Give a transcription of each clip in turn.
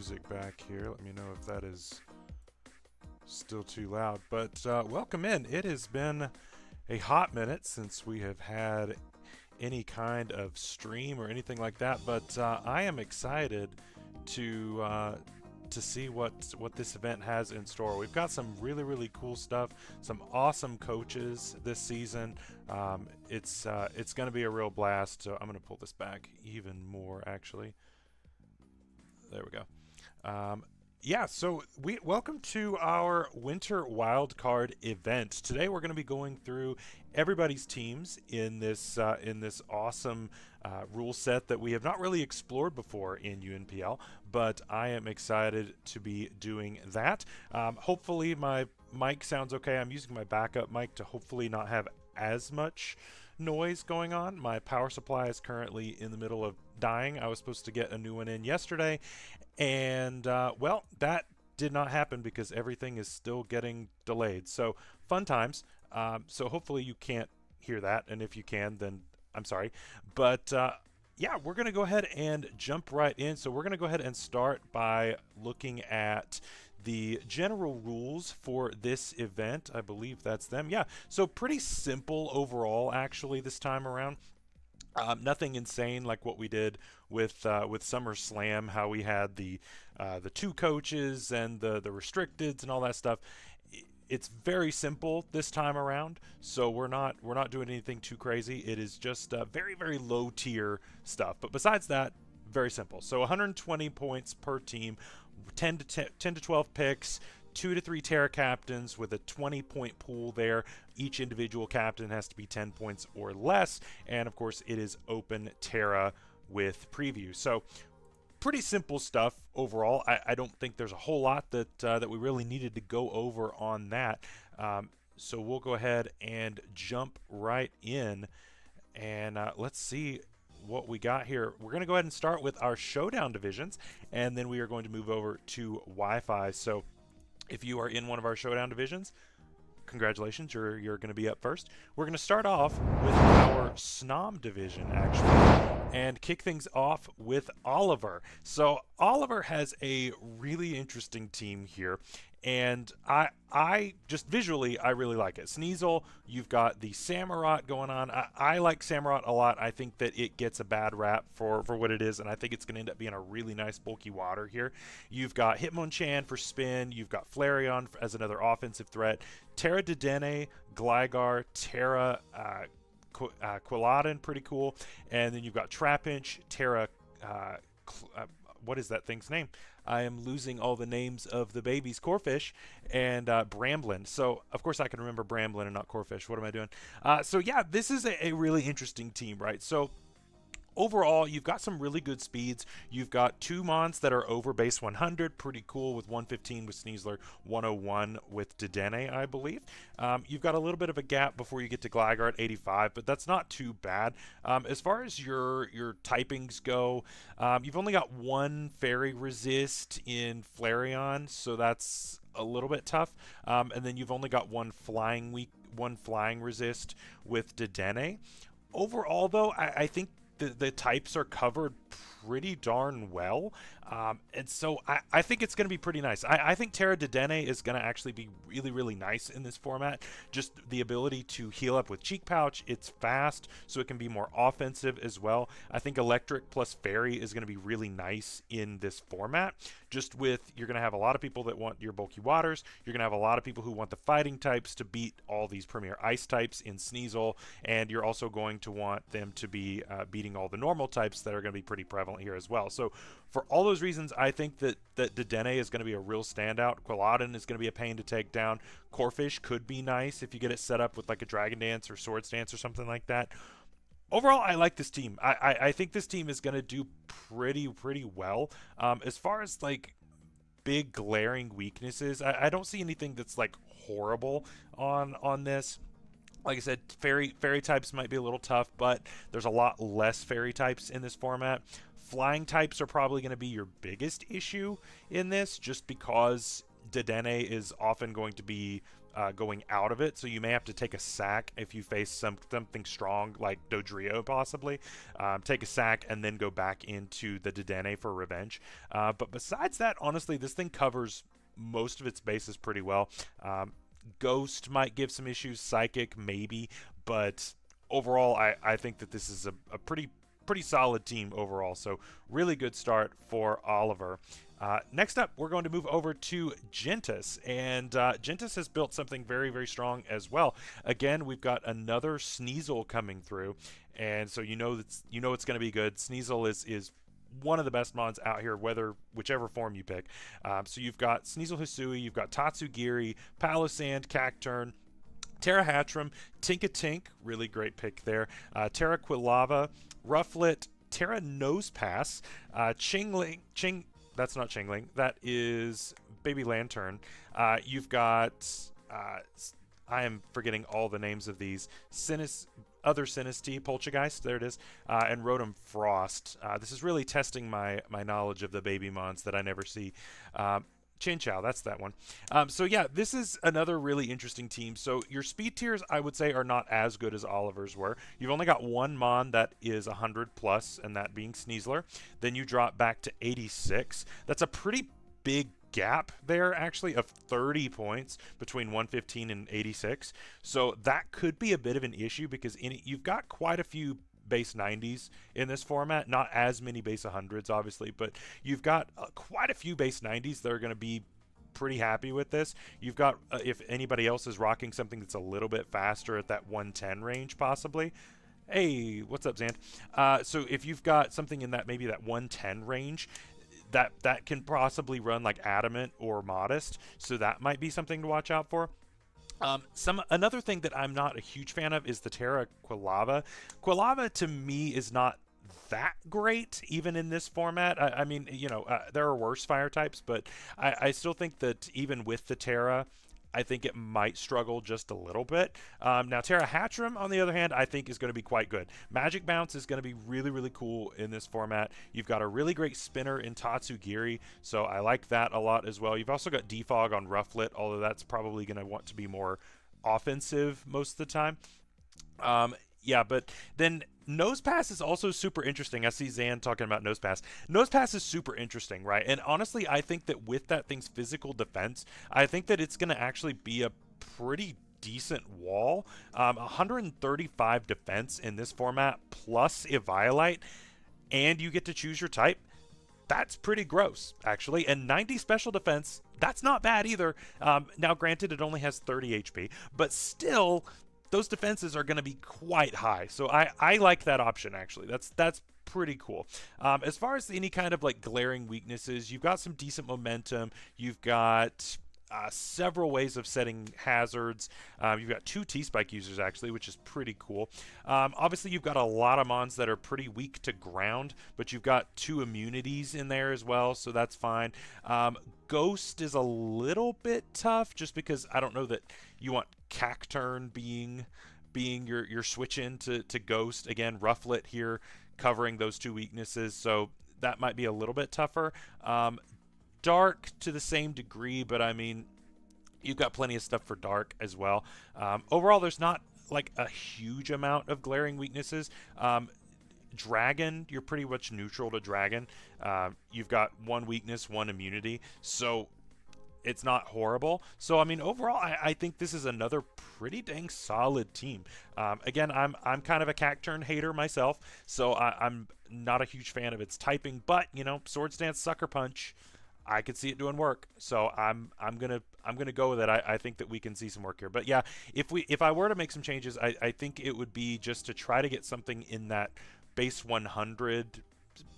music back here. Let me know if that is still too loud. But welcome in. It has been a hot minute since we have had any kind of stream or anything like that. But I am excited to see what this event has in store. We've got some really cool stuff, some awesome coaches this season. It's going to be a real blast. So I'm going to pull this back even more, actually. There we go. Yeah, so welcome to our Winter Wildcard event. Today we're going to be going through everybody's teams in this awesome rule set that we have not really explored before in UNPL, but I am excited to be doing that. Hopefully my mic sounds okay. I'm using my backup mic to hopefully not have as much noise going on. My power supply is currently in the middle of dying. I was supposed to get a new one in yesterday, and well, that did not happen because everything is still getting delayed. So fun times. So hopefully you can't hear that, and if you can, then I'm sorry. But yeah, we're going to go ahead and jump right in. So we're going to go ahead and start by looking at the general rules for this event. I believe that's them. Yeah, so pretty simple overall, actually, this time around. Nothing insane like what we did with SummerSlam, how we had the two coaches and the restricteds and all that stuff. It's very simple this time around, so we're not doing anything too crazy. It is just very low tier stuff. But besides that, very simple. So 120 points per team, 10 to 12 picks, 2 to 3 Terra captains with a 20-point pool there. Each individual captain has to be 10 points or less, and of course it is open Terra with preview. So pretty simple stuff overall. I don't think there's a whole lot that we really needed to go over on that. So we'll go ahead and jump right in, and let's see what we got here. We're going to go ahead and start with our showdown divisions, and then we are going to move over to Wi-Fi. So if you are in one of our showdown divisions, congratulations, you're going to be up first. We're going to start off with our Snom division, actually, and kick things off with Oliver. So Oliver has a really interesting team here, and I just visually, I really like it. Sneasel, you've got the Samurott going on. I like Samurott a lot. I think that it gets a bad rap for what it is, and I think it's going to end up being a really nice bulky water here. You've got Hitmonchan for spin. You've got Flareon as another offensive threat. Terra Dedenne, Gligar, Terra Quilladin, pretty cool. And then you've got Trapinch, Terra, what is that thing's name? I am losing all the names of the babies. Corphish and Bramblin. So, of course, I can remember Bramblin and not Corphish. What am I doing? So, yeah, this is a really interesting team, right? So, overall, you've got some really good speeds. You've got 2 Mons that are over base 100. Pretty cool with 115 with Sneasler, 101 with Dedenne, I believe. You've got a little bit of a gap before you get to Gligar at 85, but that's not too bad. As far as your typings go, you've only got 1 Fairy Resist in Flareon, so that's a little bit tough. And then you've only got 1 Flying Resist with Dedenne. Overall, though, I think the types are covered pretty darn well, and so I think it's going to be pretty nice. I think Terra Dedenne is going to actually be really nice in this format. Just the ability to heal up with Cheek Pouch, it's fast, so it can be more offensive as well. I think Electric plus Fairy is going to be really nice in this format. Just with, you're going to have a lot of people that want your bulky waters. You're going to have a lot of people who want the fighting types to beat all these premier ice types in Sneasel, and you're also going to want them to be beating all the normal types that are going to be pretty prevalent here as well. So for all those reasons, I think that Dedenne is going to be a real standout. Quilladin is going to be a pain to take down. Corphish could be nice if you get it set up with like a Dragon Dance or Swords Dance or something like that. Overall, I like this team. I think this team is going to do pretty well. As far as like big glaring weaknesses, I don't see anything that's like horrible on this. Like I said, fairy types might be a little tough, but there's a lot less fairy types in this format. Flying types are probably going to be your biggest issue in this, just because Dedenne is often going to be going out of it, so you may have to take a sack if you face something strong like Dodrio possibly. Take a sack and then go back into the Dedenne for revenge. But besides that, honestly, this thing covers most of its bases pretty well. Ghost might give some issues, Psychic maybe, but overall I think that this is a pretty solid team overall, so really good start for Oliver. Next up, we're going to move over to Gentis, and Gentis has built something very, very strong as well. Again, we've got another Sneasel coming through, and so you know it's going to be good. Sneasel is one of the best mons out here, whichever form you pick. So you've got Sneasel Hisui, you've got Tatsugiri, Palossand, Cacturn, Terra Hatchram, Tinkatink, really great pick there, Terra Quilava, Rufflet, Terra Nosepass, Chingling, that's not Chingling, that is Baby Lantern. You've got, I am forgetting all the names of these, other Sinistea, Poltergeist, there it is, and Rotom Frost. This is really testing my knowledge of the baby mons that I never see. Chinchou, that's that one. So yeah, this is another really interesting team. So your speed tiers, I would say, are not as good as Oliver's were. You've only got one mon that is 100 plus, and that being Sneasler. Then you drop back to 86. That's a pretty big gap there, actually, of 30 points between 115 and 86. So that could be a bit of an issue because you've got quite a few base 90s in this format, not as many base 100s obviously, but you've got quite a few base 90s that are going to be pretty happy with this. You've got if anybody else is rocking something that's a little bit faster at that 110 range possibly. Hey, what's up, Zand? So if you've got something in that maybe that 110 range, that can possibly run like Adamant or Modest, so that might be something to watch out for. Another thing that I'm not a huge fan of is the Terra Quilava. Quilava to me is not that great even in this format. I mean, you know, there are worse fire types, but I still think that even with the Terra, I think it might struggle just a little bit. Now, Terra Hatchram, on the other hand, I think is going to be quite good. Magic Bounce is going to be really, really cool in this format. You've got a really great spinner in Tatsugiri, so I like that a lot as well. You've also got Defog on Rufflet, although that's probably going to want to be more offensive most of the time. Yeah, but then Nosepass is also super interesting. I see Zan talking about Nosepass. Nosepass is super interesting, right? And honestly, I think that with that thing's physical defense, I think that it's going to actually be a pretty decent wall. 135 defense in this format plus Eviolite, and you get to choose your type. That's pretty gross, actually. And 90 special defense, that's not bad either. Now, granted, it only has 30 HP, but still, those defenses are going to be quite high. So I like that option, actually. That's pretty cool. As far as any kind of like glaring weaknesses, you've got some decent momentum. You've got several ways of setting hazards. You've got 2 T-Spike users, actually, which is pretty cool. Obviously, you've got a lot of mons that are pretty weak to ground, but you've got 2 immunities in there as well, so that's fine. Ghost is a little bit tough, just because I don't know that you want Cacturn being your switch in to Ghost. Again, Rufflet here covering those 2 weaknesses, so that might be a little bit tougher. Dark to the same degree, but I mean, you've got plenty of stuff for Dark as well. Overall, there's not like a huge amount of glaring weaknesses. Dragon, you're pretty much neutral to Dragon. You've got 1 weakness, 1 immunity, so it's not horrible. So I mean, overall, I think this is another pretty dang solid team. Again, I'm kind of a Cacturn hater myself, so I'm not a huge fan of its typing, but you know, Swords Dance, Sucker Punch, I could see it doing work, so I'm gonna go with it. I think that we can see some work here. But yeah, if I were to make some changes, I think it would be just to try to get something in that base 100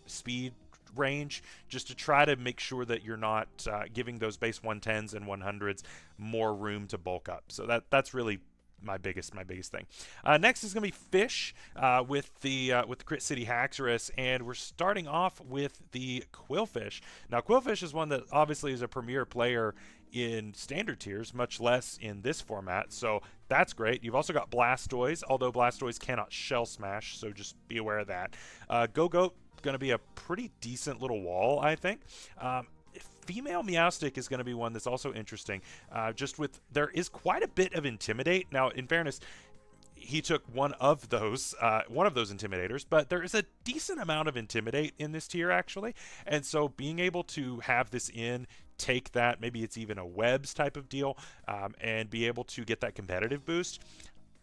speed range, just to try to make sure that you're not giving those base 110s and 100s more room to bulk up. So that's really my biggest thing. Next is going to be Fish with the Crit City Haxorus, and we're starting off with the Quillfish. Now, Quillfish is one that obviously is a premier player in standard tiers, much less in this format, so that's great. You've also got Blastoise, although Blastoise cannot Shell Smash, so just be aware of that. Go-Goat, going to be a pretty decent little wall, I think. female Meowstic is going to be one that's also interesting. Just with, there is quite a bit of Intimidate. Now, in fairness, he took one of those intimidators, but there is a decent amount of Intimidate in this tier actually, and so being able to have this in, take that, maybe it's even a webs type of deal, and be able to get that competitive boost.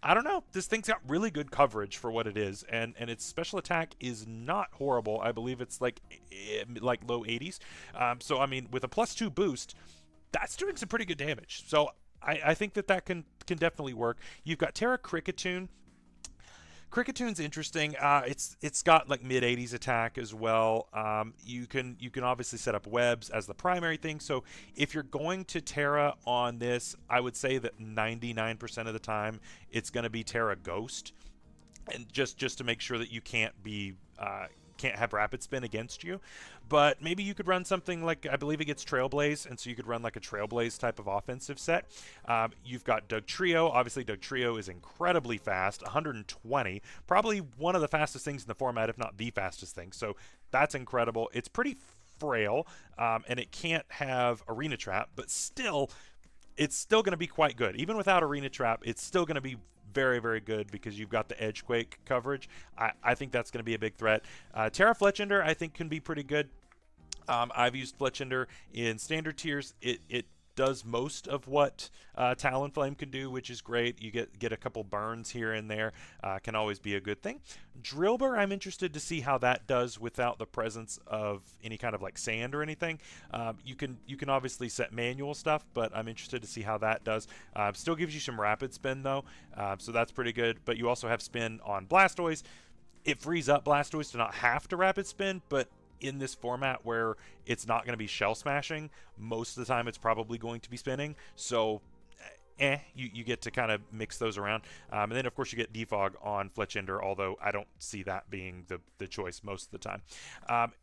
I don't know. This thing's got really good coverage for what it is, and its special attack is not horrible. I believe it's like low 80s. So I mean, with a +2 boost, that's doing some pretty good damage. So I think that can definitely work. You've got Terra Cricketune. Cricketoone's interesting. It's got like mid-80s attack as well. You can obviously set up webs as the primary thing. So if you're going to Terra on this, I would say that 99% of the time it's going to be Terra Ghost, and just to make sure that you can't have rapid spin against you. But maybe you could run something like, I believe it gets Trailblaze, and so you could run like a Trailblaze type of offensive set. You've got Dugtrio. Obviously Dugtrio is incredibly fast, 120, probably one of the fastest things in the format, if not the fastest thing. So that's incredible. It's pretty frail, and it can't have Arena Trap, but still, it's still going to be quite good. Even without Arena Trap, it's still going to be very, very good because you've got the Edgequake coverage. I think that's going to be a big threat. Terra Fletchender, I think, can be pretty good. I've used Fletchender in standard tiers. It does most of what Talonflame can do, which is great. You get a couple burns here and there. Can always be a good thing. Drillbur, I'm interested to see how that does without the presence of any kind of like sand or anything. You can obviously set manual stuff, but I'm interested to see how that does. Still gives you some rapid spin though, so that's pretty good. But you also have spin on Blastoise. It frees up Blastoise to not have to rapid spin, but in this format where it's not going to be shell smashing, most of the time it's probably going to be spinning. So you get to kind of mix those around. And then of course you get Defog on Fletchender, although I don't see that being the choice most of the time.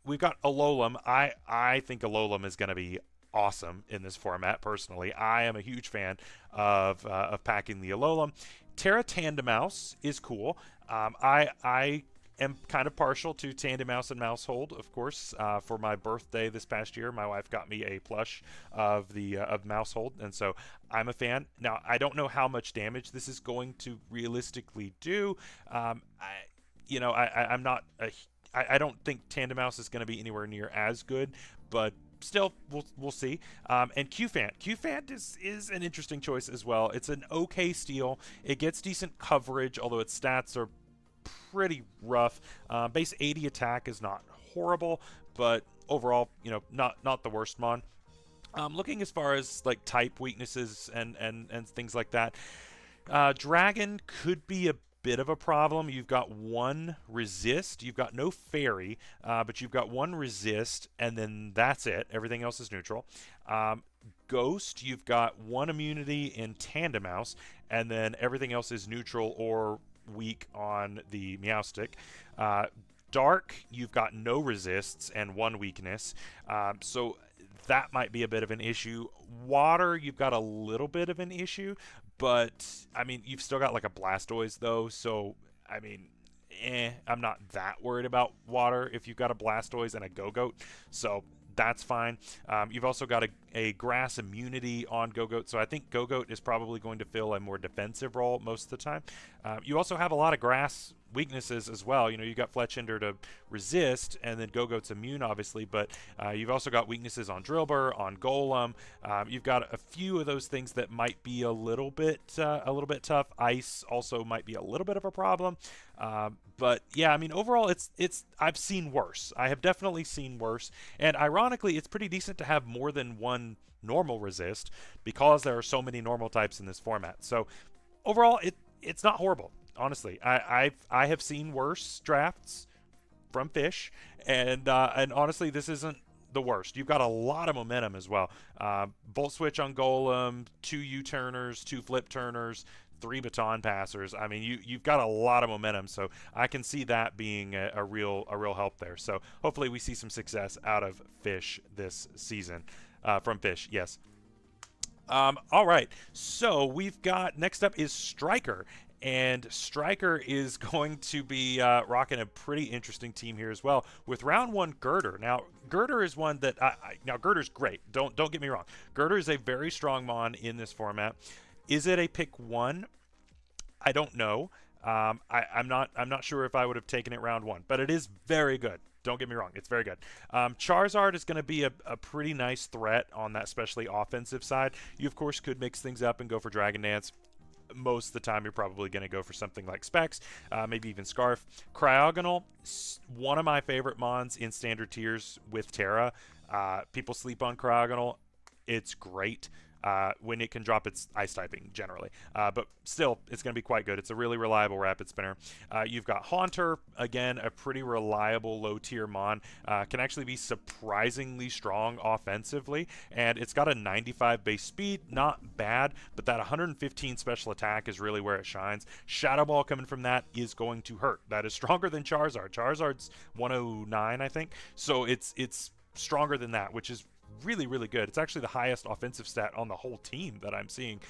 We've got Alolan. I think Alolan is going to be awesome in this format. Personally, I am a huge fan of packing the Alolan. Terra Tandemaus is cool. I am kind of partial to Tandemaus and Mousehold, of course. For my birthday this past year, my wife got me a plush of Mousehold, and so I'm a fan. Now, I don't know how much damage this is going to realistically do. I don't think Tandemaus is going to be anywhere near as good, but still, we'll see. And Qfant is an interesting choice as well. It's an okay steal. It gets decent coverage, although its stats are pretty rough. Base 80 attack is not horrible, but overall, not the worst mon. Looking as far as like type weaknesses and things like that, Dragon could be a bit of a problem. You've got one resist, you've got no fairy, but you've got one resist, and then that's it. Everything else is neutral. Ghost, you've got one immunity in Tandemaus, and then everything else is neutral or weak on the Meowstic. Dark, you've got no resists and one weakness, so that might be a bit of an issue. Water, you've got a little bit of an issue, but I mean, you've still got like a Blastoise though, so I mean, I'm not that worried about water if you've got a Blastoise and a Go-Goat, so that's fine. You've also got a grass immunity on Go-Goat, so I think Go-Goat is probably going to fill a more defensive role most of the time. You also have a lot of grass weaknesses as well. You got Fletchender to resist, and then Go-Goat's immune, obviously, but you've also got weaknesses on Drillbur, on Golem. You've got a few of those things that might be a little bit tough. Ice also might be a little bit of a problem. But yeah, I mean, overall, I've seen worse. I have definitely seen worse, and ironically, it's pretty decent to have more than one normal resist because there are so many normal types in this format. So overall, it's not horrible. Honestly, I have seen worse drafts from Fish, and honestly, this isn't the worst. You've got a lot of momentum as well. Volt Switch on Golem, 2 U-turners, 2 flip turners, 3 baton passers. I mean, you've got a lot of momentum, so I can see that being a real help there. So hopefully we see some success out of Fish this season, from Fish, yes. All right, so we've got, next up is Striker. And Striker is going to be rocking a pretty interesting team here as well with round 1 Girder. Now, Girder is one that now Girder's great. Don't get me wrong. Girder is a very strong mon in this format. Is it a pick 1? I don't know. I'm not sure if I would have taken it round 1, but it is very good. Don't get me wrong, it's very good. Charizard is going to be a pretty nice threat on that, especially offensive side. You, of course, could mix things up and go for Dragon Dance. Most of the time, you're probably going to go for something like Specs, maybe even Scarf. Cryogonal, one of my favorite mons in standard tiers with Terra. People sleep on Cryogonal. It's great. When it can drop its ice typing generally. But still, it's going to be quite good. It's a really reliable rapid spinner. You've got Haunter, again, a pretty reliable low tier mon. Can actually be surprisingly strong offensively, and it's got a 95 base speed, not bad, but that 115 special attack is really where it shines. Shadow Ball coming from that is going to hurt. That is stronger than Charizard. Charizard's 109, I think, so it's stronger than that, which is really, really good. It's actually the highest offensive stat on the whole team that I'm seeing,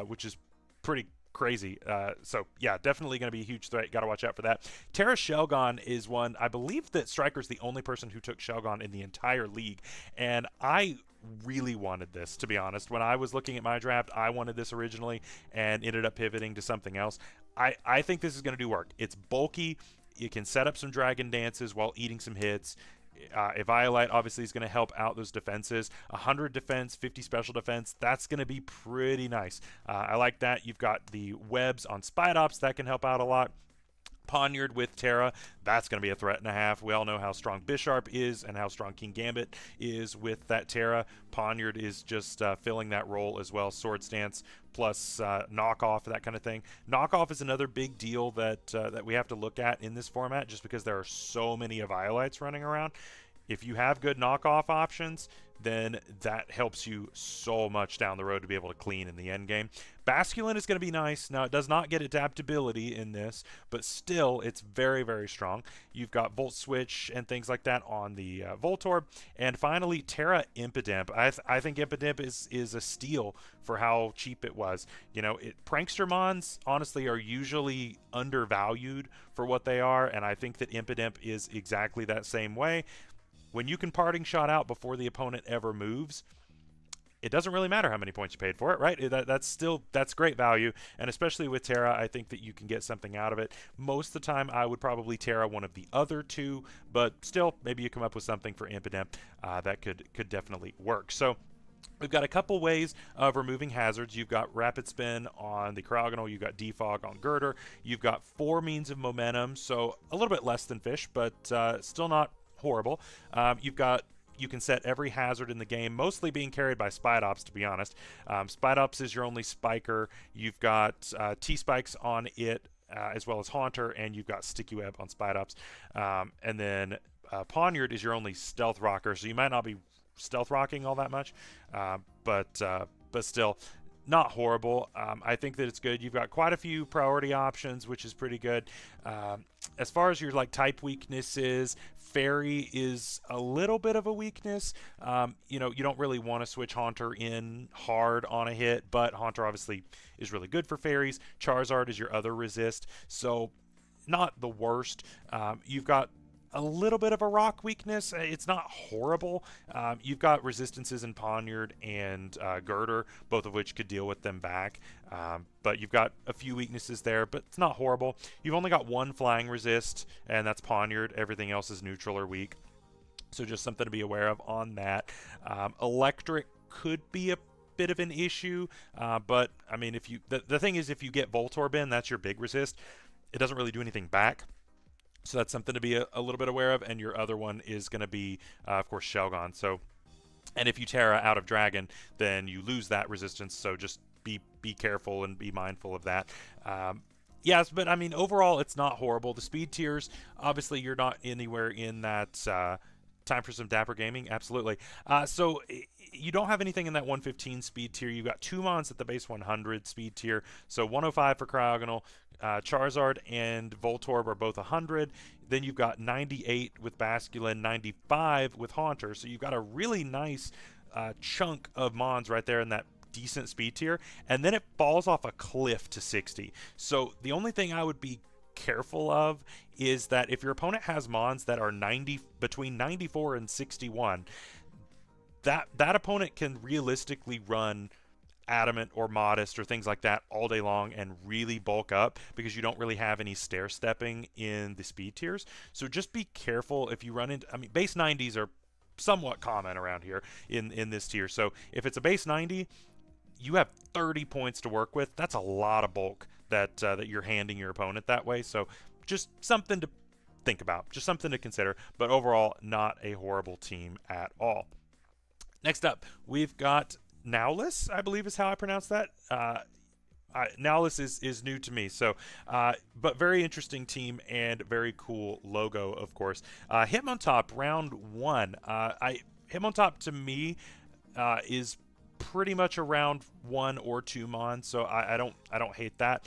which is pretty crazy. So yeah, definitely going to be a huge threat. Got to watch out for that. Terra Shelgon is one. I believe that Striker's the only person who took Shelgon in the entire league, and I really wanted this, to be honest. When I was looking at my draft, I wanted this originally and ended up pivoting to something else. I think this is going to do work. It's bulky. You can set up some Dragon Dances while eating some hits. Eviolite obviously is going to help out those defenses. 100 defense, 50 special defense. That's going to be pretty nice. I like that. You've got the webs on Spidops. That can help out a lot. Poniard with Terra, that's going to be a threat and a half. We all know how strong Bisharp is and how strong King Gambit is with that Terra. Poniard is just filling that role as well. Sword Stance plus Knockoff, that kind of thing. Knockoff is another big deal that we have to look at in this format, just because there are so many Eviolites running around. If you have good knockoff options, then that helps you so much down the road to be able to clean in the end game. Basculin is going to be nice. Now, it does not get adaptability in this, but still, it's very, very strong. You've got Volt Switch and things like that on the Voltorb. And finally, Terra Impidimp. I think Impidimp is a steal for how cheap it was. You know, Prankster Mons, honestly, are usually undervalued for what they are, and I think that Impidimp is exactly that same way. When you can parting shot out before the opponent ever moves, it doesn't really matter how many points you paid for it, right? That's great value, and especially with Terra, I think that you can get something out of it. Most of the time, I would probably Terra one of the other two, but still, maybe you come up with something for Impidimp that could definitely work. So we've got a couple ways of removing hazards. You've got Rapid Spin on the Cryogonal. You've got Defog on Girder. You've got 4 means of momentum, so a little bit less than Fish, but still not horrible. You can set every hazard in the game, mostly being carried by Spidops, to be honest. Spidops is your only spiker. You've got T-Spikes on it, as well as Haunter, and you've got Sticky Web on Spidops. And then Poniard is your only stealth rocker, so you might not be stealth rocking all that much, but still not horrible. I think that it's good. You've got quite a few priority options, which is pretty good. As far as your type weaknesses, Fairy is a little bit of a weakness. You don't really want to switch Haunter in hard on a hit, but Haunter obviously is really good for fairies. Charizard is your other resist, so not the worst. You've got a little bit of a rock weakness. It's not horrible. You've got resistances in Poniard and Girder, both of which could deal with them back. But you've got a few weaknesses there, but it's not horrible. You've only got one flying resist, and that's Poniard. Everything else is neutral or weak. So just something to be aware of on that. Electric could be a bit of an issue, but I mean, if you the thing is, if you get Voltorb in, that's your big resist. It doesn't really do anything back. So that's something to be a little bit aware of, and your other one is going to be, of course, Shelgon. So, and if you Terra out of Dragon, then you lose that resistance. So just be careful and be mindful of that. Yes, but I mean, overall, it's not horrible. The speed tiers, obviously, you're not anywhere in that time for some dapper gaming. Absolutely. So you don't have anything in that 115 speed tier. You've got 2 mons at the base 100 speed tier. So 105 for Cryogonal. Charizard and Voltorb are both 100. Then you've got 98 with Basculin, 95 with Haunter. So you've got a really nice chunk of mons right there in that decent speed tier, and then it falls off a cliff to 60. So the only thing I would be careful of is that if your opponent has mons that are between 94 and 61, that opponent can realistically run adamant or modest or things like that all day long and really bulk up because you don't really have any stair stepping in the speed tiers. So just be careful if you run into, I mean, base 90s are somewhat common around here in this tier. So if it's a base 90, you have 30 points to work with. That's a lot of bulk that you're handing your opponent that way. So just something to think about, just something to consider. But overall, not a horrible team at all. Next up, we've got Nowless, I believe is how I pronounce that. Nowless is new to me, so but very interesting team and very cool logo, of course. Hitmontop round 1. Hitmontop to me is pretty much around 1 or 2 mons, so I don't hate that.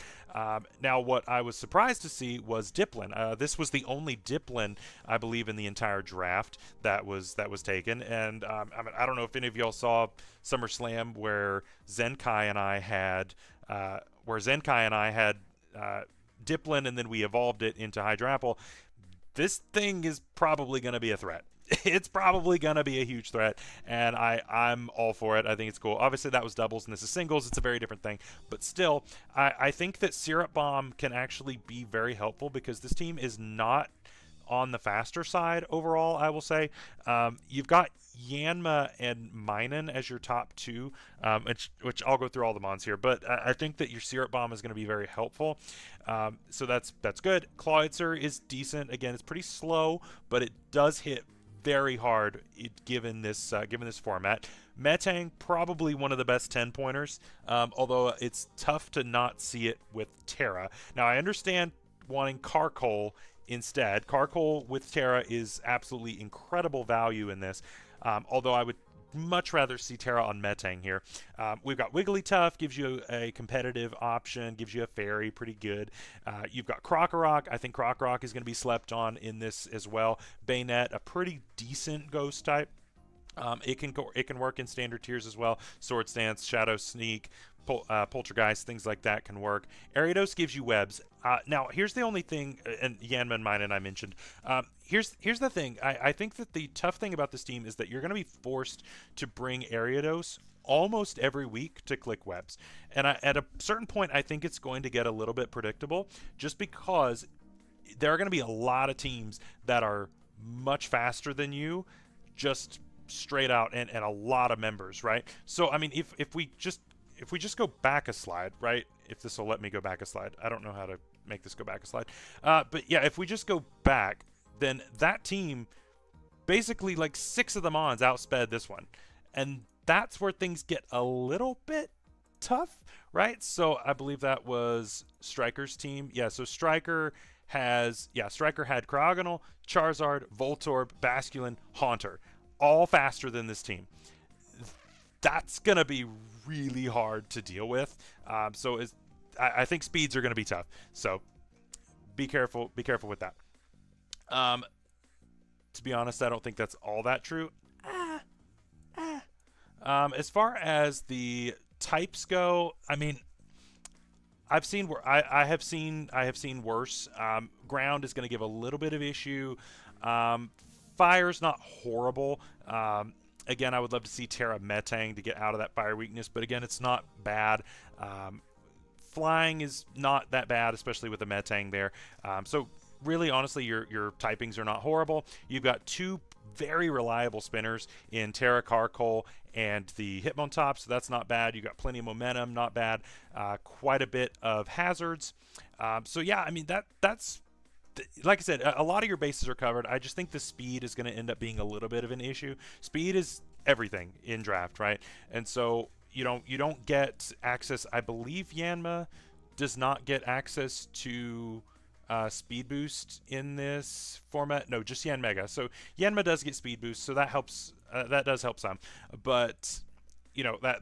Now, what I was surprised to see was Diplin. This was the only Diplin, I believe, in the entire draft that was taken. And I mean, I don't know if any of y'all saw SummerSlam where Zenkai and I had Diplin, and then we evolved it into Hydrapple. This thing is probably going to be a threat. It's probably going to be a huge threat, and I'm all for it. I think it's cool. Obviously, that was doubles, and this is singles. It's a very different thing. But still, I think that Syrup Bomb can actually be very helpful because this team is not on the faster side overall, I will say. You've got Yanma and Minen as your top 2, which I'll go through all the mons here. But I think that your Syrup Bomb is going to be very helpful. So that's good. Clawitzer is decent. Again, it's pretty slow, but it does hit very hard given this format. Metang, probably one of the best 10-pointers, although it's tough to not see it with Terra. Now, I understand wanting Carcoal instead. Carcoal with Terra is absolutely incredible value in this, although I would much rather see Terra on Metang here. We've got Wigglytuff, gives you a competitive option, gives you a fairy, pretty good. You've got Krokorok. I think Krokorok is going to be slept on in this as well. Bayonet, a pretty decent ghost type. It can work in standard tiers as well. Swords Dance, Shadow Sneak, Poltergeist, things like that can work. Ariados gives you webs. Now, here's the only thing, and Yanma and Minen I mentioned. Here's the thing. I think that the tough thing about this team is that you're going to be forced to bring Ariados almost every week to click webs. And at a certain point, I think it's going to get a little bit predictable just because there are going to be a lot of teams that are much faster than you, just straight out, and a lot of members, right? So, I mean, if we just go back a slide, right? If this will let me go back a slide. I don't know how to make this go back a slide. But yeah, if we just go back, then that team, basically like 6 of the mons outsped this one. And that's where things get a little bit tough, right? So I believe that was Striker's team. Yeah, so Striker had Cryogonal, Charizard, Voltorb, Basculin, Haunter. All faster than this team. That's going to be really hard to deal with. So I think speeds are going to be tough. So be careful with that. To be honest, I don't think that's all that true. As far as the types go, I mean, I have seen worse. Ground is going to give a little bit of issue. Fire's not horrible. Again, I would love to see Terra Metang to get out of that fire weakness, but again, it's not bad. Flying is not that bad, especially with the Metang there. So really, honestly, your typings are not horrible. You've got 2 very reliable spinners in Terra Carcoal and the Hitmontop, so that's not bad. You got plenty of momentum, not bad. Quite a bit of hazards. So yeah, I mean that's like I said, a lot of your bases are covered. I just think the speed is going to end up being a little bit of an issue. Speed is everything in draft, right? And so you don't get access. I believe Yanma does not get access to speed boost in this format. No, just Yanmega. So Yanma does get speed boost, so that helps. That does help some, but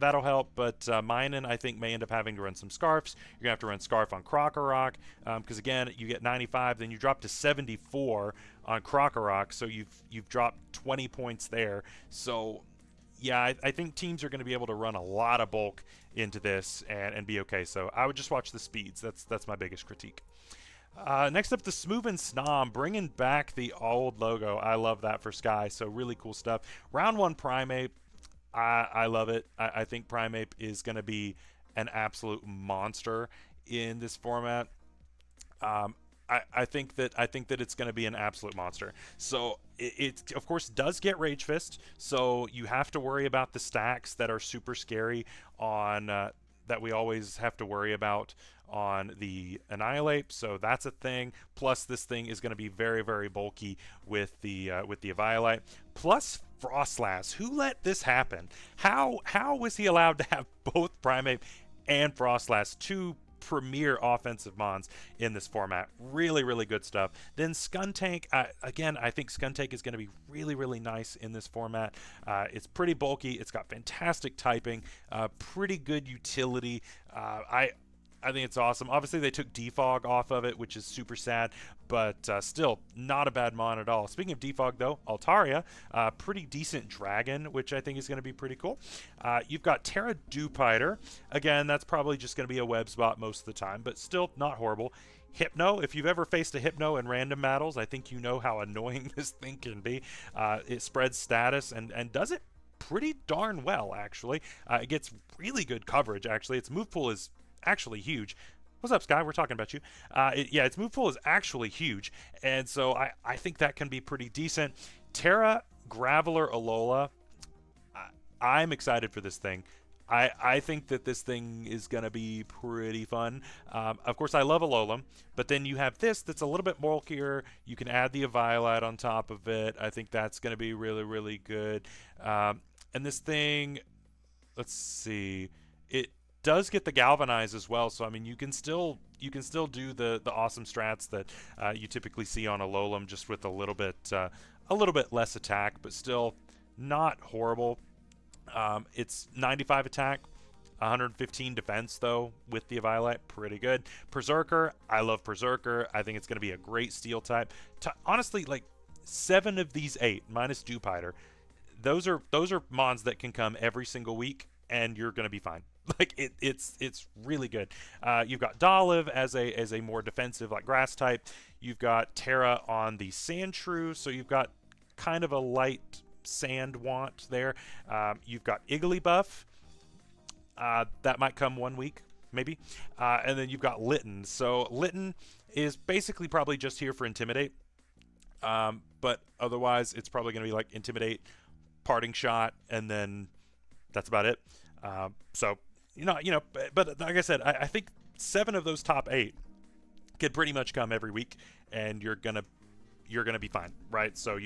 that'll help. But Minen, I think, may end up having to run some Scarfs. You're gonna have to run Scarf on Krokorok because again, you get 95, then you drop to 74 on Krokorok, so you've dropped 20 points there. So yeah, I think teams are going to be able to run a lot of bulk into this and be okay. So I would just watch the speeds. That's my biggest critique. Next up, the Smoove and Snom, bringing back the old logo. I love that for Sky, so really cool stuff. Round 1 Primeape, I love it. I think Primeape is going to be an absolute monster in this format. I think that it's going to be an absolute monster. So it of course does get Rage Fist, so you have to worry about the stacks that are super scary on that we always have to worry about on the Annihilate. So that's a thing. Plus this thing is going to be very, very bulky with the Eviolite. Plus Frostlass. Who let this happen? How was he allowed to have both Primeape and Frostlass, two premier offensive mons in this format? Really, really good stuff. Then Skuntank, again, I think Skuntank is going to be really, really nice in this format. It's pretty bulky. It's got fantastic typing, pretty good utility. I think it's awesome. Obviously, they took Defog off of it, which is super sad, but still not a bad mon at all. Speaking of Defog, though, Altaria, pretty decent dragon, which I think is going to be pretty cool. You've got Terra Dupiter. Again, that's probably just going to be a web spot most of the time, but still not horrible. Hypno, if you've ever faced a Hypno in random battles, I think you know how annoying this thing can be. It spreads status and does it pretty darn well, actually. It gets really good coverage, actually. Its move pool is actually huge. What's up, Sky? We're talking about you. Yeah, its move pool is actually huge, and so I think that can be pretty decent. Terra Graveler Alola, I'm excited for this thing. I think that this thing is going to be pretty fun. Of course, I love Alolan, but then you have this that's a little bit bulkier. You can add the Eviolite on top of it. I think that's going to be really, really good. And this thing, let's see, it does get the Galvanize as well, so I mean you can still do the awesome strats that you typically see on Alolan, just with a little bit less attack, but still not horrible. It's 95 attack, 115 defense though with the Eviolite, pretty good. Berserker, I love Berserker. I think it's going to be a great steel type. Honestly, like 7 of these 8 minus Dupiter, those are mons that can come every single week and you're going to be fine. Like it's really good. You've got Dolive as a more defensive like grass type. You've got Terra on the Sandshrew, so you've got kind of a light sand want there. You've got Igglybuff. That might come one week, maybe. And then you've got Litten. So Litten is basically probably just here for Intimidate. But otherwise, it's probably going to be like Intimidate, Parting Shot, and then that's about it. So but like I said, I think 7 of those top 8 could pretty much come every week, and you're gonna be fine, right? So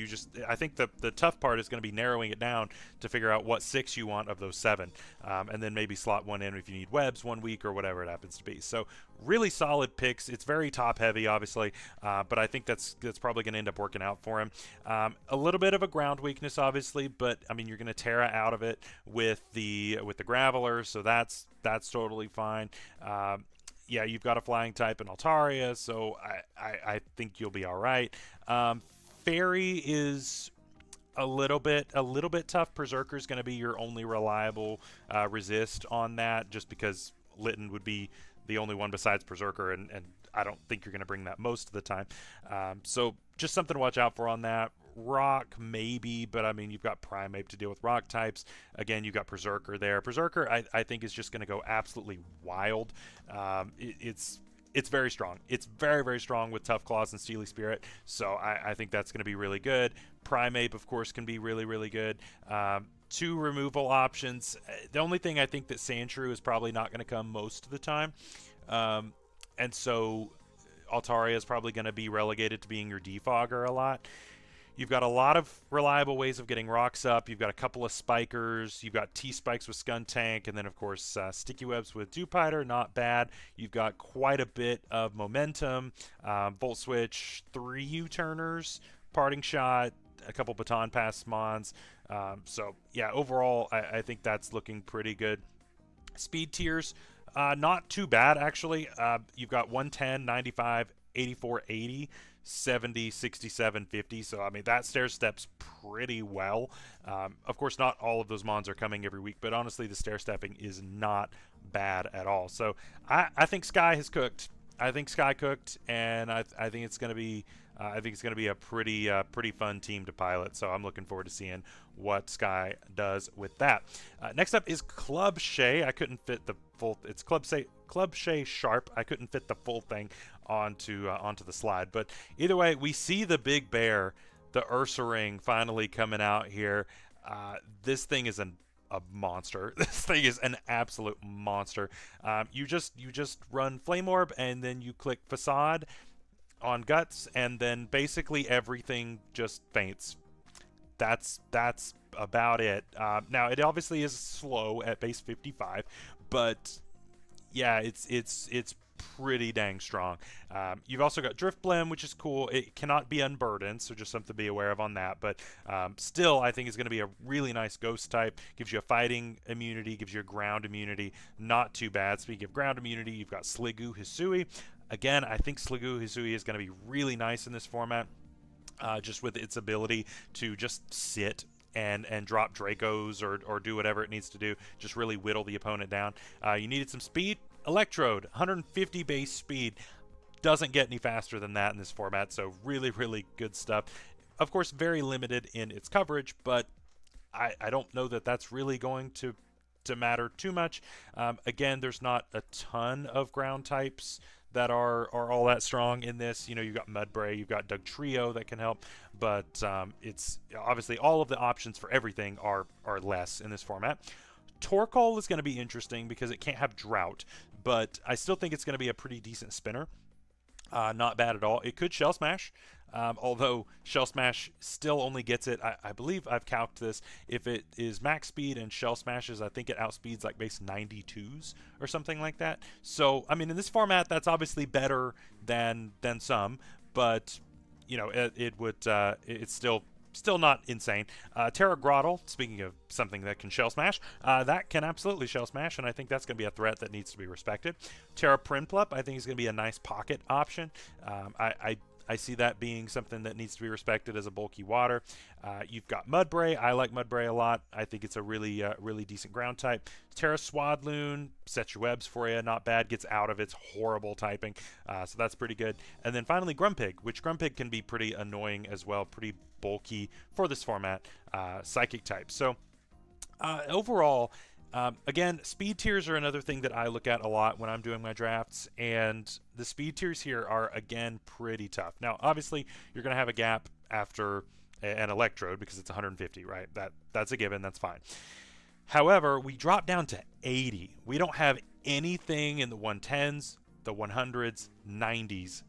I think the tough part is going to be narrowing it down to figure out what 6 you want of those 7, and then maybe slot one in if you need webs one week or whatever it happens to be. So really solid picks. It's very top heavy, obviously, but I think that's probably going to end up working out for him. A little bit of a ground weakness, obviously, but I mean you're going to Terra out of it with the Graveler, so that's totally fine. Yeah, you've got a flying type in Altaria, so I think you'll be all right. Fairy is a little bit tough. Berserker is going to be your only reliable resist on that, just because Litten would be the only one besides Berserker, and I don't think you're going to bring that most of the time. So just something to watch out for on that. Rock, maybe, but I mean, you've got Primeape to deal with rock types. Again, you've got Berserker there. Berserker, I think, is just going to go absolutely wild. It's very strong. It's very, very strong with Tough Claws and Steely Spirit, so I think that's going to be really good. Primeape, of course, can be really, really good. 2 removal options. The only thing I think that Sandshrew is probably not going to come most of the time, and so Altaria is probably going to be relegated to being your defogger a lot. You've got a lot of reliable ways of getting rocks up. You've got a couple of spikers. You've got T-spikes with Skuntank, and then, of course, sticky webs with Dupiter. Not bad. You've got quite a bit of momentum. Volt Switch, 3 U-turners, Parting Shot, a couple Baton Pass mons. So, yeah, overall, I think that's looking pretty good. Speed tiers, not too bad, actually. You've got 110, 95, 84, 80, 70, 67, 50. So I mean that stair steps pretty well. Of course, not all of those mons are coming every week, but honestly, the stair stepping is not bad at all. So I think Sky has cooked. I think Sky cooked, and I think it's going to be a pretty fun team to pilot. So I'm looking forward to seeing what Sky does with that. Next up is Club Shay. I couldn't fit the full. It's Club Shay Sharp. I couldn't fit the full thing onto the slide. But either way, we see the big bear, the Ursa Ring, finally coming out here. This thing is a monster. This thing is an absolute monster. You just run Flame Orb, and then you click Facade on Guts, and then basically everything just faints. That's about it. Now it obviously is slow at base 55, but yeah, it's pretty dang strong. You've also got Drift Blim, which is cool. It cannot be unburdened, so just something to be aware of on that. But still, I think it's going to be a really nice ghost type. Gives you a fighting immunity, gives you a ground immunity. Not too bad. Speaking of ground immunity, you've got Sliggoo Hisui. Again, I think Sliggoo Hisui is going to be really nice in this format, just with its ability to just sit and drop Dracos or do whatever it needs to do. Just really whittle the opponent down. You needed some speed. Electrode, 150 base speed. Doesn't get any faster than that in this format, so really, really good stuff. Of course, very limited in its coverage, but I don't know that that's really going to matter too much. Again, there's not a ton of ground types that are all that strong in this. You know, you've got Mudbray, you've got Dugtrio that can help, but it's obviously all of the options for everything are less in this format. Torkoal is going to be interesting because it can't have Drought, but I still think it's going to be a pretty decent spinner. Not bad at all. It could Shell Smash, although Shell Smash still only gets it, I believe I've calced this, if it is max speed and Shell Smashes, I think it outspeeds like base 92s or something like that. So, I mean, in this format, that's obviously better than some, but, you know, it's still not insane. Terra Grottle, speaking of something that can Shell Smash, that can absolutely Shell Smash, and I think that's going to be a threat that needs to be respected. Terra Prinplup, I think is going to be a nice pocket option. I see that being something that needs to be respected as a bulky water. You've got Mudbray. I like Mudbray a lot. I think it's a really decent ground type. Terra Swadloon sets your webs for you. Not bad. Gets out of its horrible typing. So that's pretty good. And then finally Grumpig, which Grumpig can be pretty annoying as well. Pretty bulky for this format. Psychic type. So overall, again, speed tiers are another thing that I look at a lot when I'm doing my drafts, and the speed tiers here are, again, pretty tough. Now, obviously, you're going to have a gap after an Electrode because it's 150, right? That's a given. That's fine. However, we drop down to 80. We don't have anything in the 110s, the 100s, 90s,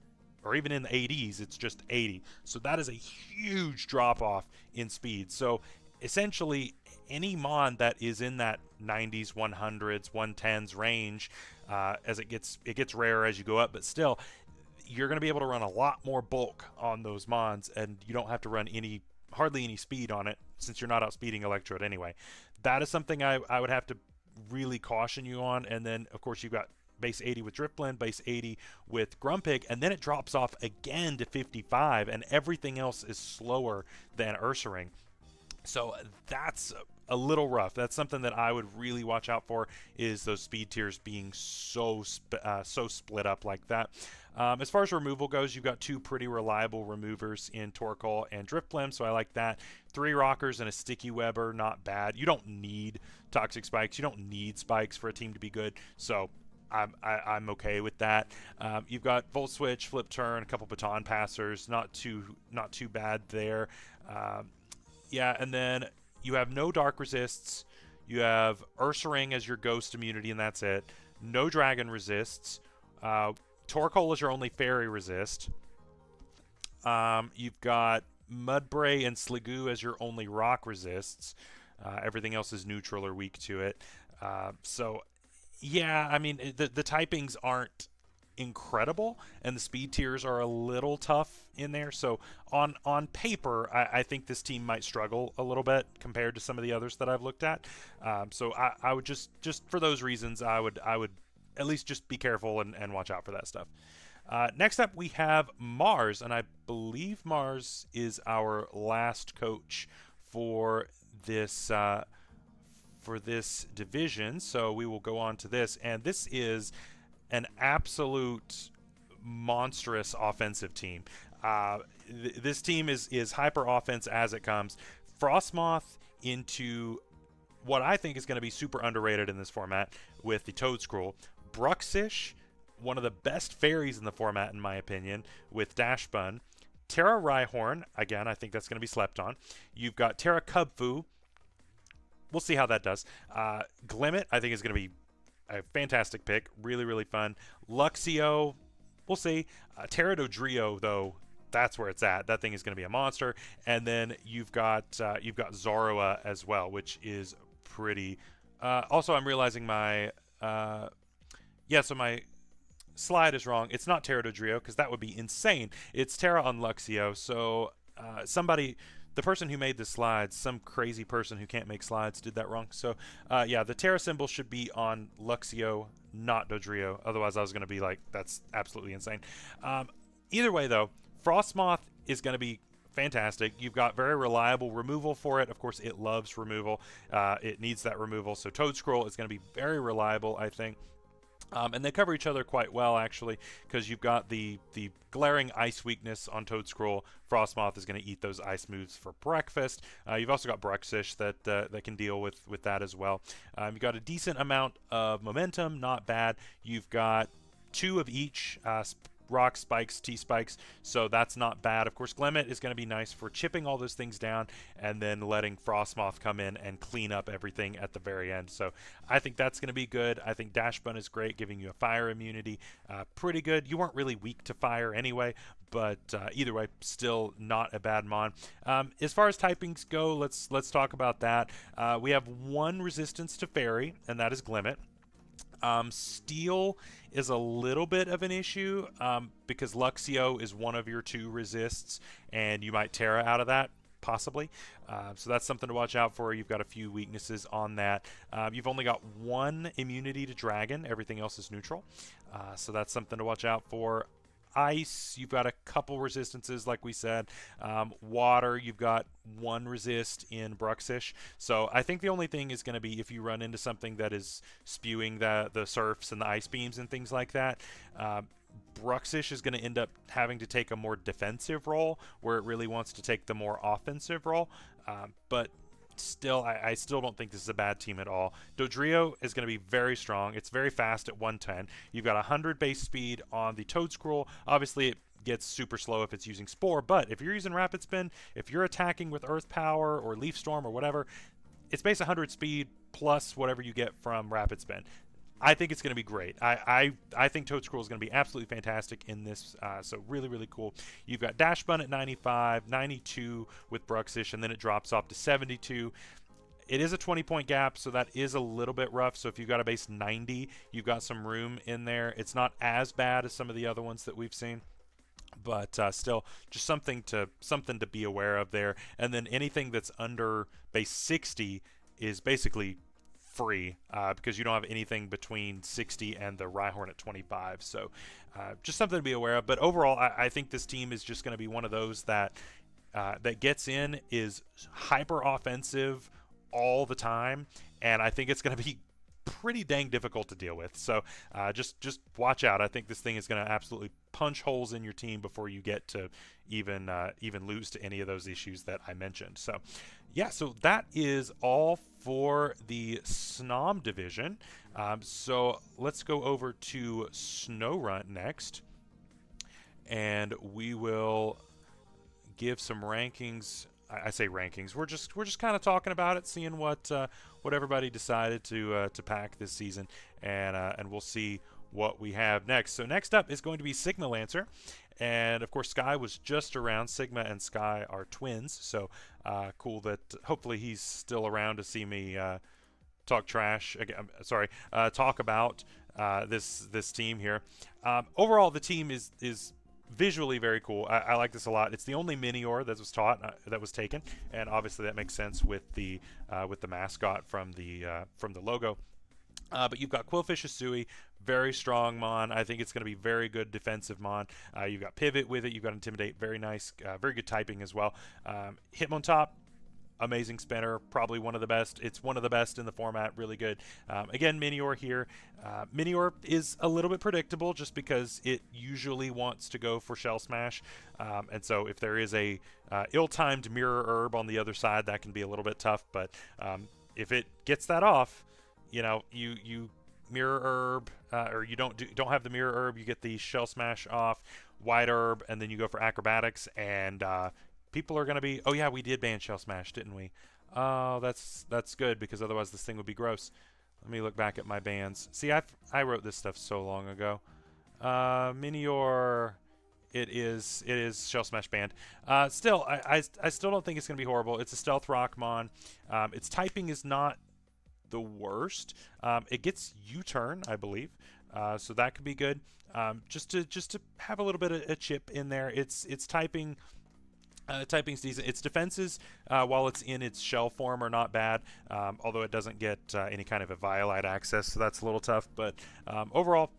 or even in the 80s. It's just 80. So that is a huge drop-off in speed. So essentially, any mon that is in that 90s, 100s, 110s range, as it gets rarer as you go up, but still, you're going to be able to run a lot more bulk on those mons, and you don't have to run hardly any speed on it, since you're not outspeeding Electrode anyway. That is something I would have to really caution you on. And then, of course, you've got base 80 with Driftblend, base 80 with Grumpig, and then it drops off again to 55, and everything else is slower than Ursa Ring. So that's a little rough. That's something that I would really watch out for, is those speed tiers being so split up like that. As far as removal goes, you've got two pretty reliable removers in Torkoal and Driftblim, so I like that. 3 rockers and a sticky webber, not bad. You don't need toxic spikes. You don't need spikes for a team to be good, so I'm okay with that. You've got Volt Switch, Flip Turn, a couple baton passers, not too bad there. Yeah, and then you have no Dark Resists. You have Ursa Ring as your Ghost immunity, and that's it. No Dragon Resists. Torkoal is your only Fairy Resist. You've got Mudbray and Sliggoo as your only Rock Resists. Everything else is neutral or weak to it. So, yeah, I mean, the typings aren't incredible, and the speed tiers are a little tough in there. So on paper, I think this team might struggle a little bit compared to some of the others that I've looked at. So I would just for those reasons, I would at least just be careful and watch out for that stuff. Next up, we have Mars, and I believe Mars is our last coach for this division. So we will go on to this, and this is an absolute monstrous offensive team. This team is hyper offense as it comes. Frostmoth into what I think is going to be super underrated in this format with the Toad Scroll. Bruxish, one of the best fairies in the format in my opinion, with Dashbun. Terra Rhyhorn, again, I think that's going to be slept on. You've got Terra Cubfu. We'll see how that does. Glimmet, I think, is going to be a fantastic pick. Really, really fun. Luxio, we'll see. Terra Dodrio, though, that's where it's at. That thing is going to be a monster. And then you've got Zoroa as well, which is pretty. Also, I'm realizing my so my slide is wrong. It's not Terra Dodrio because that would be insane. It's Terra on Luxio. So the person who made the slides, some crazy person who can't make slides, did that wrong. So the Terra symbol should be on Luxio, not Dodrio. Otherwise, I was going to be like, that's absolutely insane. Either way, though, Frostmoth is going to be fantastic. You've got very reliable removal for it. Of course, it loves removal. It needs that removal. So Toad Scroll is going to be very reliable, I think. And they cover each other quite well, actually, because you've got the glaring ice weakness on Toad Scroll. Frostmoth is going to eat those ice moves for breakfast. You've also got Bruxish that can deal with that as well. You've got a decent amount of momentum, not bad. You've got 2 of each. Rock spikes, T-spikes, so that's not bad. Of course, Glimmet is going to be nice for chipping all those things down and then letting Frostmoth come in and clean up everything at the very end. So I think that's going to be good. I think Dashbun is great, giving you a fire immunity. Pretty good. You weren't really weak to fire anyway, but either way, still not a bad mon. As far as typings go, let's talk about that. We have 1 resistance to fairy, and that is Glimmet. Steel is a little bit of an issue because Luxio is one of your 2 resists, and you might Terra out of that, possibly. So that's something to watch out for. You've got a few weaknesses on that. You've only got 1 immunity to dragon. Everything else is neutral. So that's something to watch out for. Ice, you've got a couple resistances, like we said. Water, you've got 1 resist in Bruxish. So I think the only thing is going to be if you run into something that is spewing the surfs and the ice beams and things like that. Bruxish is going to end up having to take a more defensive role where it really wants to take the more offensive role. But still, I still don't think this is a bad team at all. Dodrio is going to be very strong. It's very fast at 110. You've got 100 base speed on the Toad Scroll. Obviously, it gets super slow if it's using Spore, but if you're using Rapid Spin, if you're attacking with Earth Power or Leaf Storm or whatever, it's base 100 speed plus whatever you get from Rapid Spin. I think it's going to be great. I think Toad Scroll is going to be absolutely fantastic in this, so really, really cool. You've got Dashbun at 95, 92 with Bruxish, and then it drops off to 72. It is a 20-point gap, so that is a little bit rough. So if you've got a base 90, you've got some room in there. It's not as bad as some of the other ones that we've seen, but still just something to be aware of there. And then anything that's under base 60 is basically free because you don't have anything between 60 and the Rhyhorn at 25. So just something to be aware of. But overall, I think this team is just going to be one of those that gets in, is hyper offensive all the time, and I think it's going to be pretty dang difficult to deal with. So just watch out. I think this thing is going to absolutely punch holes in your team before you get to even lose to any of those issues that I mentioned. So yeah, so that is all for the Snom division. So let's go over to Snowrunt next, and we will give some rankings. I say rankings. We're just kind of talking about it, seeing what everybody decided to pack this season, and we'll see what we have next. So next up is going to be Sigma Lancer, and of course Sky was just around. Sigma and Sky are twins, so cool that hopefully he's still around to see me talk trash again. Sorry, talk about this team here. Overall, the team is visually very cool. I like this a lot. It's the only Minior that was taken, and obviously that makes sense with the mascot from the logo. But you've got Quillfish Asui, Very strong Mon. I think it's going to be very good defensive Mon. You've got Pivot with it. You've got Intimidate. Very nice. Very good typing as well. Hitmon top. Amazing spinner, probably one of the best. It's one of the best in the format, really good. Again, Minior here. Minior is a little bit predictable just because it usually wants to go for Shell Smash. And so if there is a ill-timed Mirror Herb on the other side, that can be a little bit tough. But if it gets that off, you Mirror Herb, or you don't have the Mirror Herb, you get the Shell Smash off, Wide Herb, and then you go for Acrobatics, and people are going to be, oh yeah, we did ban Shell Smash, didn't we? Oh, that's good, because otherwise this thing would be gross. Let me look back at my bans. See, I wrote this stuff so long ago. Minior, it is Shell Smash banned. Still, I still don't think it's going to be horrible. It's a Stealth Rockmon. Its typing is not the worst. It gets U-turn, I believe. So that could be good. Just to have a little bit of a chip in there. Its typing. Typing's decent. Its defenses, while it's in its shell form, are not bad, although it doesn't get any kind of a Violite access, so that's a little tough. But overall,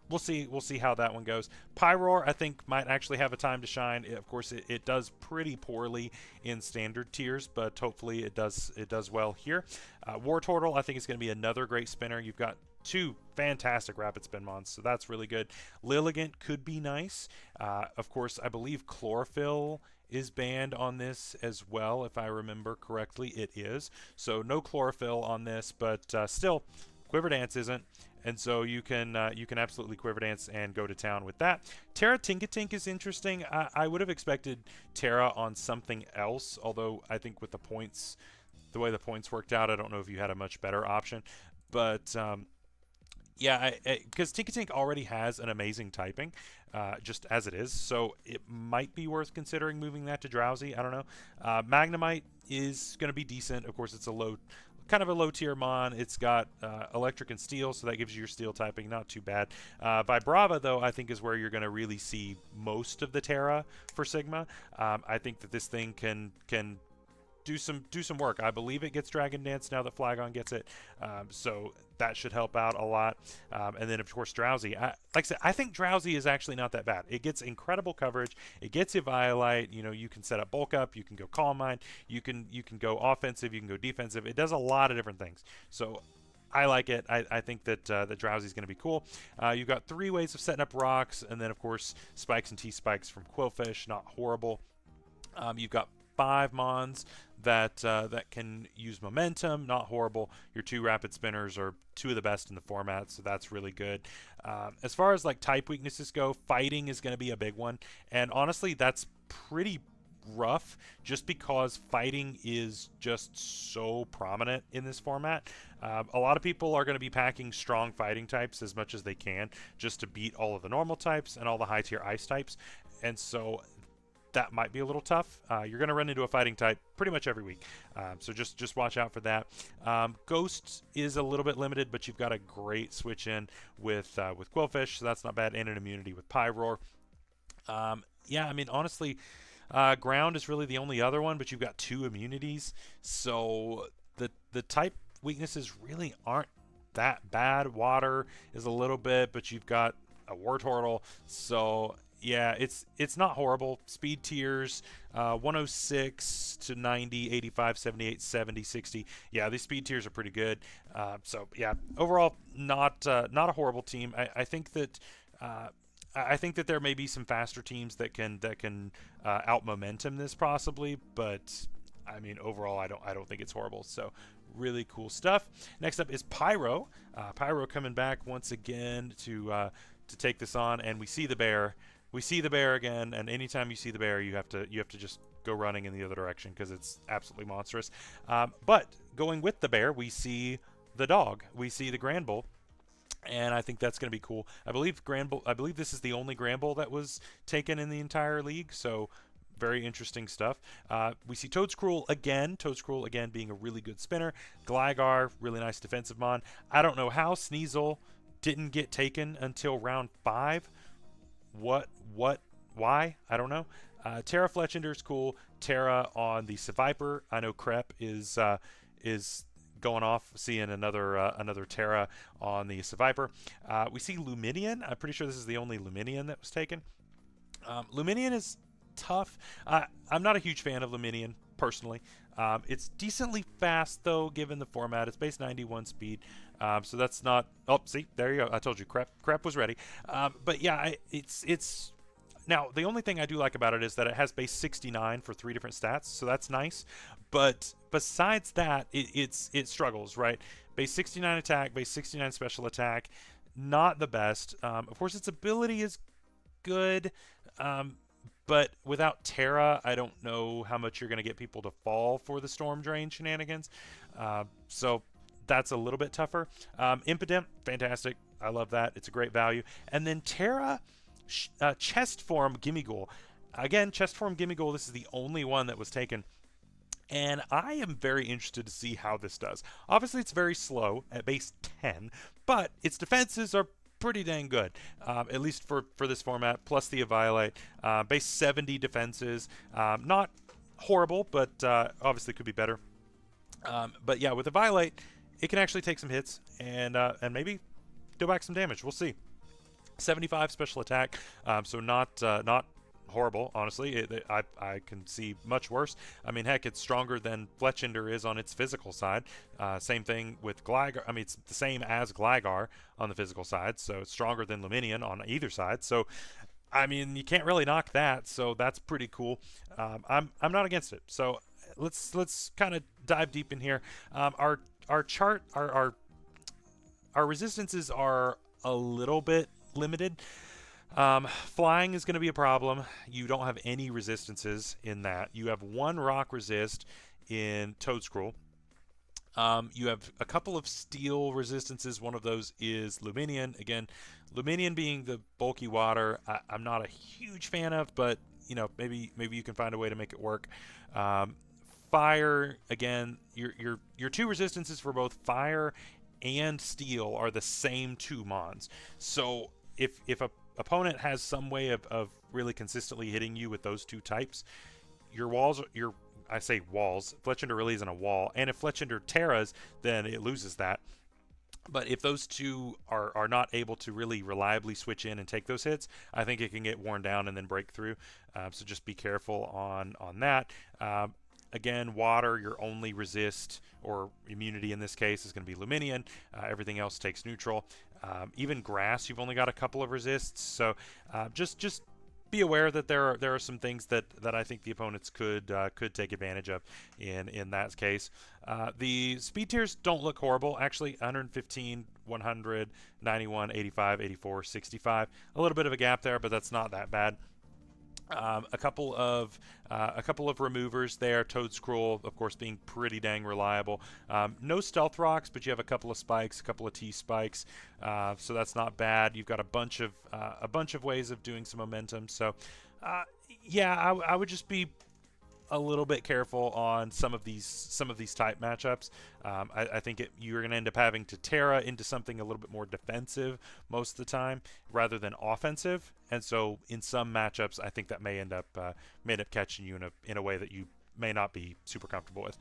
we'll see how that one goes. Pyroar, I think, might actually have a time to shine. Of course, it does pretty poorly in standard tiers, but hopefully it does well here. Wartortle, I think, is going to be another great spinner. You've got two fantastic rapid spin mons, so that's really good. Lilligant could be nice. Of course, I believe Chlorophyll is banned on this as well, if I remember correctly. It is. So no Chlorophyll on this, but still, Quiver Dance isn't. And so you can absolutely Quiver Dance and go to town with that. Terra Tinkatink is interesting. I would have expected Terra on something else, although I think with the points, the way the points worked out, I don't know if you had a much better option. But yeah, because Tinkatink already has an amazing typing, just as it is, so it might be worth considering moving that to Drowsy. I don't know. Magnemite is going to be decent. Of course, it's a kind of a low tier mon. It's got electric and steel, so that gives you your steel typing. Not too bad. Vibrava, though, I think is where you're going to really see most of the Terra for Sigma. I think that this thing can do some work. I believe it gets Dragon Dance now that Flagon gets it, so that should help out a lot. And then of course Drowsy. Like I said, I think Drowsy is actually not that bad. It gets incredible coverage. It gets you Violite. You can set up Bulk Up. You can go Calm Mind. You can go offensive. You can go defensive. It does a lot of different things. So I like it. I think that the Drowsy is going to be cool. You've got 3 ways of setting up rocks, and then of course Spikes and T-Spikes from Quillfish. Not horrible. You've got 5 mons that can use momentum. Not horrible. Your 2 rapid spinners are 2 of the best in the format, so that's really good. As far as like type weaknesses go, fighting is going to be a big one, and honestly that's pretty rough just because fighting is just so prominent in this format. A lot of people are going to be packing strong fighting types as much as they can just to beat all of the normal types and all the high tier ice types, and so that might be a little tough. You're going to run into a fighting type pretty much every week, so just watch out for that. Ghost is a little bit limited, but you've got a great switch in with Quillfish, so that's not bad, and an immunity with Pyroar. Yeah, I mean, honestly, Ground is really the only other one, but you've got 2 immunities, so the type weaknesses really aren't that bad. Water is a little bit, but you've got a Wartortle, so yeah, it's not horrible. Speed tiers, 106 to 90, 85, 78, 70, 60. Yeah, these speed tiers are pretty good. So yeah, overall, not a horrible team. I think that there may be some faster teams that can out momentum this possibly, but I mean overall, I don't think it's horrible. So really cool stuff. Next up is Pyro. Pyro coming back once again to take this on, and we see the bear. We see the bear again, and anytime you see the bear, you have to just go running in the other direction because it's absolutely monstrous. But going with the bear, we see the dog. We see the Granbull, and I think that's going to be cool. I believe this is the only Granbull that was taken in the entire league, so very interesting stuff. We see Toadscruel again being a really good spinner. Gligar, really nice defensive mon. I don't know how Sneasel didn't get taken until round 5. Why? I don't know. Terra Fletchender is cool. Terra on the Seviper. I know Crep is going off, seeing another Terra on the Survivor. We see Luminian. I'm pretty sure this is the only Luminian that was taken. Luminian is tough. I'm not a huge fan of Luminian personally. It's decently fast though, given the format. It's base 91 speed, so that's not. Oh, see, there you go. I told you, crap was ready. But yeah, it's now the only thing I do like about it is that it has base 69 for 3 different stats, so that's nice. But besides that, it struggles, right? Base 69 attack, base 69 special attack, not the best. Of course, its ability is good. But without Terra, I don't know how much you're going to get people to fall for the Storm Drain shenanigans. So that's a little bit tougher. Impotent, fantastic. I love that. It's a great value. And then Terra, Chest Form Gimmighoul. Again, Chest Form Gimmighoul, this is the only one that was taken. And I am very interested to see how this does. Obviously, it's very slow at base 10, but its defenses are pretty dang good, at least for this format, plus the Violate. Base 70 defenses, not horrible, but obviously could be better. But yeah, with the Violate, it can actually take some hits and maybe do back some damage. We'll see. 75 special attack, so not horrible, honestly. I can see much worse. I mean, heck, it's stronger than Fletchinder is on its physical side. Same thing with Gligar. I mean, it's the same as Gligar on the physical side, so it's stronger than Luminian on either side. So, I mean, you can't really knock that. So that's pretty cool. I'm not against it. So let's kind of dive deep in here. Our chart, our resistances are a little bit limited. Flying is going to be a problem. You don't have any resistances in that. You have 1 rock resist in Toedscruel. You have a couple of steel resistances. One of those is Luminian. Again, Luminian being the bulky water, I'm not a huge fan of, but you know, maybe you can find a way to make it work. Fire, again, your 2 resistances for both fire and steel are the same 2 mons. So if a opponent has some way of really consistently hitting you with those 2 types, your walls, I say walls, Fletchinder really isn't a wall, and if Fletchinder Terras, then it loses that. But if those 2 are not able to really reliably switch in and take those hits, I think it can get worn down and then break through. So just be careful on that. Again, water, your only resist or immunity in this case is going to be Luminian. Everything else takes neutral. Even grass, you've only got a couple of resists. So just be aware that there are some things that I think the opponents could take advantage of in that case. The speed tiers don't look horrible. Actually, 115, 100, 91, 85, 84, 65. A little bit of a gap there, but that's not that bad. A couple of removers there. Toedscruel, of course, being pretty dang reliable. No stealth rocks, but you have a couple of spikes, a couple of T spikes, so that's not bad. You've got a bunch of ways of doing some momentum. So, yeah, I would just be a little bit careful on some of these type matchups. I think you're going to end up having to Terra into something a little bit more defensive most of the time rather than offensive, and so in some matchups I think that may end up catching you in a way that you may not be super comfortable with.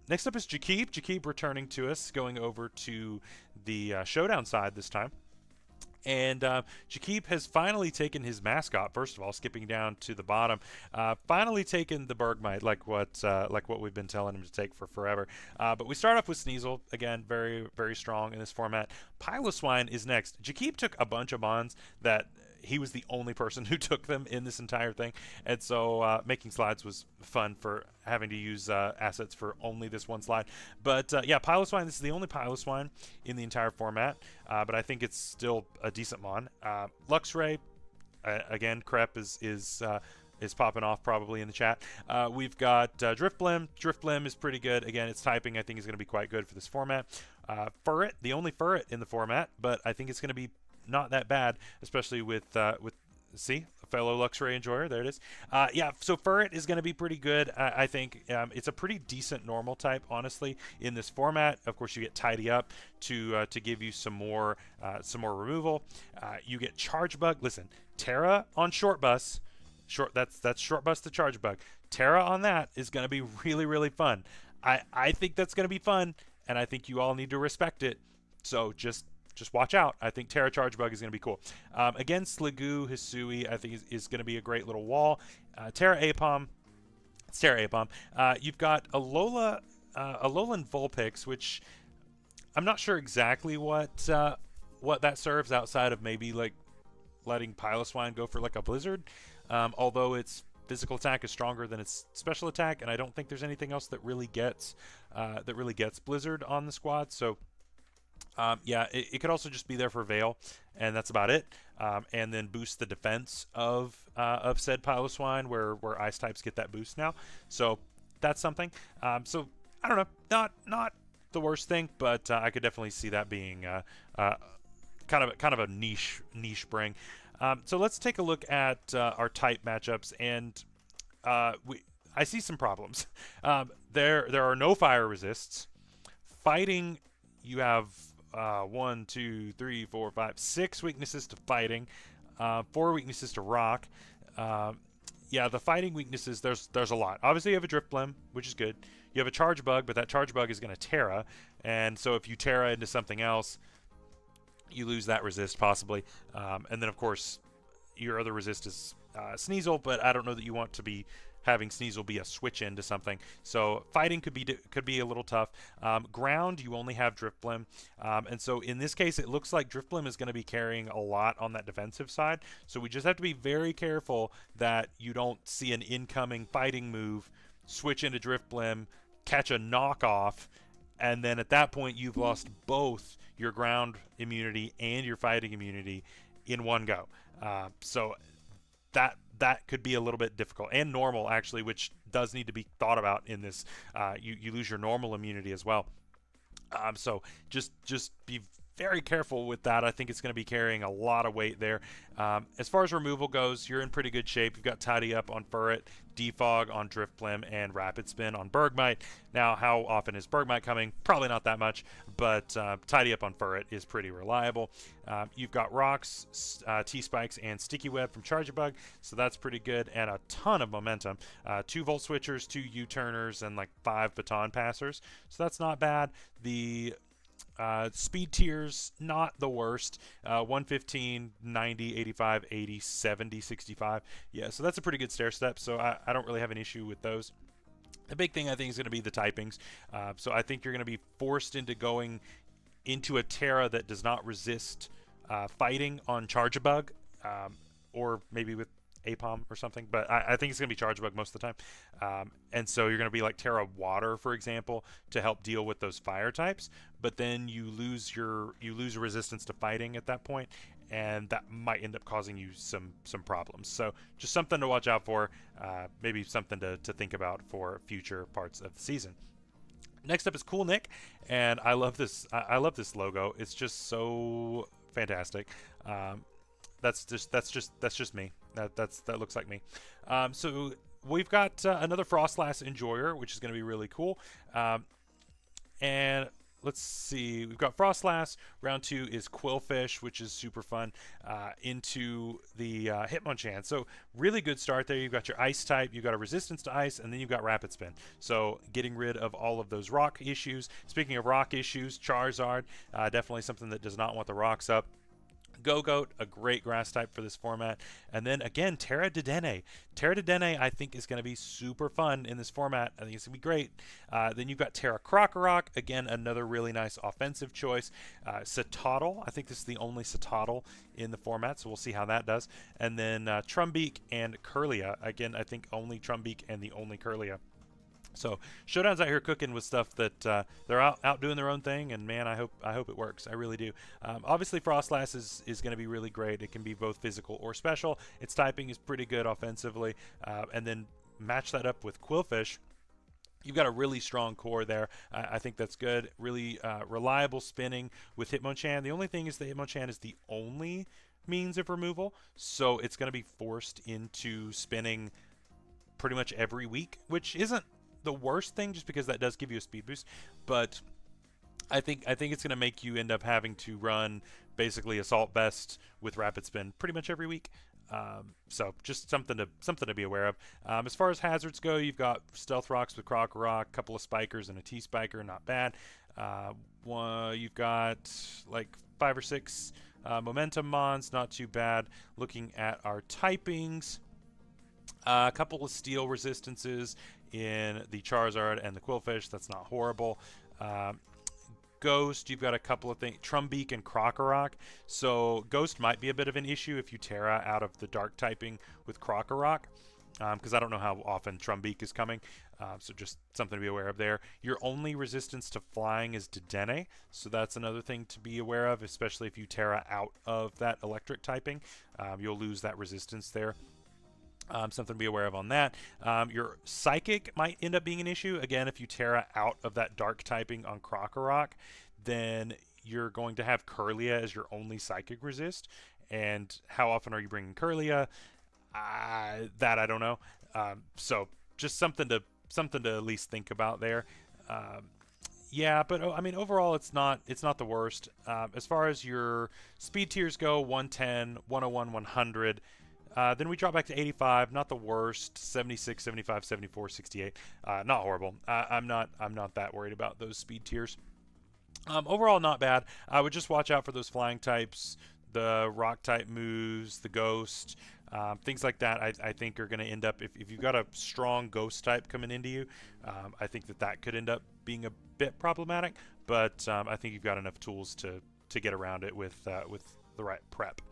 Next up is Jakib. Jakib returning to us, going over to the showdown side this time. And Jakib has finally taken his mascot. First of all, skipping down to the bottom, finally taken the Bergmite, like what we've been telling him to take for forever. But we start off with Sneasel, again, very very strong in this format. Piloswine is next. Jakib took a bunch of mons that he was the only person who took them in this entire thing, and so making slides was fun for having to use assets for only this one slide. But yeah, Piloswine, this is the only Piloswine in the entire format, but I think it's still a decent mon. Luxray, again, Crep is popping off probably in the chat. We've got Driftblim. Driftblim is pretty good. Again, its typing I think is going to be quite good for this format. Furret, the only Furret in the format, but I think it's going to be not that bad, especially with see, a fellow Luxray enjoyer. There it is. Yeah, so Furret is going to be pretty good. I think it's a pretty decent normal type, honestly, in this format. Of course, you get Tidy Up to give you some more removal. You get Charge Bug. Listen, Terra on Short Bus. That's Short Bus to Charge Bug. Terra on that is going to be really really fun. I think that's going to be fun and I think you all need to respect it. So just watch out. I think Terra Charge Bug is going to be cool. Again, Sliggoo Hisui, I think is going to be a great little wall. Terra Apom. It's Terra Apom. You've got Alolan Vulpix, which I'm not sure exactly what that serves outside of maybe like letting Piloswine go for like a Blizzard. Although its physical attack is stronger than its special attack, and I don't think there's anything else that really gets Blizzard on the squad. So yeah, it could also just be there for Veil, and that's about it. And then boost the defense of said Piloswine, where Ice types get that boost now. So that's something. So I don't know, not the worst thing, but I could definitely see that being kind of a niche bring. So let's take a look at our type matchups, and I see some problems. There are no fire resists. Fighting, you have 1, 2, 3, 4, 5, 6 weaknesses to fighting, 4 weaknesses to rock. Yeah, the fighting weaknesses, there's a lot. Obviously, you have a Drift Blim, which is good. You have a Charge Bug, but that Charge Bug is going to Terra, and so if you Terra into something else, you lose that resist possibly. And then, of course, your other resist is Sneasel, but I don't know that you want to be having Sneasel be a switch into something. So fighting could be a little tough. Ground, you only have Drift Blim. And so in this case, it looks like Drift Blim is going to be carrying a lot on that defensive side. So we just have to be very careful that you don't see an incoming fighting move, switch into Drift Blim, catch a knockoff, and then at that point you've lost both your ground immunity and your fighting immunity in one go. So that could be a little bit difficult, and normal actually, which does need to be thought about in this. You lose your normal immunity as well. So just be very careful with that. I think it's going to be carrying a lot of weight there. As far as removal goes, you're in pretty good shape. You've got Tidy Up on Furret, Defog on Drift Blim, and Rapid Spin on Bergmite. Now, how often is Bergmite coming? Probably not that much, but Tidy Up on Furret is pretty reliable. You've got Rocks, T-Spikes, and Sticky Web from Charjabug, so that's pretty good, and a ton of momentum. 2 Volt Switchers, 2 U-Turners, and like 5 Baton Passers, so that's not bad. The speed tiers, not the worst. 115, 90, 85, 80, 70, 65. Yeah, so that's a pretty good stair step, so I don't really have an issue with those. The big thing I think is going to be the typings. So I think you're going to be forced into going into a Terra that does not resist fighting on Charjabug, or maybe with Apom or something, but I think it's going to be Charjabug most of the time. And so you're going to be like Terra Water, for example, to help deal with those fire types, but then you lose resistance to fighting at that point, and that might end up causing you some problems. So just something to watch out for, maybe something to think about for future parts of the season. Next up is Cool Nick, and I love this. I love this logo. It's just so fantastic. That's just me. That looks like me. So we've got another Frostlass Enjoyer, which is going to be really cool. And let's see, we've got Frostlass. Round 2 is Quillfish, which is super fun, into the Hitmonchan. So really good start there. You've got your Ice type, you've got a resistance to Ice, and then you've got Rapid Spin. So getting rid of all of those rock issues. Speaking of rock issues, Charizard, definitely something that does not want the rocks up. Go-Goat, a great grass type for this format. And then again, Terra Dedenne. Terra Dedenne, I think, is going to be super fun in this format. I think it's going to be great. Then you've got Terra Krokorok, again, another really nice offensive choice. Citadel, I think this is the only Citadel in the format, so we'll see how that does. And then Trumbeak and Kirlia. Again, I think only Trumbeak and the only Kirlia. So Showdown's out here cooking with stuff that they're out doing their own thing, and man, I hope it works. I really do. Obviously, Frostlass is going to be really great. It can be both physical or special. Its typing is pretty good offensively, and then match that up with Quillfish. You've got a really strong core there. I think that's good. Really reliable spinning with Hitmonchan. The only thing is that Hitmonchan is the only means of removal, so it's going to be forced into spinning pretty much every week, which isn't the worst thing, just because that does give you a speed boost, but I think it's going to make you end up having to run basically Assault Vest with Rapid Spin pretty much every week. So just something to be aware of. As far as hazards go, you've got Stealth Rocks with Krokorok, a couple of Spikers and a T-Spiker, not bad. You've got like 5 or 6 momentum mons, not too bad. Looking at our typings, a couple of steel resistances in the Charizard and the Quillfish. That's not horrible. Ghost, you've got a couple of things, Trumbeak and Krokorok. So Ghost might be a bit of an issue if you Terra out of the dark typing with Krokorok, because I don't know how often Trumbeak is coming. So just something to be aware of there. Your only resistance to flying is Dedenne, so that's another thing to be aware of, especially if you Terra out of that electric typing. You'll lose that resistance there. Something to be aware of on that. Your Psychic might end up being an issue. Again, if you Terra out of that dark typing on Krokorok, then you're going to have Kirlia as your only Psychic resist. And how often are you bringing Kirlia? That I don't know. So just something to at least think about there. Yeah, but I mean, overall, it's not the worst. As far as your speed tiers go, 110, 101, 100. Then we drop back to 85, not the worst. 76, 75, 74, 68, not horrible. I'm not that worried about those speed tiers. Overall, not bad. I would just watch out for those flying types, the rock type moves, the ghost, things like that. I think are going to end up, if you've got a strong ghost type coming into you, I think that could end up being a bit problematic. But I think you've got enough tools to get around it with the right prep.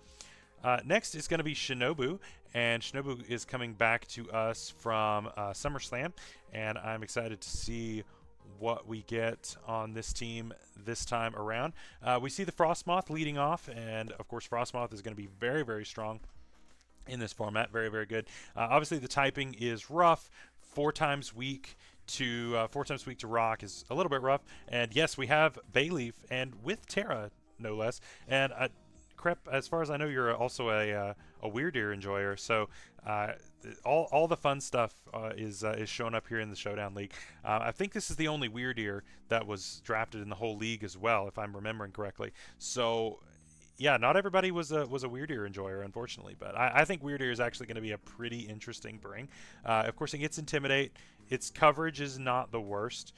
Next is going to be Shinobu, and Shinobu is coming back to us from SummerSlam, and I'm excited to see what we get on this team this time around. We see the Frostmoth leading off, and of course Frostmoth is going to be very, very strong in this format. Very, very good. Obviously the typing is rough. 4 times weak to rock is a little bit rough, and yes, we have Bayleaf, and with Terra no less, and Crep, as far as I know, you're also a Weirdeer enjoyer, so all the fun stuff is shown up here in the Showdown League. I think this is the only Weirdeer that was drafted in the whole league as well, if I'm remembering correctly. So yeah, not everybody was a Weirdeer enjoyer, unfortunately, but I think Weirdeer is actually going to be a pretty interesting bring. Of course, it gets Intimidate. Its coverage is not the worst.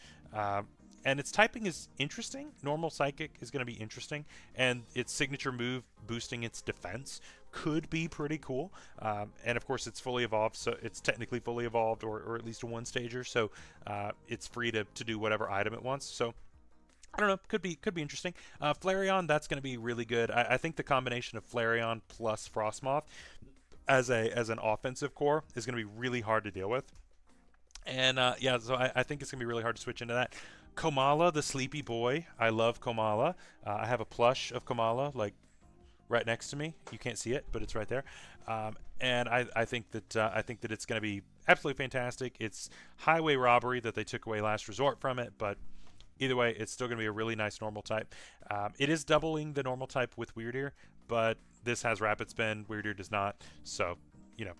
And its typing is interesting. Normal Psychic is going to be interesting, and its signature move boosting its defense could be pretty cool. And of course, it's fully evolved, so it's technically fully evolved, or at least a 1-stager. So it's free to do whatever item it wants. So I don't know, could be interesting. Flareon, that's going to be really good. I think the combination of Flareon plus Frostmoth as an offensive core is going to be really hard to deal with. And yeah, so I think it's going to be really hard to switch into that. Komala, the sleepy boy. I love Komala. I have a plush of Komala, like right next to me. You can't see it, but it's right there. And I think that it's going to be absolutely fantastic. It's highway robbery that they took away Last Resort from it, but either way, it's still going to be a really nice normal type. It is doubling the normal type with Weirdeer, but this has Rapid Spin. Weirdeer does not, so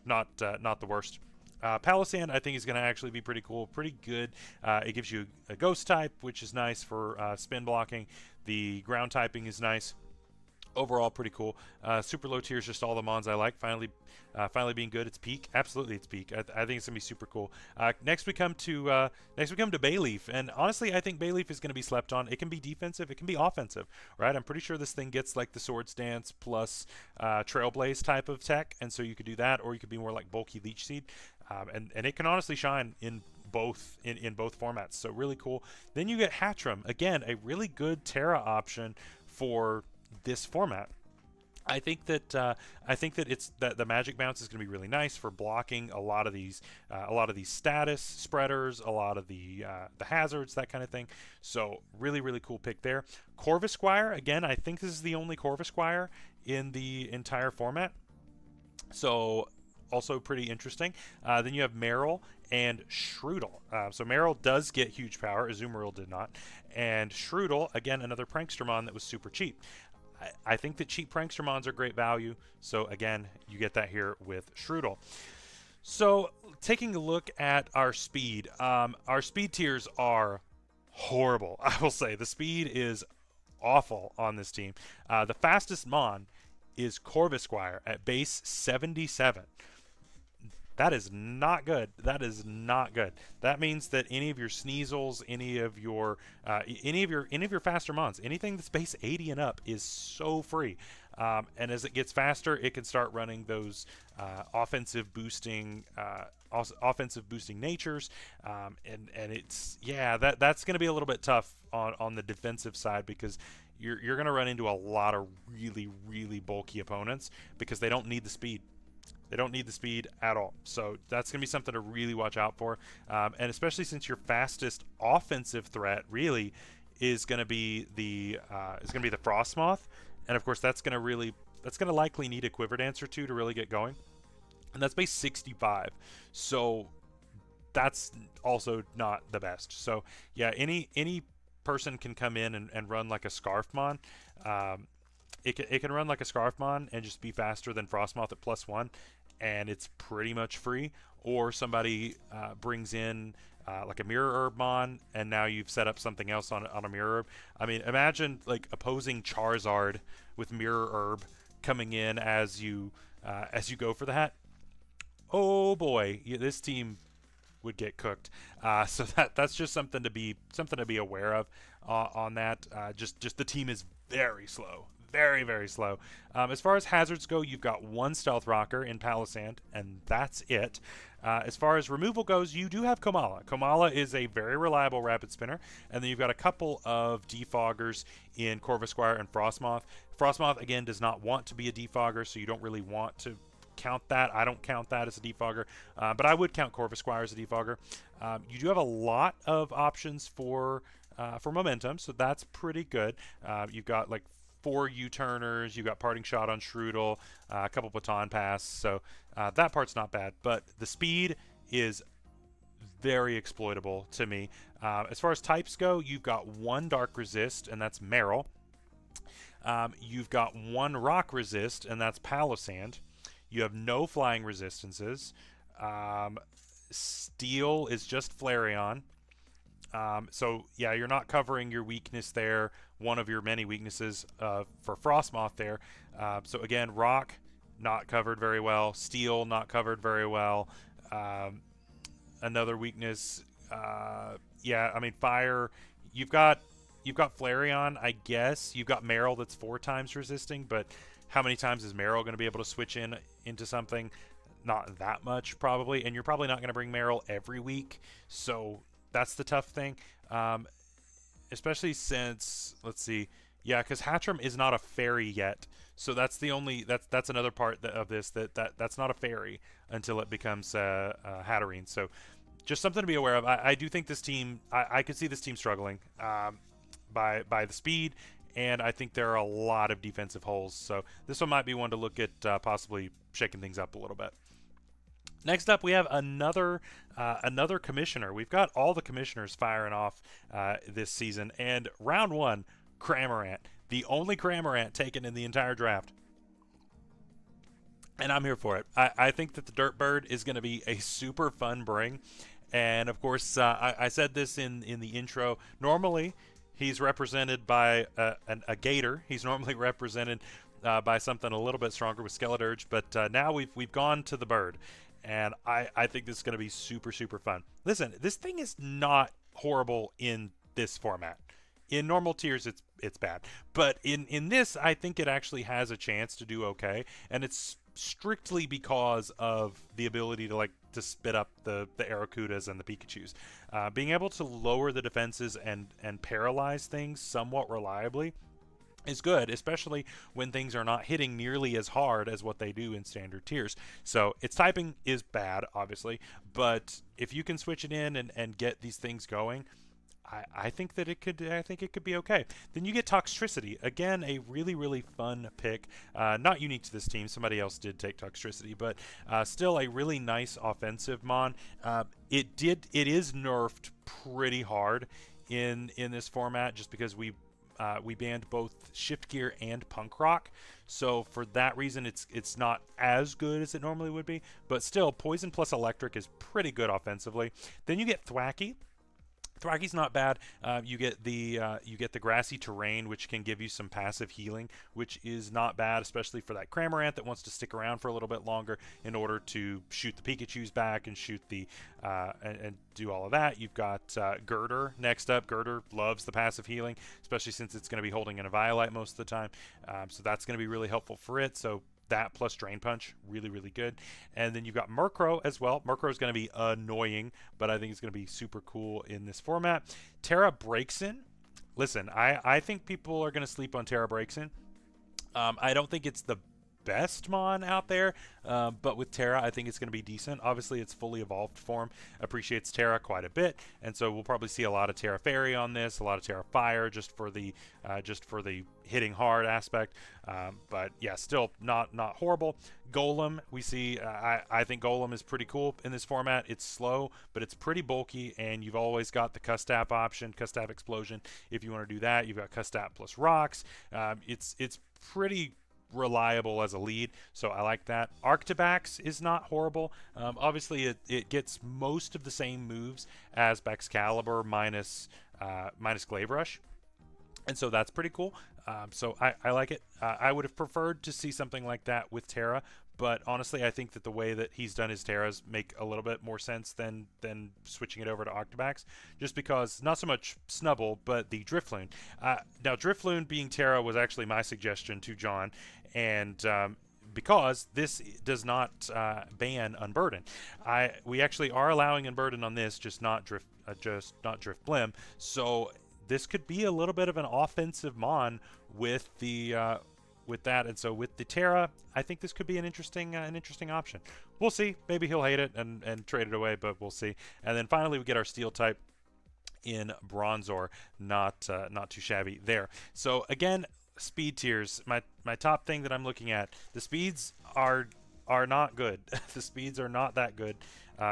not the worst. Palossand, I think, is going to actually be pretty cool, pretty good. It gives you a ghost type, which is nice for spin blocking. The ground typing is nice. Overall, pretty cool. Super low tier is just all the mons I like. Finally being good. It's peak. Absolutely, it's peak. I think it's gonna be super cool. Next we come to Bayleaf, and honestly, I think Bayleaf is gonna be slept on. It can be defensive. It can be offensive. Right? I'm pretty sure this thing gets like the Swords Dance plus Trailblaze type of tech, and so you could do that, or you could be more like bulky Leech Seed, and it can honestly shine in both formats. So really cool. Then you get Hatchram, again, a really good Terra option for this format. I think that it's that the magic bounce is going to be really nice for blocking a lot of these status spreaders, a lot of the hazards, that kind of thing. So really cool pick there. Corvisquire, again, I think this is the only Corvisquire in the entire format. So also pretty interesting. Then you have Meryl and Shroodle. So Meryl does get huge power, Azumarill did not. And Shroodle, again, another Prankstermon that was super cheap. I think that cheap Prankstermons are great value. So again, you get that here with Shroodle. So taking a look at our speed tiers are horrible. I will say the speed is awful on this team. The fastest Mon is Corvisquire at base 77. That is not good. That is not good. That means that any of your Sneasels, any of your faster mons, anything that's base 80 and up is so free. And as it gets faster, it can start running those offensive boosting natures, and it's that's going to be a little bit tough on the defensive side, because you're going to run into a lot of really bulky opponents because they don't need the speed. They don't need the speed at all. So that's going to be something to really watch out for. And especially since your fastest offensive threat really is going to be the Frostmoth. And of course that's going to likely need a Quiver Dance or two to really get going. And that's base 65. So that's also not the best. So yeah, any person can come in and run like a Scarfmon. It can run like a Scarfmon and just be faster than Frostmoth at +1, and it's pretty much free. Or somebody brings in like a Mirror Herbmon, and now you've set up something else on a Mirror Herb. I mean, imagine like opposing Charizard with Mirror Herb coming in as you go for that. Oh boy, this team would get cooked. So that's just something to be aware of on that. Just the team is very slow. Very slow. As far as hazards go, you've got one Stealth Rocker in Palisand, and that's it. As far as removal goes, you do have Komala. Komala is a very reliable Rapid Spinner, and then you've got a couple of Defoggers in Corvisquire and Frostmoth. Frostmoth, again, does not want to be a Defogger, so you don't really want to count that. I don't count that as a Defogger, but I would count Corvisquire as a Defogger. You do have a lot of options for momentum, so that's pretty good. You've got like 4 U-turners, you've got Parting Shot on Shroodle, a couple Baton Pass, so that part's not bad, but the speed is very exploitable to me. As far as types go, you've got one Dark Resist, and that's Meryl. You've got one Rock Resist, and that's Palisand. You have no flying resistances. Steel is just Flareon. So yeah, you're not covering your weakness there, one of your many weaknesses for Frostmoth there. So again, Rock, not covered very well. Steel, not covered very well. Another weakness, yeah, I mean, Fire, you've got Flareon, I guess. You've got Meryl that's 4 times resisting, but how many times is Meryl going to be able to switch into something? Not that much, probably. And you're probably not going to bring Meryl every week, so that's the tough thing. Especially since, let's see, yeah, because Hatchram is not a fairy yet, so that's the only that's another part of this that's not a fairy until it becomes Hatterene. So just something to be aware of. I do think this team, I could see this team struggling by the speed, and I think there are a lot of defensive holes. So this one might be one to look at possibly shaking things up a little bit. Next up, we have another commissioner. We've got all the commissioners firing off this season, and round 1, Cramorant, the only Cramorant taken in the entire draft. And I'm here for it. I think that the Dirt Bird is going to be a super fun bring, and of course, I said this in the intro. Normally, he's represented by a Gator. He's normally represented by something a little bit stronger with Skeledirge, but now we've gone to the Bird. And I think this is going to be super fun. Listen, this thing is not horrible in this format. In normal tiers, it's bad. But in this, I think it actually has a chance to do okay. And it's strictly because of the ability to spit up the Arrokudas and the Pikachus. Being able to lower the defenses and paralyze things somewhat reliably is good, especially when things are not hitting nearly as hard as what they do in standard tiers. So its typing is bad, obviously, but if you can switch it in and get these things going, I think it could be okay. Then you get Toxtricity, again, a really fun pick. Not unique to this team. Somebody else did take Toxtricity, but still a really nice offensive mon. It is nerfed pretty hard in this format, just because we banned both Shift Gear and Punk Rock, so for that reason it's not as good as it normally would be, but still Poison plus Electric is pretty good offensively. Then you get Thwacky, Thwacky's not bad. You get the grassy terrain, which can give you some passive healing, which is not bad, especially for that Cramorant that wants to stick around for a little bit longer in order to shoot the Pikachu's back and shoot the and do all of that. You've got Girder next up. Girder loves the passive healing, especially since it's going to be holding in a Violite most of the time. So that's going to be really helpful for it. So that plus Drain Punch, really, really good. And then you've got Murkrow as well. Murkrow is going to be annoying, but I think it's going to be super cool in this format. Terra Breaks In. Listen, I think people are going to sleep on Terra Breaks In. I don't think it's the best Mon out there, but with Terra, I think it's going to be decent. Obviously, its fully evolved form appreciates Terra quite a bit, and so we'll probably see a lot of Terra Fairy on this, a lot of Terra Fire, just for the hitting hard aspect. But yeah, still not horrible. Golem, we see. I think Golem is pretty cool in this format. It's slow, but it's pretty bulky, and you've always got the Custap option, Custap Explosion. If you want to do that, you've got Custap plus Rocks. It's pretty reliable as a lead, so I like that. Arctibax is not horrible. Obviously, it gets most of the same moves as Baxcalibur minus Glaive Rush, and so that's pretty cool. So I like it. I would have preferred to see something like that with Terra, but honestly, I think that the way that he's done his Terras make a little bit more sense than switching it over to Octobax, just because not so much Snubble, but the Drifloon. Now, Drifloon being Terra was actually my suggestion to John, and because this does not ban Unburden. We actually are allowing Unburden on this, just not Drift Blim. So this could be a little bit of an offensive Mon with the with that, and so with the Terra, I think this could be an interesting option. We'll see. Maybe he'll hate it and trade it away, but we'll see. And then finally, we get our Steel type in Bronzor. Not too shabby there. So again, speed tiers. My top thing that I'm looking at, the speeds are not good. The speeds are not that good.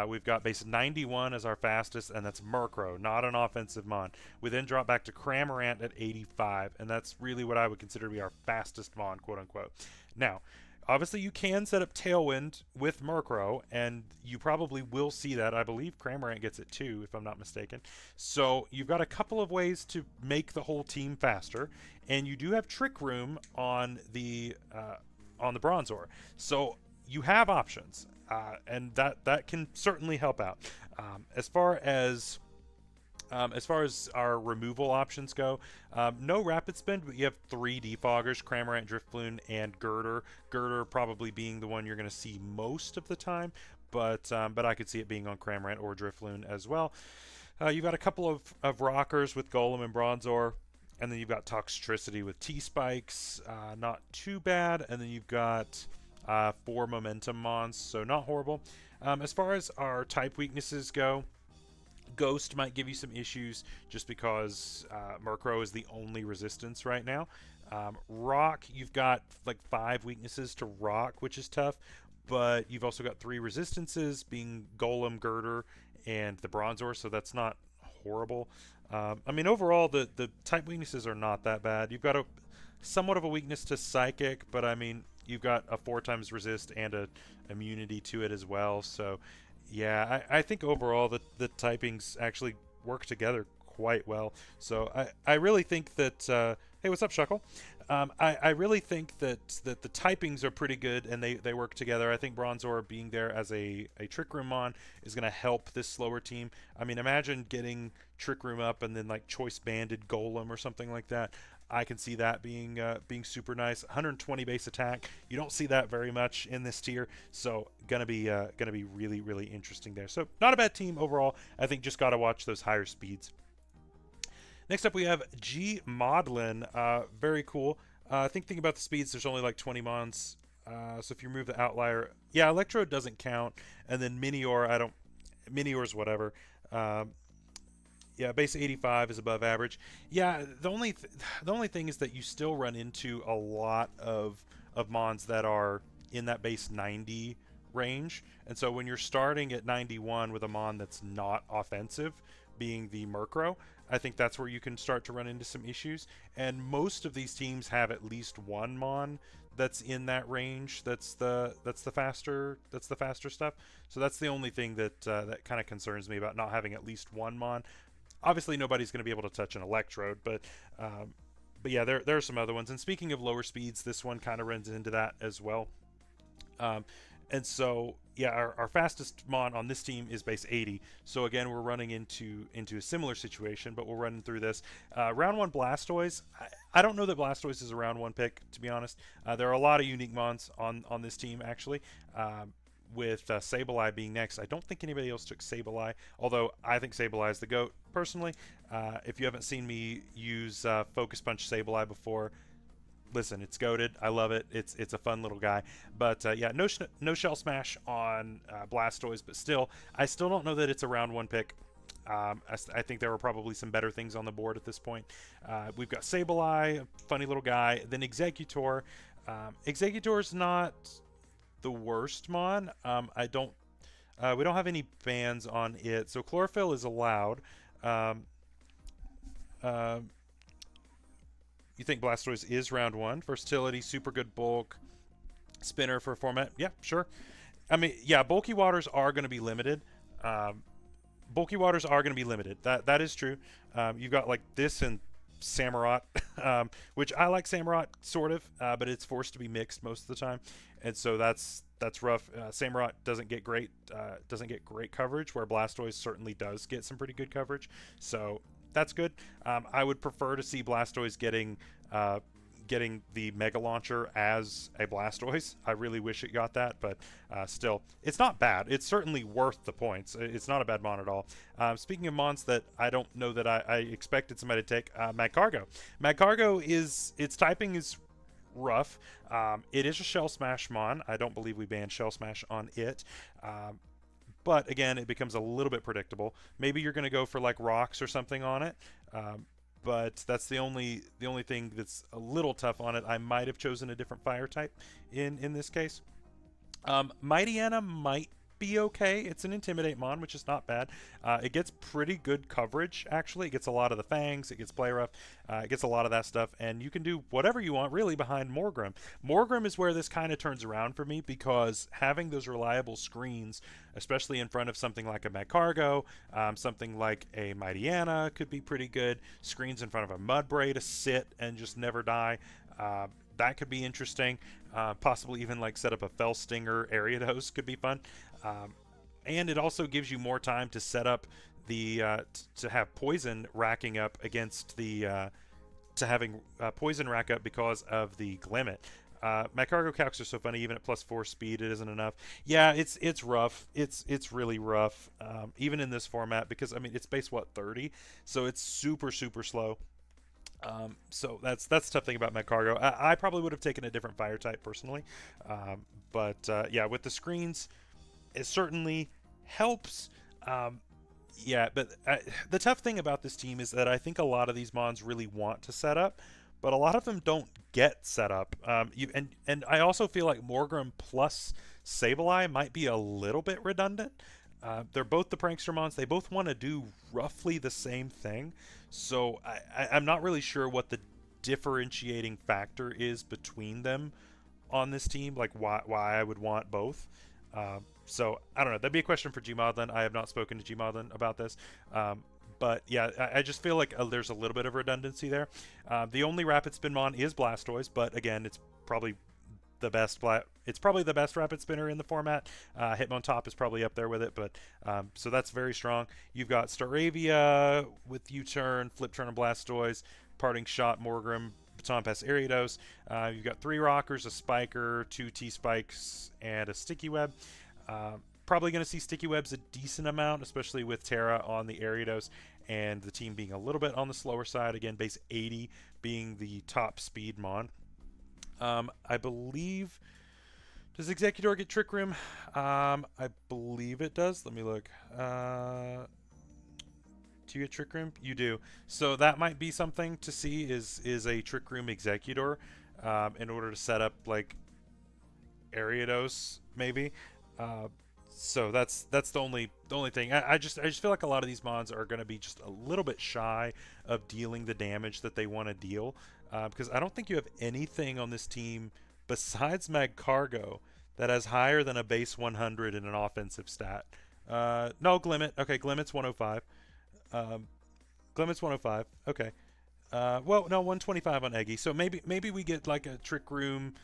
We've got base 91 as our fastest, and that's Murkrow, not an offensive Mon. We then drop back to Cramorant at 85, and that's really what I would consider to be our fastest Mon, quote unquote. Now, obviously you can set up Tailwind with Murkrow, and you probably will see that. I believe Cramorant gets it too, if I'm not mistaken. So you've got a couple of ways to make the whole team faster, and you do have Trick Room on the Bronzor. So you have options. And that can certainly help out. As far as our removal options go, no rapid spin, but you have 3 defoggers: Cramorant, Drifloon, and Girder. Girder probably being the one you're going to see most of the time, but I could see it being on Cramorant or Drifloon as well. You've got a couple of rockers with Golem and Bronzor, and then you've got Toxtricity with T-Spikes, not too bad, and then you've got 4 momentum Mons, so not horrible. As far as our type weaknesses go, Ghost might give you some issues just because Murkrow is the only resistance right now. Rock, you've got like 5 weaknesses to Rock, which is tough, but you've also got 3 resistances, being Golem, Girder, and the Bronzor, so that's not horrible. I mean, overall, the type weaknesses are not that bad. You've got somewhat of a weakness to Psychic, but I mean, you've got a 4 times resist and a immunity to it as well. So yeah, I think overall the typings actually work together quite well. So I really think that hey, what's up, Shuckle? I really think that the typings are pretty good and they work together. I think Bronzor being there as a Trick Room Mon is going to help this slower team. I mean, imagine getting Trick Room up and then like Choice Banded Golem or something like that. I can see that being super nice. 120 base attack. You don't see that very much in this tier, so gonna be really, really interesting there. So not a bad team overall. I think just gotta watch those higher speeds. Next up, we have G Modlin. Very cool. I think thinking about the speeds, there's only like 20 Mons. So if you remove the outlier, yeah, Electro doesn't count, and then Minior, Minior's whatever. Yeah, base 85 is above average. Yeah, the only thing is that you still run into a lot of Mons that are in that base 90 range, and so when you're starting at 91 with a Mon that's not offensive, being the Murkrow, I think that's where you can start to run into some issues. And most of these teams have at least one Mon that's in that range. That's the faster stuff. So that's the only thing that that kind of concerns me about not having at least one Mon. Obviously, nobody's going to be able to touch an Electrode, but yeah, there are some other ones. And speaking of lower speeds, this one kind of runs into that as well. Um, and so, yeah, our fastest mon on this team is base 80. So again, we're running into a similar situation, but we'll run through this. Round 1 Blastoise. I don't know that Blastoise is a round 1 pick, to be honest. There are a lot of unique mons on this team, actually. With Sableye being next. I don't think anybody else took Sableye, although I think Sableye is the GOAT, personally. If you haven't seen me use Focus Punch Sableye before, listen, it's goated. I love it. It's a fun little guy. But yeah, no Shell Smash on Blastoise, but still, I still don't know that it's a round 1 pick. I think there were probably some better things on the board at this point. We've got Sableye, funny little guy. Then Exeggutor. Exeggutor's not the worst mon. We don't have any bans on it, so Chlorophyll is allowed. You think Blastoise is round 1? Versatility, super good bulk, spinner for format. Yeah, sure. I mean, yeah, bulky waters are going to be limited. Bulky waters are going to be limited. That is true. You've got like this and Samurott, which I like Samurott sort of, but it's forced to be mixed most of the time, and so that's rough. Samurott doesn't get great coverage, where Blastoise certainly does get some pretty good coverage. So that's good. I would prefer to see Blastoise getting the Mega Launcher as a Blastoise. I really wish it got that, but still, it's not bad. It's certainly worth the points. It's not a bad mon at all. Speaking of mons that I don't know that I expected somebody to take, Magcargo. Magcargo its typing is rough. It is a Shell Smash mon. I don't believe we banned Shell Smash on it. But again, it becomes a little bit predictable. Maybe you're going to go for like rocks or something on it. But that's the only thing that's a little tough on it. I might have chosen a different fire type in this case. Mightyena might be okay. It's an Intimidate mon, which is not bad. It gets pretty good coverage, actually. It gets a lot of the fangs, it gets play rough, it gets a lot of that stuff, and you can do whatever you want really behind Morgrem. Morgrem is where this kind of turns around for me, because having those reliable screens, especially in front of something like a Magcargo, something like a Mightyena could be pretty good. Screens in front of a Mudbray to sit and just never die. That could be interesting. Possibly even like set up a Fell Stinger Ariados could be fun. And it also gives you more time to set up the to have poison racking up against the to having poison rack up because of the Glimmet. Magcargo calcs are so funny. Even at +4 speed, it isn't enough. Yeah, it's rough. It's really rough. Even in this format, because I mean it's base 30, so it's super slow. So that's the tough thing about Magcargo. I probably would have taken a different fire type personally, but yeah, with the screens, it certainly helps. Yeah, but the tough thing about this team is that I think a lot of these mons really want to set up, but a lot of them don't get set up. And I also feel like Morgrem plus Sableye might be a little bit redundant. They're both the prankster mons. They both want to do roughly the same thing. So I'm not really sure what the differentiating factor is between them on this team, like why I would want both. So I don't know. That'd be a question for Gmodlin. I have not spoken to Gmodlin about this. But yeah, I just feel like there's a little bit of redundancy there. The only rapid spin mon is Blastoise, but again, it's probably the best rapid spinner in the format. Hitmontop is probably up there with it, but so that's very strong. You've got Staravia with U-turn, Flip Turn and Blastoise, Parting Shot, Morgrem, Baton Pass, Ariados. You've got 3 Rockers, a Spiker, 2 T-Spikes, and a Sticky Web. Probably going to see Sticky Webs a decent amount, especially with Terra on the Ariados and the team being a little bit on the slower side. Again, base 80 being the top speed mon. I believe, does Exeggutor get Trick Room? I believe it does. Let me look. Do you get Trick Room? You do. So that might be something to see, is a Trick Room Exeggutor, in order to set up like Ariados maybe. So that's the only thing. I just feel like a lot of these mons are going to be just a little bit shy of dealing the damage that they want to deal, because I don't think you have anything on this team besides Magcargo that has higher than a base 100 in an offensive stat. No, Glimmet. Okay, Glimmet's 105. Clements 105. Okay. Well, no, 125 on Eggy. So maybe we get like a Trick Room,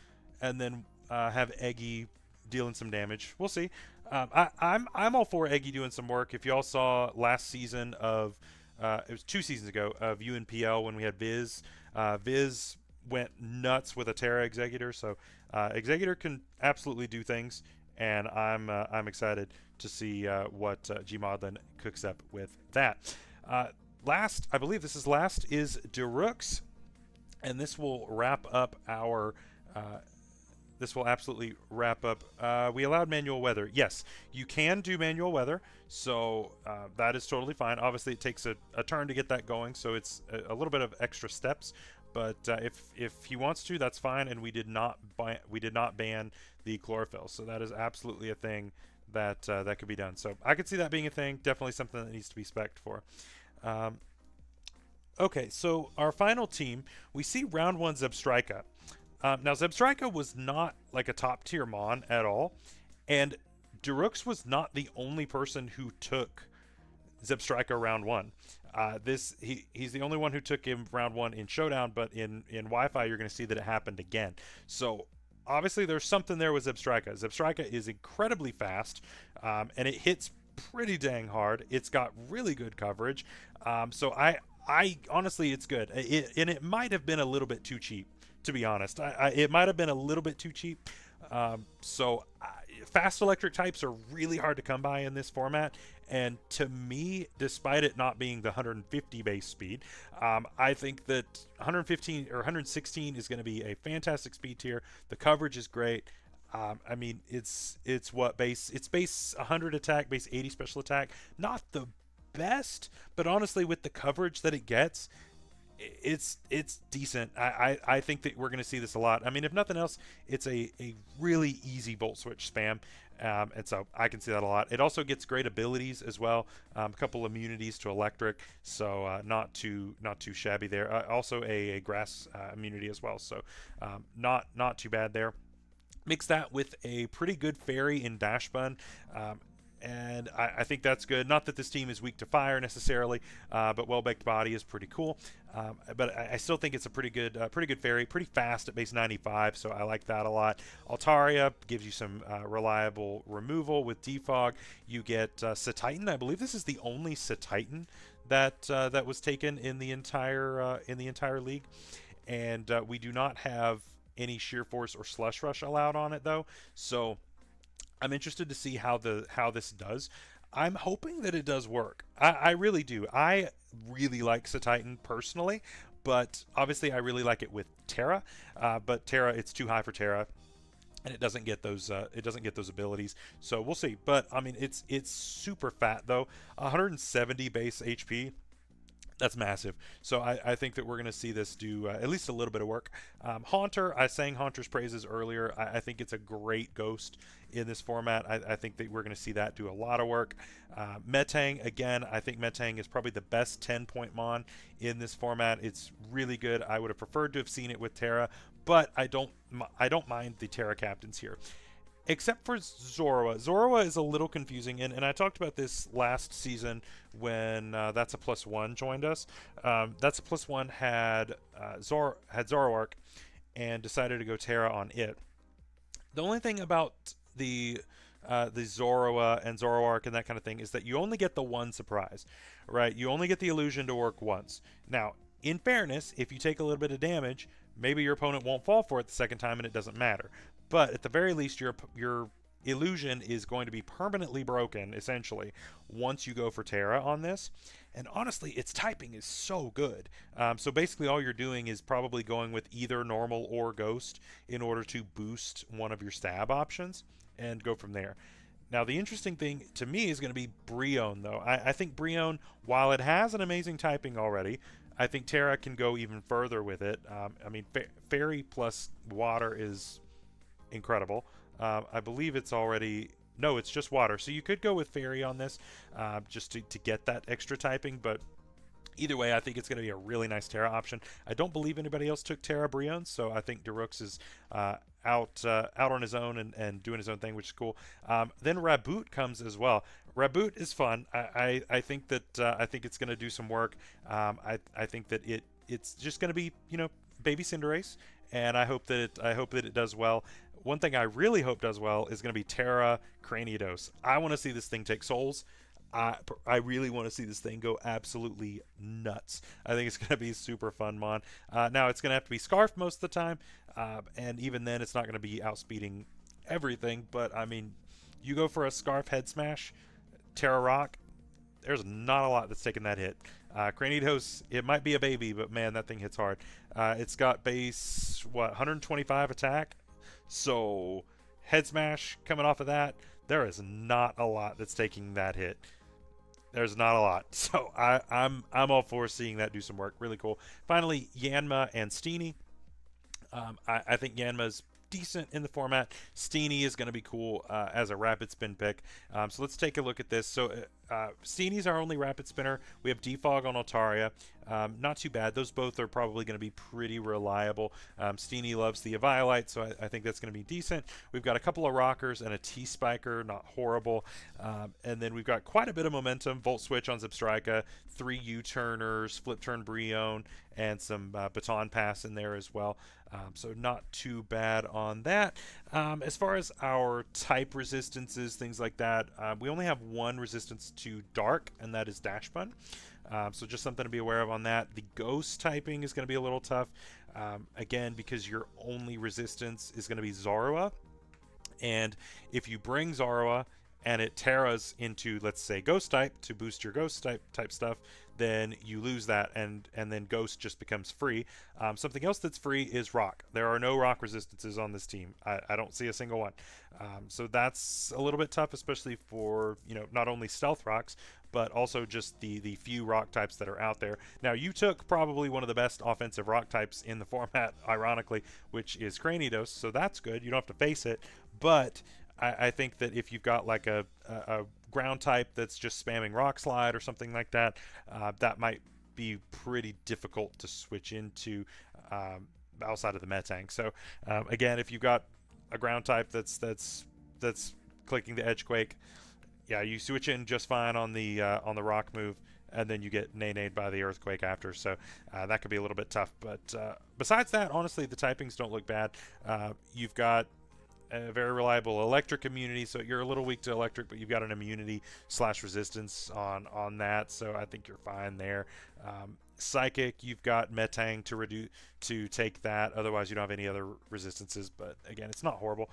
and then have Eggy dealing some damage. We'll see. I'm all for Eggy doing some work. If y'all saw last season of, it was 2 seasons ago of UNPL when we had Viz. Viz went nuts with a Terra Executor, so Executor can absolutely do things, and I'm excited to see what Gmodlin cooks up with that. Last, I believe this is last, is Derooks, and this will wrap up our. This will absolutely wrap up. We allowed manual weather. Yes, you can do manual weather, so that is totally fine. Obviously, it takes a turn to get that going, so it's a little bit of extra steps. But if he wants to, that's fine. And we did not ban the chlorophyll, so that is absolutely a thing that that could be done. So I could see that being a thing. Definitely something that needs to be spec'd for. Okay, so our final team, we see round one Zebstrika. Now, Zebstrika was not like a top tier Mon at all, and Derooks was not the only person who took Zebstrika round one. He's the only one who took him round one in Showdown, but in Wi-Fi you're going to see that it happened again. So obviously there's something there with Zebstrika. Zebstrika is incredibly fast, and it hits pretty dang hard. It's got really good coverage. So I honestly, it's good. And it might have been a little bit too cheap, to be honest. It might have been a little bit too cheap. Fast electric types are really hard to come by in this format, and to me, despite it not being the 150 base speed, I think that 115 or 116 is going to be a fantastic speed tier. The coverage is great. I mean, it's what base? It's base 100 attack, base 80 special attack. Not the best, but honestly, with the coverage that it gets, it's decent. I think that we're going to see this a lot. I mean, if nothing else, it's a really easy volt switch spam, and so I can see that a lot. It also gets great abilities as well, a couple immunities to electric, so not too shabby there. Also a grass immunity as well, so not too bad there. Mix that with a pretty good fairy in Dash Bun. And I think that's good. Not that this team is weak to fire necessarily, but Well-Baked Body is pretty cool. But I still think it's a pretty good fairy, pretty fast at base 95, so I like that a lot. Altaria gives you some reliable removal with Defog. You get Satitan. I believe this is the only Satitan that that was taken in the entire league, and we do not have any Sheer Force or Slush Rush allowed on it though, so I'm interested to see how this does. I'm hoping that it does work. I really do. I really like Satitan personally, but obviously I really like it with Terra. But Terra, it's too high for Terra, and it doesn't get those abilities. So we'll see. But I mean, it's super fat though. 170 base HP. That's massive. So I think that we're going to see this do at least a little bit of work. Haunter, I sang Haunter's praises earlier. I think it's a great ghost in this format. I think that we're going to see that do a lot of work. Metang, again, I think Metang is probably the best 10-point Mon in this format. It's really good. I would have preferred to have seen it with Terra, but I don't mind the Terra captains here. Except for Zorua. Zorua is a little confusing, and I talked about this last season when That's a Plus One joined us. That's a Plus One had Zoroark and decided to go Terra on it. The only thing about the Zorua and Zoroark and that kind of thing is that you only get the one surprise, right? You only get the illusion to work once. Now, in fairness, if you take a little bit of damage, maybe your opponent won't fall for it the second time and it doesn't matter. But at the very least, your illusion is going to be permanently broken, essentially, once you go for Terra on this. And honestly, its typing is so good. So basically all you're doing is probably going with either normal or ghost in order to boost one of your stab options and go from there. Now, the interesting thing to me is going to be Brionne, though. I think Brionne, while it has an amazing typing already, I think Terra can go even further with it. I mean, Fairy plus Water is incredible. I believe it's already... No, it's just Water. So you could go with Fairy on this just to get that extra typing, but either way, I think it's going to be a really nice Terra option. I don't believe anybody else took Terra Brionne, so I think Derooks is out on his own and doing his own thing, which is cool. Then Raboot comes as well. Reboot is fun. I think that I think it's going to do some work. I think that it's just going to be, you know, baby Cinderace, and I hope that it does well. One thing I really hope does well is going to be Terra Cranidos. I want to see this thing take souls. I really want to see this thing go absolutely nuts. I think it's going to be super fun, Mon. Now it's going to have to be Scarf most of the time, and even then it's not going to be outspeeding everything. But I mean, you go for a Scarf head smash, Terra Rock, there's not a lot that's taking that hit. Cranidos, it might be a baby, but man, that thing hits hard. It's got base, what, 125 attack? So, head smash coming off of that, there is not a lot that's taking that hit. There's not a lot. So, I'm all for seeing that do some work. Really cool. Finally, Yanma and Steenie. I think Yanma's decent in the format. Steenie is going to be cool as a rapid spin pick. So let's take a look at this. So Steenie's our only rapid spinner. We have Defog on Altaria. Not too bad. Those both are probably going to be pretty reliable. Steenie loves the Eviolite, so I think that's going to be decent. We've got a couple of Rockers and a T-Spiker, not horrible. And then we've got quite a bit of momentum. Volt Switch on Zebstrika, 3 U-Turners, Flip Turn Brionne, and some Baton Pass in there as well. So not too bad on that. As far as our type resistances, things like that, we only have one resistance to Dark, and that is Dash Bun. So just something to be aware of on that. The Ghost typing is going to be a little tough, again, because your only resistance is going to be Zorua. And if you bring Zorua and it Terras into, let's say, Ghost type to boost your Ghost type stuff, then you lose that, and then Ghost just becomes free. Something else that's free is Rock. There are no Rock resistances on this team. I don't see a single one. So that's a little bit tough, especially for, you know, not only Stealth Rocks, but also just the few Rock types that are out there. Now, you took probably one of the best offensive Rock types in the format, ironically, which is Cranidos, so that's good. You don't have to face it, but I think that if you've got like a ground type that's just spamming Rock Slide or something like that, that might be pretty difficult to switch into outside of the Metang. So again, if you've got a ground type that's clicking the Edgequake, yeah, you switch in just fine on the Rock move, and then you get nay-nayed by the Earthquake after. So that could be a little bit tough. But besides that, honestly, the typings don't look bad. You've got a very reliable electric immunity, so you're a little weak to electric, but you've got an immunity / resistance on that, so I think you're fine there. Psychic, you've got Metang to take that, otherwise you don't have any other resistances, but again, it's not horrible.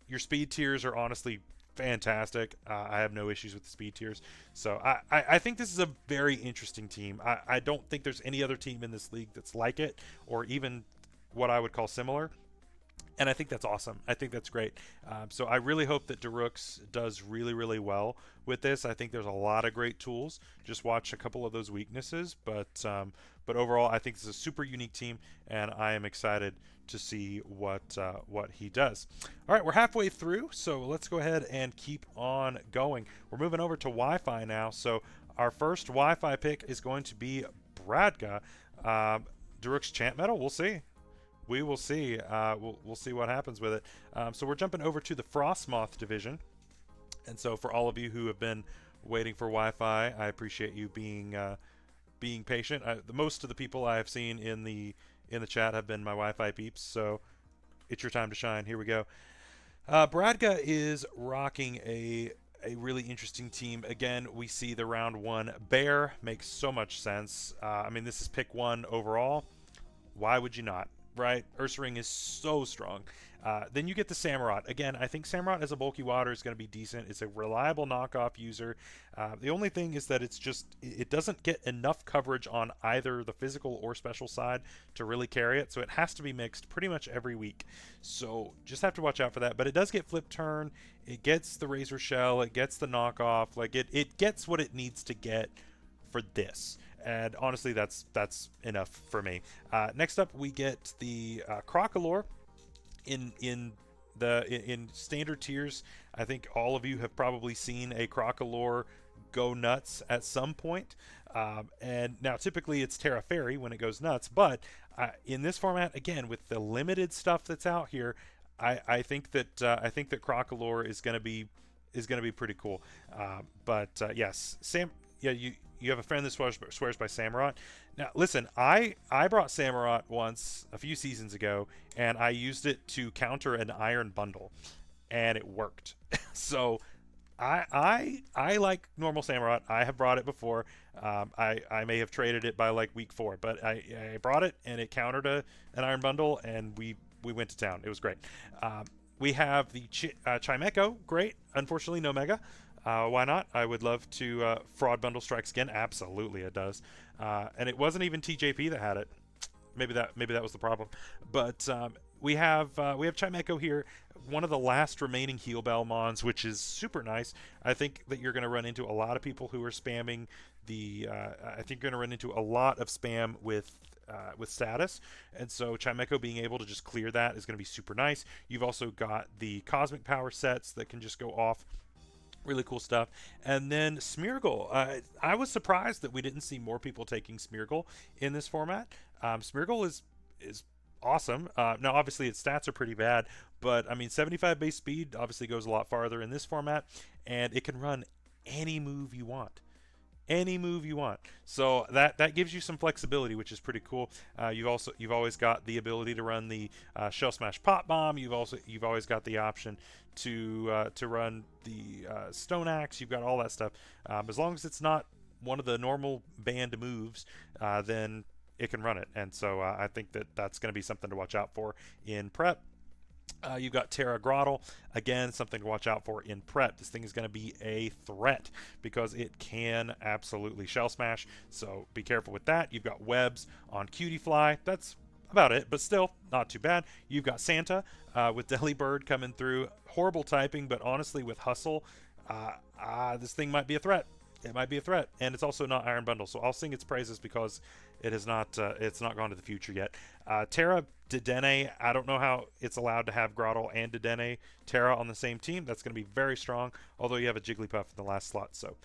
Your speed tiers are honestly fantastic. I have no issues with the speed tiers, so I think this is a very interesting team. I don't think there's any other team in this league that's like it, or even what I would call similar. And I think that's awesome. I think that's great. So I really hope that Darux does really, really well with this. I think there's a lot of great tools. Just watch a couple of those weaknesses. But overall, I think this is a super unique team, and I am excited to see what he does. All right, we're halfway through, so let's go ahead and keep on going. We're moving over to Wi-Fi now. So our first Wi-Fi pick is going to be Bradga. Darux Chant Metal, we'll see. We will see. We'll see what happens with it. So we're jumping over to the Frostmoth division. And so for all of you who have been waiting for Wi-Fi, I appreciate you being patient. Most of the people I have seen in the chat have been my Wi-Fi peeps. So it's your time to shine. Here we go. Bradga is rocking a really interesting team. Again, we see the round 1 Bear. Makes so much sense. I mean, this is pick 1 overall. Why would you not? Right? Ursaring is so strong. Then you get the Samurott. Again, I think Samurott as a bulky water is going to be decent. It's a reliable knockoff user. The only thing is that it doesn't get enough coverage on either the physical or special side to really carry it. So it has to be mixed pretty much every week. So just have to watch out for that. But it does get Flip Turn. It gets the Razor Shell. It gets the knockoff. Like it gets what it needs to get for this. And honestly, that's enough for me. Next up, we get the Crocolore. In standard tiers, I think all of you have probably seen a Crocolore go nuts at some point. And now typically it's Terra Fairy when it goes nuts, but in this format, again, with the limited stuff that's out here, I think that Crocolore is going to be is going to be pretty cool. But yes, yeah, you have a friend that swears by Samurott. Now, listen, I brought Samurott once a few seasons ago, and I used it to counter an iron bundle, and it worked. So I like normal Samurott. I have brought it before. I may have traded it by like week 4, but I brought it and it countered an iron bundle, and we went to town. It was great. We have the Chimecho. Great. Unfortunately, no mega. Why not? I would love to fraud bundle strikes again. Absolutely, it does. And it wasn't even TJP that had it. Maybe that was the problem. But we have Chimecho here, one of the last remaining heal bell mons, which is super nice. I think that you're going to run into a lot of people who are spamming the. I think you're going to run into a lot of spam with status, and so Chimecho being able to just clear that is going to be super nice. You've also got the cosmic power sets that can just go off. Really cool stuff. And then Smeargle. I was surprised that we didn't see more people taking Smeargle in this format. Smeargle is awesome. Now, obviously, its stats are pretty bad, but I mean, 75 base speed obviously goes a lot farther in this format, and it can run any move you want. Any move you want. So that gives you some flexibility, which is pretty cool. You've always got the ability to run the Shell Smash Pop Bomb. You've always got the option to run the Stone Axe. You've got all that stuff. As long as it's not one of the normal banned moves, then it can run it. And so I think that's going to be something to watch out for in prep. You've got Terra Grottle, again, something to watch out for in prep. This thing is going to be a threat because it can absolutely shell smash, so be careful with that. You've got webs on Cutie Fly. That's about it, but still not too bad. You've got Santa with Delibird coming through. Horrible typing, but honestly, with Hustle, this thing might be a threat. It might be a threat, and it's also not Iron Bundle, so I'll sing its praises because it is not. It's not gone to the future yet. Terra Dedenne, I don't know how it's allowed to have Grottle and Dedenne Terra on the same team. That's going to be very strong, although you have a Jigglypuff in the last slot, so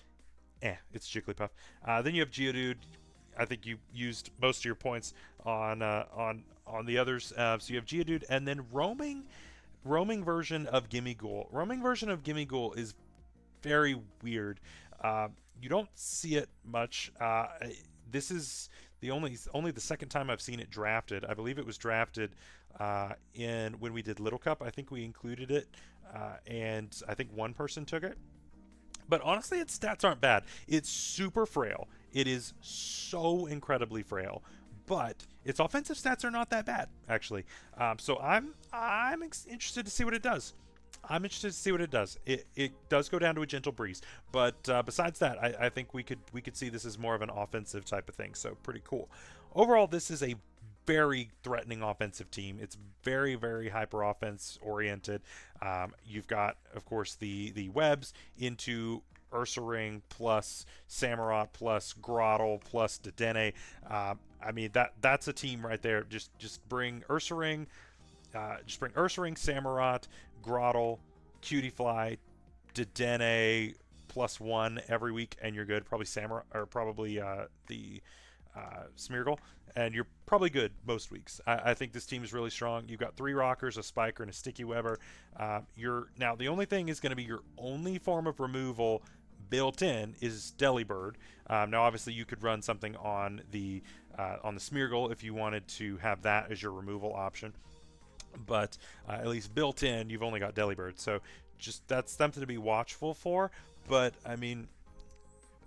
it's Jigglypuff. Then you have Geodude. I think you used most of your points on the others. So you have Geodude, and then roaming version of Gimmighoul. Roaming version of Gimmighoul is very weird. You don't see it much. This is the only the second time I've seen it drafted. I believe it was drafted when we did Little Cup. I think we included it, and I think one person took it. But honestly, its stats aren't bad. It's super frail. It is so incredibly frail, but its offensive stats are not that bad, actually. So I'm interested to see what it does. I'm interested to see what it does. It does go down to a gentle breeze, but besides that, I think we could see this as more of an offensive type of thing. So pretty cool. Overall, this is a very threatening offensive team. It's very, very hyper offense oriented. You've got, of course, the webs into Ursaring plus Samurott plus Grottle plus Dedenne. I mean that's a team right there. Just bring Ursaring, Samurott, Grottle, Cutie Fly, Dedenne +1 every week, and you're good. Probably the Smeargle, and you're probably good most weeks. I think this team is really strong. You've got 3 rockers, a spiker, and a sticky webber. Now the only thing is going to be your only form of removal built in is Delibird. Now obviously you could run something on the Smeargle if you wanted to have that as your removal option. But at least built in, you've only got Delibird, so just that's something to be watchful for. But I mean,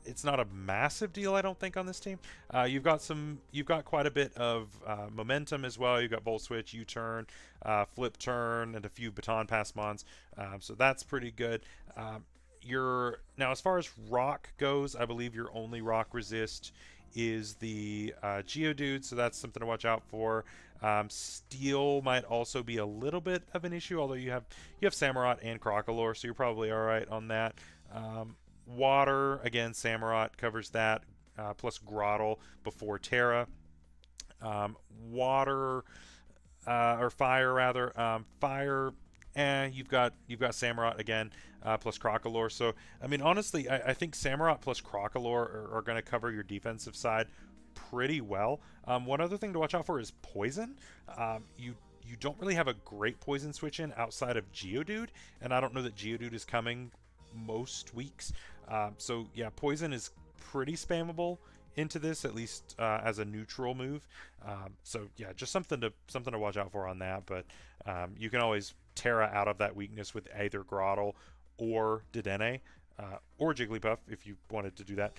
it's not a massive deal, I don't think, on this team. You've got quite a bit of momentum as well. You've got Volt Switch, U-turn, Flip Turn, and a few Baton Pass mons, so that's pretty good. Now as far as rock goes, I believe your only rock resist is the Geodude, so that's something to watch out for. Steel might also be a little bit of an issue, although you have Samurott and Crocalor, so you're probably all right on that. Water, again, Samurott covers that, plus Grottle before Terra. Water, or fire rather, fire. You've got Samurott again, plus Crocalor. So I mean, honestly, I think Samurott plus Crocalor are going to cover your defensive side pretty well. One other thing to watch out for is poison. You don't really have a great poison switch in outside of Geodude, and I don't know that Geodude is coming most weeks. So yeah, poison is pretty spammable into this, at least as a neutral move. So yeah, just something to watch out for on that. But you can always Terra out of that weakness with either Groddle or Dedenne. Or Jigglypuff if you wanted to do that,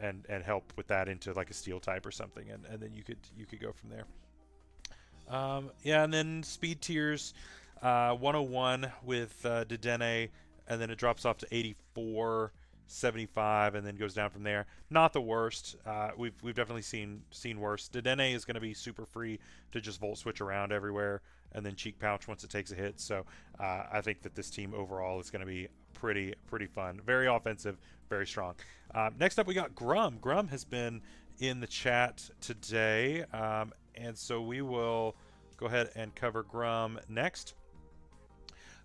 and help with that into like a Steel type or something, and then you could go from there. Yeah, and then speed tiers, 101 with Dedenne, and then it drops off to 84, 75, and then goes down from there. Not the worst. We've definitely seen worse. Dedenne is going to be super free to just Volt Switch around everywhere, and then Cheek Pouch once it takes a hit. So I think that this team overall is going to be pretty fun. Very offensive, very strong. Next up, we got Grum. Grum has been in the chat today, and so we will go ahead and cover Grum next.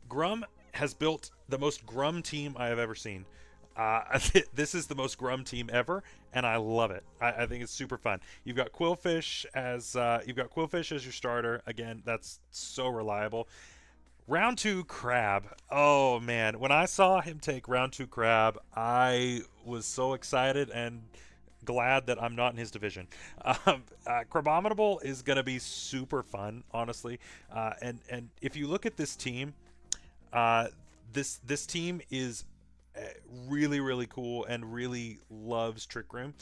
Grum has built the most Grum team I have ever seen. This is the most Grum team ever, and I love it. I think it's super fun. You've got Quillfish as your starter. Again, that's so reliable. Round 2 Crab. Oh man, when I saw him take round 2 Crab, I was so excited and glad that I'm not in his division. Crabominable is gonna be super fun, honestly. And if you look at this team, this team is really cool and really loves Trick Room.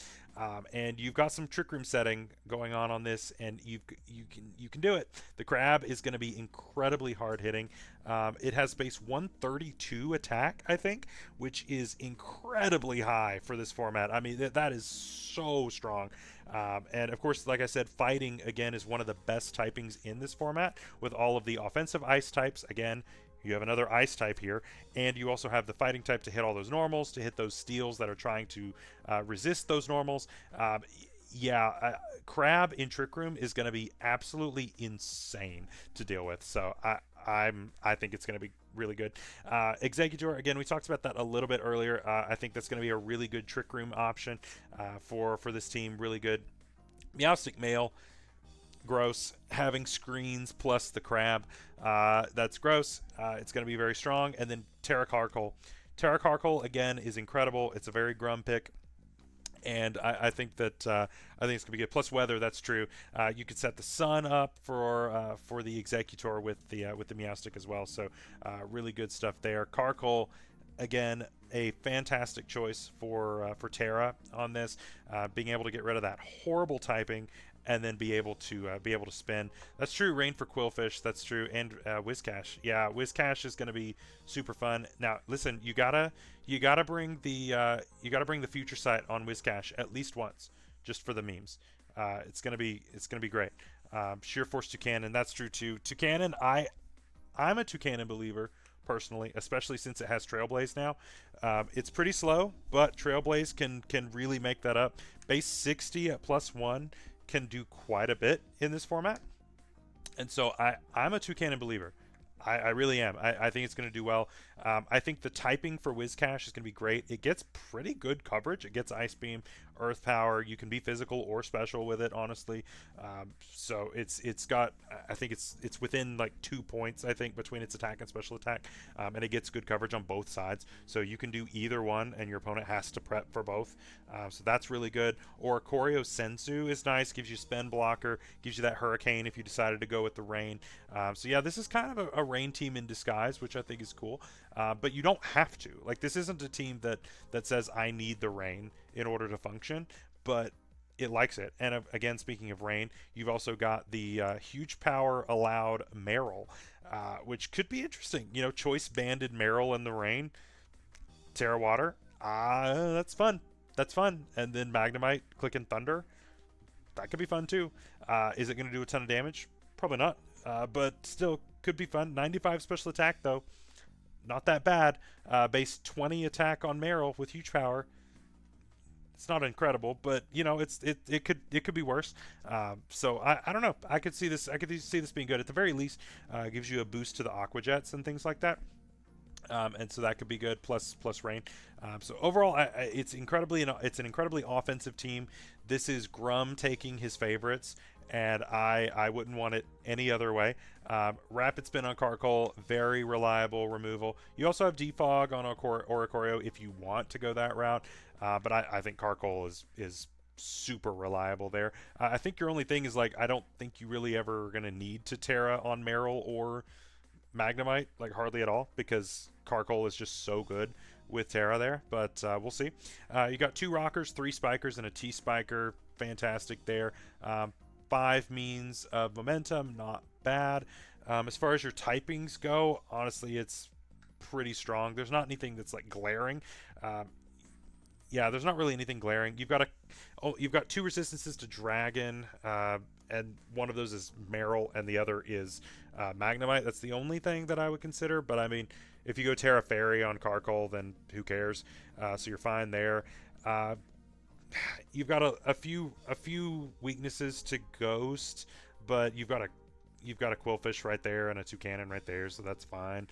And you've got some Trick Room setting going on this, and you can do it. The Crab is going to be incredibly hard hitting. It has base 132 attack, I think, which is incredibly high for this format. I mean, that is so strong. And of course, like I said, fighting again is one of the best typings in this format with all of the offensive ice types. Again, you have another ice type here, and you also have the fighting type to hit all those normals, to hit those steals that are trying to resist those normals. Crab in Trick Room is going to be absolutely insane to deal with. So I think it's going to be really good. Executor, again, we talked about that a little bit earlier. I think that's going to be a really good Trick Room option for this team. Really good. Meowstic Male. Gross. Having screens plus the Crab, that's gross. It's going to be very strong. And then Terracarkle. Terracarkle again is incredible. It's a very Grum pick, and I think that I think it's going to be good. Plus weather, that's true. You could set the sun up for the Executor with the Meowstic as well. So really good stuff there. Carkle, again, a fantastic choice for Terra on this, being able to get rid of that horrible typing and then be able to spin. That's true. Rain for Quillfish. That's true. And Whiscash. Yeah, Whiscash is going to be super fun. Now, listen, you gotta bring the future sight on Whiscash at least once, just for the memes. It's gonna be great. Sheer Force Toucanon. That's true too. Toucanon. I'm a Toucanon believer personally, especially since it has Trailblaze now. It's pretty slow, but Trailblaze can really make that up. Base 60 at +1 can do quite a bit in this format, and so I'm a Toucanon believer. I really am. I think it's going to do well. I think the typing for Whiscash is going to be great. It gets pretty good coverage. It gets Ice Beam, Earth Power. You can be physical or special with it, honestly. So it's got, I think it's within like 2 points, I think, between its attack and special attack, and it gets good coverage on both sides. So you can do either one, and your opponent has to prep for both. So that's really good. Or Koryo Sensu is nice. Gives you spin blocker. Gives you that Hurricane if you decided to go with the Rain. So yeah, this is kind of a Rain team in disguise, which I think is cool. But you don't have to. Like, this isn't a team that says I need the Rain in order to function, but it likes it. And again, speaking of Rain, you've also got the huge power allowed Meryl, which could be interesting. You know, choice banded Meryl in the Rain, Terra Water. That's fun. That's fun. And then Magnemite, Click and Thunder. That could be fun too. Is it going to do a ton of damage? Probably not. But still could be fun. 95 special attack though. Not that bad. Base 20 attack on Meryl with huge power. It's not incredible, but you know, it could be worse. So I don't know. I could see this being good. At the very least, gives you a boost to the Aqua Jets and things like that. And so that could be good. Plus rain. So overall, it's an incredibly offensive team. This is Grum taking his favorites, and I wouldn't want it any other way. Rapid Spin on Carkol, very reliable removal. You also have Defog on Oricorio if you want to go that route, but I think Carkol is super reliable there. I think your only thing is, like, I don't think you really ever are going to need to Terra on Meryl or Magnemite, like hardly at all, because Carkol is just so good with Terra there, but we'll see. You got 2 Rockers, 3 Spikers, and a T-Spiker. Fantastic there. 5 means of momentum, not bad. As far as your typings go, honestly, it's pretty strong. There's not anything that's like glaring. Yeah, there's not really anything glaring. You've got 2 resistances to Dragon, and one of those is Meryl, and the other is Magnemite. That's the only thing that I would consider. But I mean, if you go Terra Fairy on Carkol, then who cares? So you're fine there. You've got a few weaknesses to Ghost, but you've got a Quillfish right there and a Toucannon right there, so that's fine.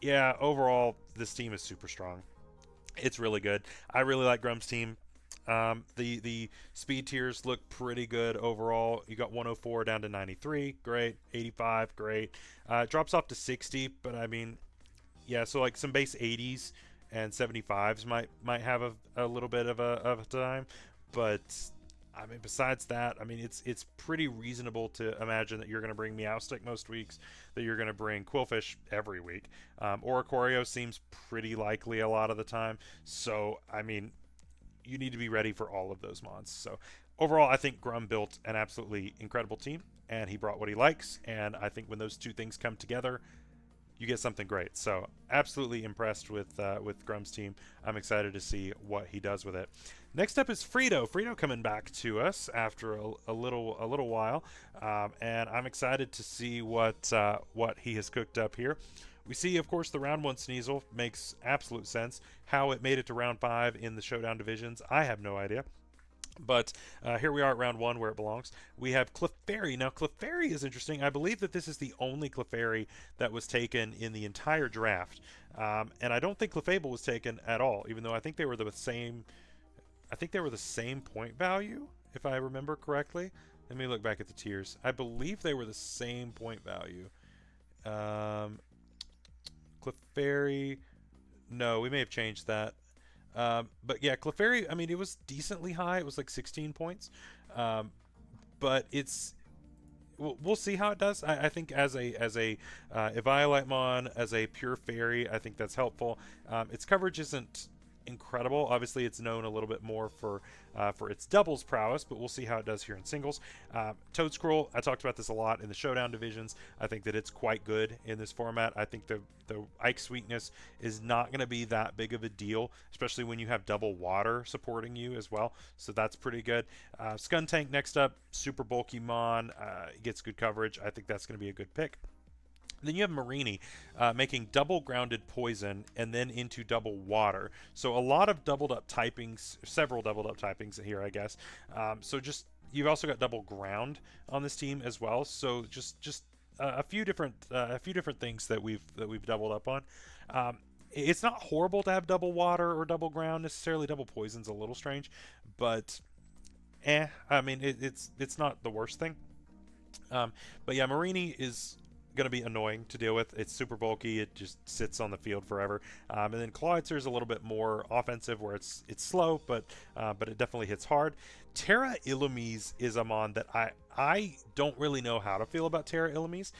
Yeah, overall, this team is super strong. It's really good. I really like Grum's team. The speed tiers look pretty good overall. You got 104 down to 93, great. 85, great. Drops off to 60, but I mean, yeah. So like some base 80s and 75s might have a little bit of a time, but I mean, besides that, I mean, it's pretty reasonable to imagine that you're going to bring Meowstic most weeks, that you're going to bring Quillfish every week. Oricorio seems pretty likely a lot of the time. So, I mean, you need to be ready for all of those mons. So, overall, I think Grum built an absolutely incredible team, and he brought what he likes. And I think when those two things come together, you get something great. So, absolutely impressed with Grum's team. I'm excited to see what he does with it. Next up is Frito. Frito coming back to us after a little while, and I'm excited to see what he has cooked up here. We see, of course, the round 1 Sneasel makes absolute sense. How it made it to round 5 in the Showdown divisions, I have no idea. But here we are at round 1 where it belongs. We have Clefairy. Now, Clefairy is interesting. I believe that this is the only Clefairy that was taken in the entire draft. And I don't think Clefable was taken at all, even though I think they were the same. I think they were the same point value, if I remember correctly. Let me look back at the tiers. I believe they were the same point value. Clefairy. No, we may have changed that. But yeah, Clefairy, I mean, it was decently high. It was like 16 points. But it's... We'll see how it does. I think as a Eviolite as a pure fairy, I think that's helpful. Its coverage isn't incredible. Obviously, it's known a little bit more for its doubles prowess, but we'll see how it does here in singles. Toadscroll, I talked about this a lot in the Showdown divisions. I think that it's quite good in this format. I think the Ike's weakness is not going to be that big of a deal, especially when you have double water supporting you as well. So that's pretty good. Skuntank next up, super bulky Mon, gets good coverage. I think that's going to be a good pick. Then you have Marini making double grounded poison and then into double water. So a lot of doubled up typings, several doubled up typings here, I guess. So just you've also got double ground on this team as well. So just a few different things that we've doubled up on. It's not horrible to have double water or double ground necessarily. Double poison's a little strange, but I mean it's not the worst thing. But yeah, Marini is going to be annoying to deal with. It's super bulky. It just sits on the field forever. And then Clawitzer is a little bit more offensive, where it's slow, but it definitely hits hard. Terra Illumise is a mon that I don't really know how to feel about Terra Illumise.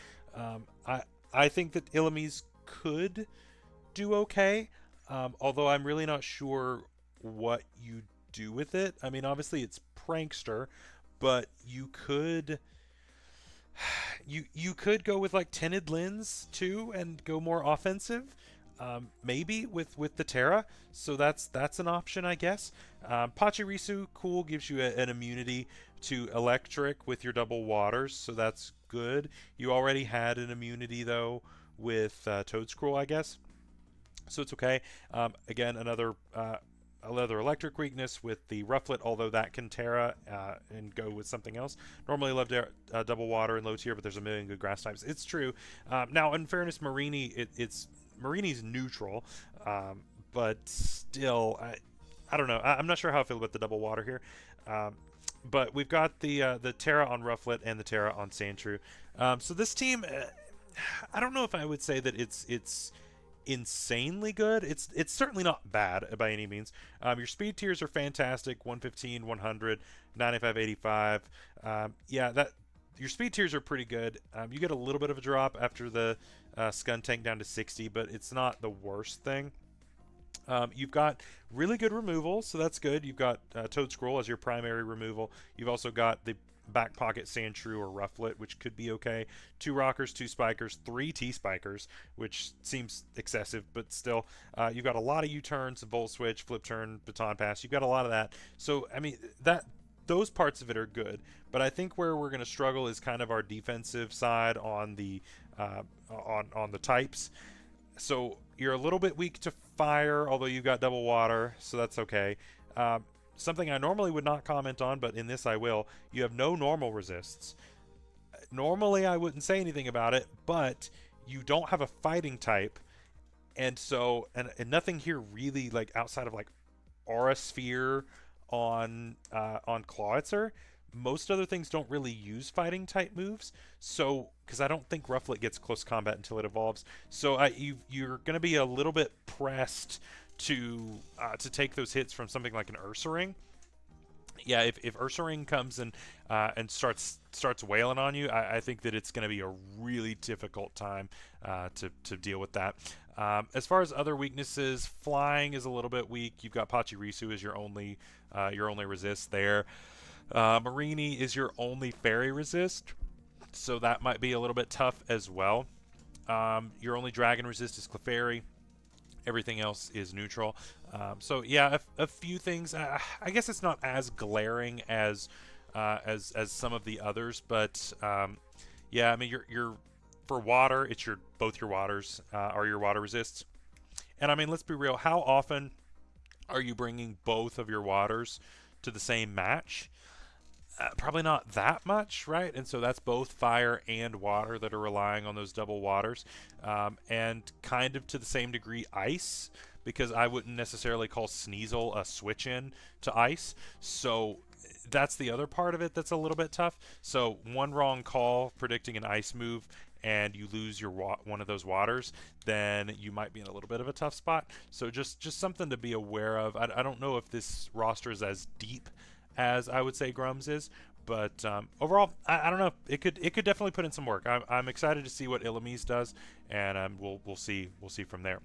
I think that Illumise could do okay, although I'm really not sure what you do with it. I mean, obviously it's Prankster, but you could... You could go with like Tinted Lens too and go more offensive, maybe with the Terra. So that's an option, I guess. Pachirisu, cool, gives you an immunity to electric with your double waters, so that's good. You already had an immunity though with Toadscroll, I guess, so it's okay. Again, another electric weakness with the Rufflet, although that can Terra and go with something else. Normally love double water and low tier, but there's a million good grass types. It's true. Now, in fairness, Marini, it's Marini's neutral, but still, I don't know. I'm not sure how I feel about the double water here. But we've got the Terra on Rufflet and the Terra on Sandshrew. So this team, I don't know if I would say that it's insanely good. It's certainly not bad by any means. Your speed tiers are fantastic: 115, 100, 95, 85. Yeah, that your speed tiers are pretty good. You get a little bit of a drop after the Scun tank down to 60, but it's not the worst thing. You've got really good removal, so that's good. You've got Toad Scroll as your primary removal. You've also got the back pocket Sandshrew or Rufflet, which could be okay. 2 Rockers, 2 Spikers, 3 T-Spikers, which seems excessive, but still. You've got a lot of U-turns, Volt Switch, Flip Turn, Baton Pass. You've got a lot of that. So, I mean, those parts of it are good, but I think where we're going to struggle is kind of our defensive side on the on the types. So you're a little bit weak to fire, although you've got double water, so that's okay. Something I normally would not comment on, but in this I will. You have no normal resists. Normally I wouldn't say anything about it, but you don't have a fighting type, and so and nothing here really like outside of like Aura Sphere on Clawitzer. Most other things don't really use fighting type moves, so because I don't think Rufflet gets close combat until it evolves, so you're going to be a little bit pressed to take those hits from something like an Ursaring. Yeah, if Ursaring comes and starts wailing on you, I think that it's going to be a really difficult time to deal with that. As far as other weaknesses, flying is a little bit weak. You've got Pachirisu as your only resist there. Marini is your only fairy resist, so that might be a little bit tough as well. Your only dragon resist is Clefairy. Everything else is neutral. So yeah, a few things. I guess it's not as glaring as some of the others, but yeah, I mean you're for water, it's both your waters are your water resists. And I mean, let's be real. How often are you bringing both of your waters to the same match? Probably not that much, right? And so that's both fire and water that are relying on those double waters, and kind of to the same degree ice, because I wouldn't necessarily call Sneasel a switch in to ice. So that's the other part of it that's a little bit tough. So one wrong call predicting an ice move and you lose your one of those waters, then you might be in a little bit of a tough spot. So just something to be aware of. I don't know if this roster is as deep as I would say Grums is, but overall, I don't know. It could definitely put in some work. I'm excited to see what Illumise does, and we'll see from there.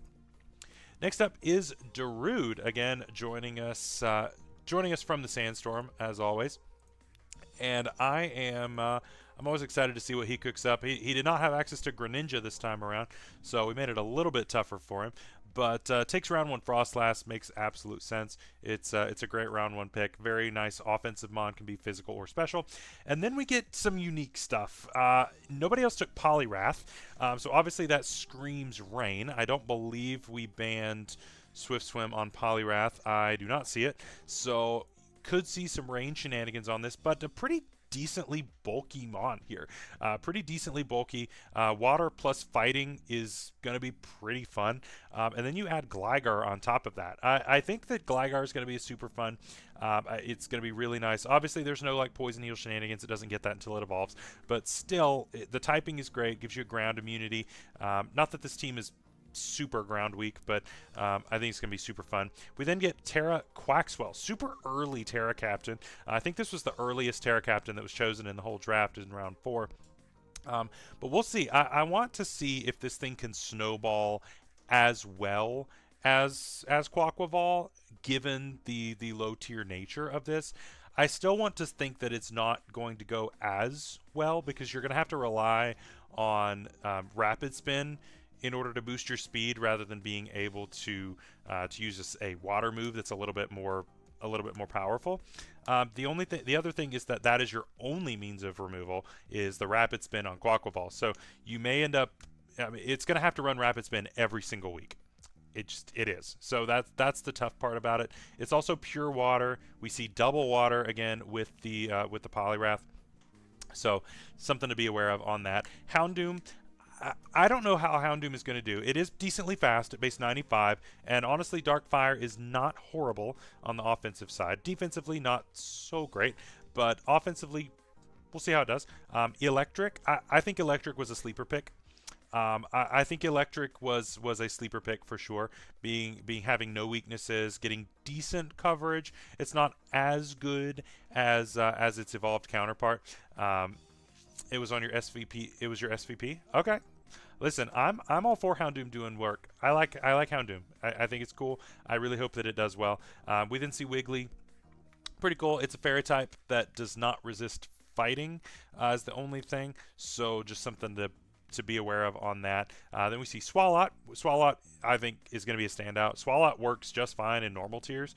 Next up is Darude, again joining us from the Sandstorm as always, and I'm always excited to see what he cooks up. He did not have access to Greninja this time around, so we made it a little bit tougher for him. But takes round 1 Frostlass, makes absolute sense. It's a great round 1 pick. Very nice offensive mon, can be physical or special. And then we get some unique stuff. Nobody else took Poliwrath, so obviously that screams rain. I don't believe we banned Swift Swim on Poliwrath. I do not see it. So could see some rain shenanigans on this, but a pretty decently bulky mon here. Pretty decently bulky. Water plus fighting is going to be pretty fun. And then you add Gligar on top of that. I think that Gligar is going to be super fun. It's going to be really nice. Obviously, there's no like Poison Heal shenanigans. It doesn't get that until it evolves. But still, the typing is great. Gives you a ground immunity. Not that this team is super ground weak, but I think it's going to be super fun. We then get Terra Quaxwell, super early Terra Captain. I think this was the earliest Terra Captain that was chosen in the whole draft in round 4. But we'll see. I want to see if this thing can snowball as well as Quaquaval, given the low tier nature of this. I still want to think that it's not going to go as well, because you're going to have to rely on Rapid Spin in order to boost your speed, rather than being able to use a water move that's a little bit more powerful. The other thing is that is your only means of removal, is the Rapid Spin on Quaquaval. So you may end up, I mean, it's going to have to run Rapid Spin every single week. It is. So that's the tough part about it. It's also pure water. We see double water again with the Poliwrath. So something to be aware of on that. Houndoom, I don't know how Houndoom is going to do. It is decently fast at base 95, and honestly, Darkfire is not horrible on the offensive side. Defensively, not so great, but offensively, we'll see how it does. Electric, I think Electric was a sleeper pick. I think Electric was a sleeper pick for sure. Being having no weaknesses, getting decent coverage. It's not as good as its evolved counterpart. It was on your SVP. It was your SVP. Okay. Listen, I'm all for Houndoom doing work. I like Houndoom. I think it's cool. I really hope that it does well. We then see Wiggly. Pretty cool. It's a fairy type that does not resist fighting is the only thing. So just something to be aware of on that. Then we see Swalot. Swalot, I think, is going to be a standout. Swalot works just fine in normal tiers,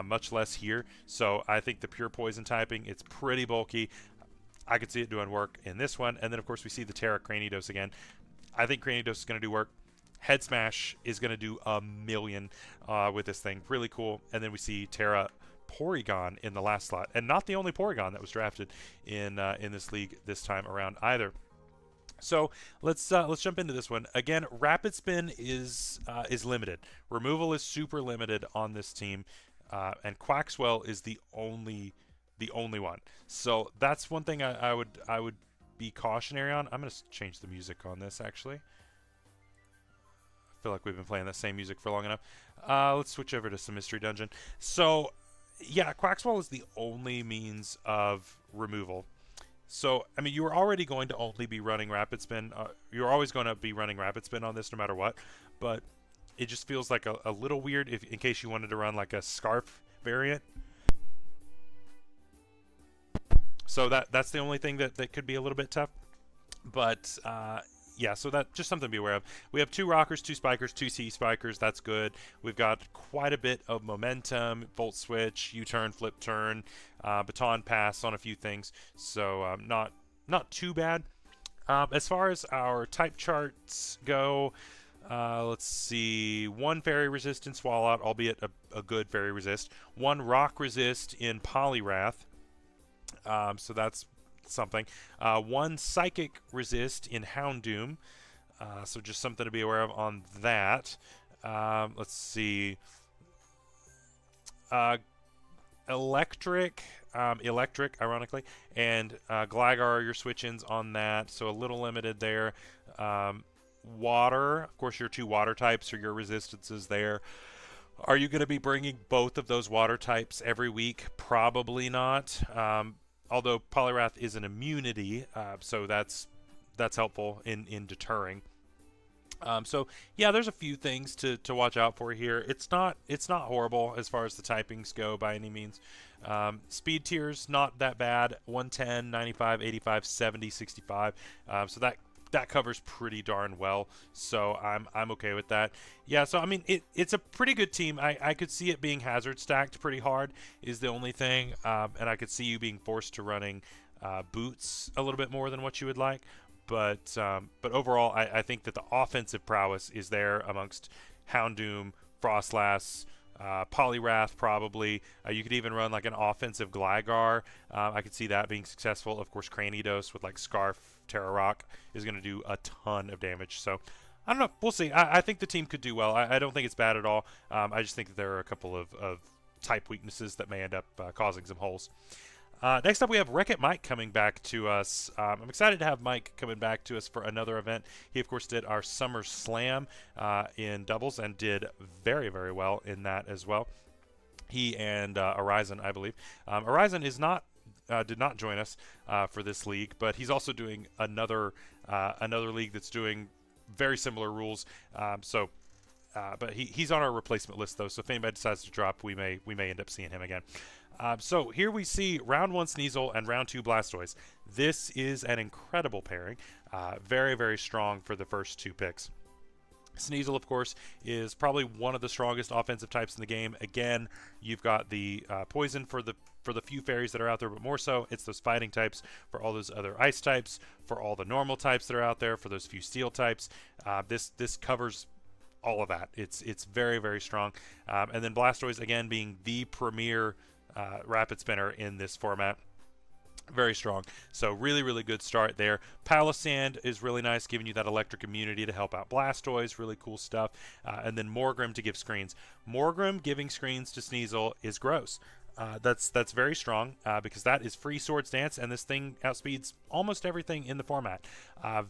much less here. So I think the pure poison typing, it's pretty bulky. I could see it doing work in this one. And then, of course, we see the Terra Cranidos again. I think Cranidos is going to do work. Head Smash is going to do a million with this thing. Really cool. And then we see Terra Porygon in the last slot. And not the only Porygon that was drafted in this league this time around either. So let's jump into this one. Again, Rapid Spin is limited. Removal is super limited on this team. And Quaxwell is the only one. So that's one thing I would be cautionary on. I'm going to change the music on this, actually. I feel like we've been playing that same music for long enough. Let's switch over to some Mystery Dungeon. So, yeah, Quaxwell is the only means of removal. So, I mean, you were already going to only be running Rapid Spin. You're always going to be running Rapid Spin on this no matter what. But it just feels like a little weird in case you wanted to run like a Scarf variant. So that's the only thing that could be a little bit tough. But yeah, so that's just something to be aware of. We have 2 Rockers, 2 Spikers, 2 C-Spikers. That's good. We've got quite a bit of momentum, Volt Switch, U-Turn, Flip Turn, Baton Pass on a few things. So not too bad. As far as our type charts go, let's see. 1 Fairy Resist in Swalot, albeit a good Fairy Resist. 1 Rock Resist in Poliwrath. So that's something. 1 Psychic Resist in Houndoom. So just something to be aware of on that. Let's see. Electric, ironically, and Gligar are your switch-ins on that. So a little limited there. Water, of course, your 2 water types are your resistances there. Are you going to be bringing both of those water types every week? Probably not. Although Poliwrath is an immunity, so that's helpful in deterring. So yeah, there's a few things to watch out for here. It's not horrible as far as the typings go by any means. Speed tiers not that bad. 110, 95, 85, 70, 65. So that covers pretty darn well. So I'm okay with that. Yeah, so I mean it's a pretty good team. I could see it being hazard stacked pretty hard is the only thing. And I could see you being forced to running boots a little bit more than what you would like. But overall, I think that the offensive prowess is there amongst Houndoom, Frostlass, Poliwrath probably. You could even run like an offensive Gligar. I could see that being successful. Of course, Cranidos with like Scarf, Terra Rock is going to do a ton of damage. So I don't know. We'll see. I think the team could do well. I don't think it's bad at all. I just think that there are a couple of type weaknesses that may end up causing some holes. Next up, we have Wreck-It Mike coming back to us. I'm excited to have Mike coming back to us for another event. He, of course, did our Summer Slam in doubles and did very, very well in that as well. He and Horizon, I believe. Horizon did not join us for this league, but he's also doing another league that's doing very similar rules. But he's on our replacement list though, so if anybody decides to drop, we may end up seeing him again. So here we see round 1 Sneasel and round 2 Blastoise. This is an incredible pairing. Very, very strong for the first 2 picks. Sneasel, of course, is probably one of the strongest offensive types in the game. Again, you've got the poison for the few fairies that are out there, but more so, it's those fighting types for all those other ice types, for all the normal types that are out there, for those few steel types. This covers all of that. It's very, very strong. And then Blastoise, again, being the premier rapid spinner in this format. Very strong. So really, really good start there. Palisand is really nice, giving you that electric immunity to help out Blastoise. Really cool stuff. And then Morgrim to give screens. Morgrim giving screens to Sneasel is gross. That's very strong because that is free Swords Dance, and this thing outspeeds almost everything in the format.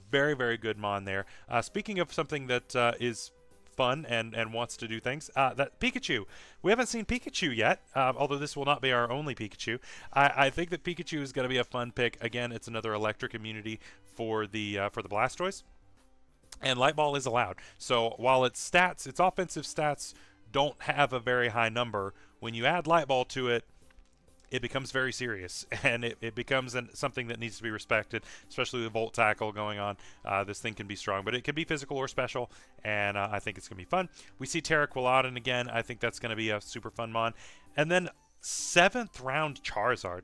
Very, very good Mon there. Speaking of something that is fun and wants to do things. That Pikachu. We haven't seen Pikachu yet, although this will not be our only Pikachu. I think that Pikachu is going to be a fun pick. Again, it's another electric immunity for the Blastoise. And Light Ball is allowed. So while its stats, its offensive stats don't have a very high number, when you add Light Ball to it, it becomes very serious, and it becomes something that needs to be respected, especially with Volt Tackle going on. This thing can be strong, but it can be physical or special, and I think it's going to be fun. We see Terraquilodon again. I think that's going to be a super fun Mon. And then 7th round Charizard.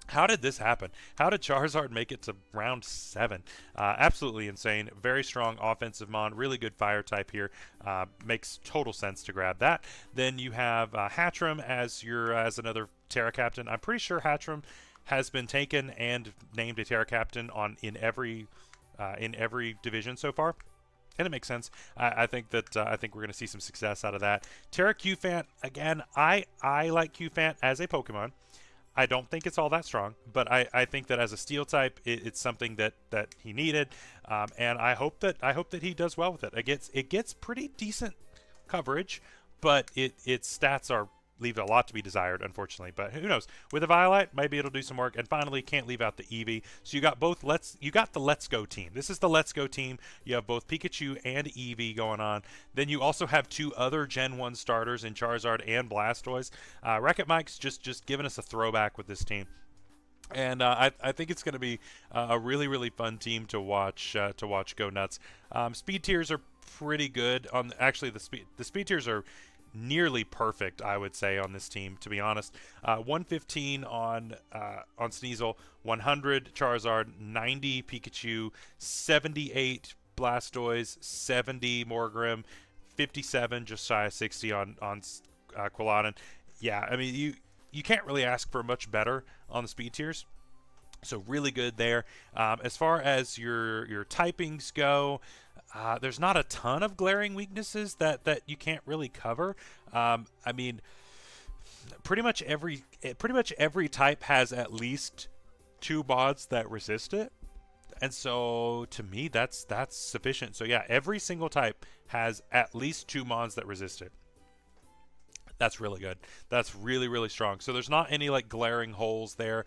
How did this happen? How did Charizard make it to round 7? Absolutely insane. Very strong offensive Mon. Really good fire type here. Makes total sense to grab that. Then you have Hatchram as another Terra Captain. I'm pretty sure Hatchram has been taken and named a Terra Captain in every division so far. And it makes sense. I think we're going to see some success out of that. Terra Cufant, again, I like Cufant as a Pokemon. I don't think it's all that strong, but I think that as a steel type, it's something that he needed, and I hope that he does well with it. It gets pretty decent coverage, but its stats leave a lot to be desired, unfortunately. But who knows? With a Violite, maybe it'll do some work. And finally, can't leave out the Eevee. So you got the Let's Go team. This is the Let's Go team. You have both Pikachu and Eevee going on. Then you also have 2 other Gen 1 starters in Charizard and Blastoise. Wreck-It Mike's just giving us a throwback with this team. And I think it's going to be a really, really fun team to watch go nuts. Speed tiers are pretty good. Actually, the speed tiers are nearly perfect, I would say, on this team, to be honest. 115 on Sneasel, 100 Charizard, 90 Pikachu, 78 Blastoise, 70 Morgrim, 57, just shy of 60 on Quilladin. Yeah, I mean, you can't really ask for much better on the speed tiers. So really good there. As far as your typings go, there's not a ton of glaring weaknesses that you can't really cover. I mean, pretty much every type has at least 2 mods that resist it, and so to me that's sufficient. So yeah, every single type has at least 2 mods that resist it. That's really good. That's really, really strong. So there's not any like glaring holes there.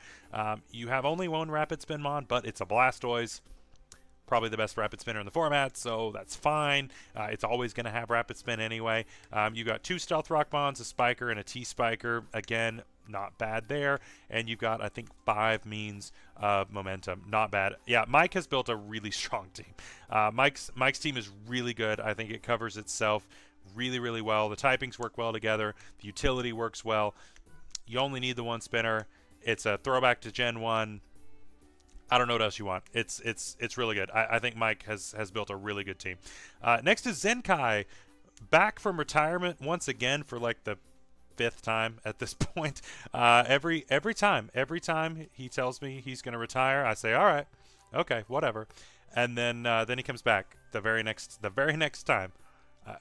You have only 1 Rapid Spin Mon, but it's a Blastoise. Probably the best Rapid Spinner in the format, so that's fine. It's always going to have Rapid Spin anyway. You got 2 Stealth Rock Mons, a Spiker and a T-Spiker. Again, not bad there. And you've got, I think, 5 means of momentum. Not bad. Yeah, Mike has built a really strong team. Mike's team is really good. I think it covers itself really, really well. The typings work well together. The utility works well. You only need the 1 spinner. It's a throwback to Gen 1. I don't know what else you want. It's really good. I think Mike has built a really good team. Next is Zenkai, back from retirement once again for like the 5th time at this point. Every time he tells me he's going to retire, I say, all right, okay, whatever, and then he comes back the very next time.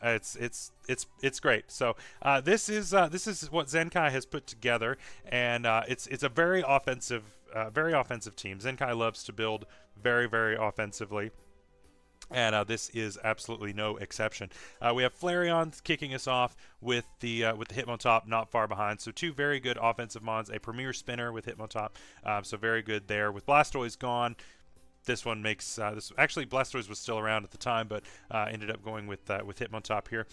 It's great. So this is what Zenkai has put together, and it's a very offensive team. Zenkai loves to build very, very offensively, and this is absolutely no exception. We have Flareon kicking us off with the Hitmontop not far behind. So 2 very good offensive Mons, a Premier Spinner with Hitmontop, so very good there. With Blastoise gone, this one makes this. Actually, Blastoise was still around at the time, but ended up going with Hitmontop here.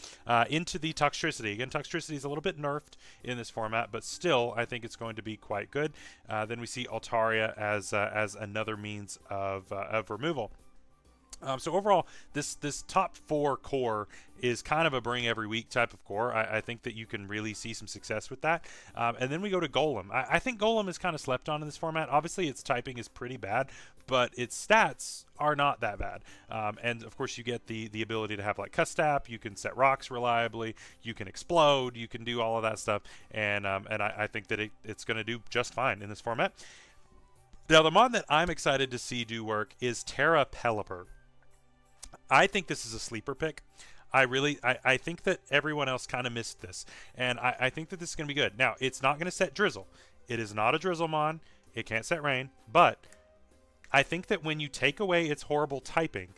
Into the Toxtricity. Again, Toxtricity is a little bit nerfed in this format, but still, I think it's going to be quite good. Then we see Altaria as another means of removal. So overall, this top 4 core is kind of a bring every week type of core. I think that you can really see some success with that. And then we go to Golem. I think Golem is kind of slept on in this format. Obviously, its typing is pretty bad, but its stats are not that bad. And of course, you get the ability to have like Custap. You can set rocks reliably. You can explode. You can do all of that stuff. And I think that it's going to do just fine in this format. Now, the mon that I'm excited to see do work is Terra Pelipper. I think this is a sleeper pick. I think that everyone else kind of missed this, and I think that this is going to be good. Now, it's not going to set drizzle. It is not a drizzle mon. It can't set rain, but I think that when you take away its horrible typing,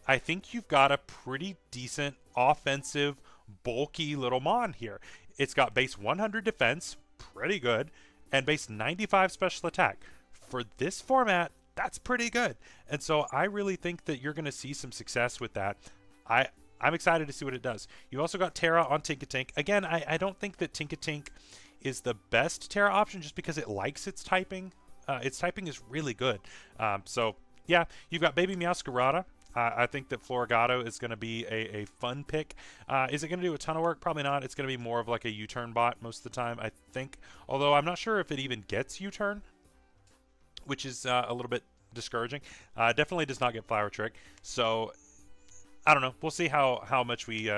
I think you've got a pretty decent offensive, bulky little mon here. It's got base 100 defense, pretty good, and base 95 special attack. For this format, that's pretty good. And so I really think that you're going to see some success with that. I'm excited to see what it does. You also got Terra on Tinkatink. Again, I don't think that Tinkatink is the best Terra option just because it likes its typing. Its typing is really good. So, yeah, you've got Baby Meowscarada. I think that Florigato is going to be a fun pick. Is it going to do a ton of work? Probably not. It's going to be more of like a U-turn bot most of the time, I think. Although I'm not sure if it even gets U-turn, which is a little bit discouraging. Definitely does not get Flower Trick. So I don't know. We'll see how much we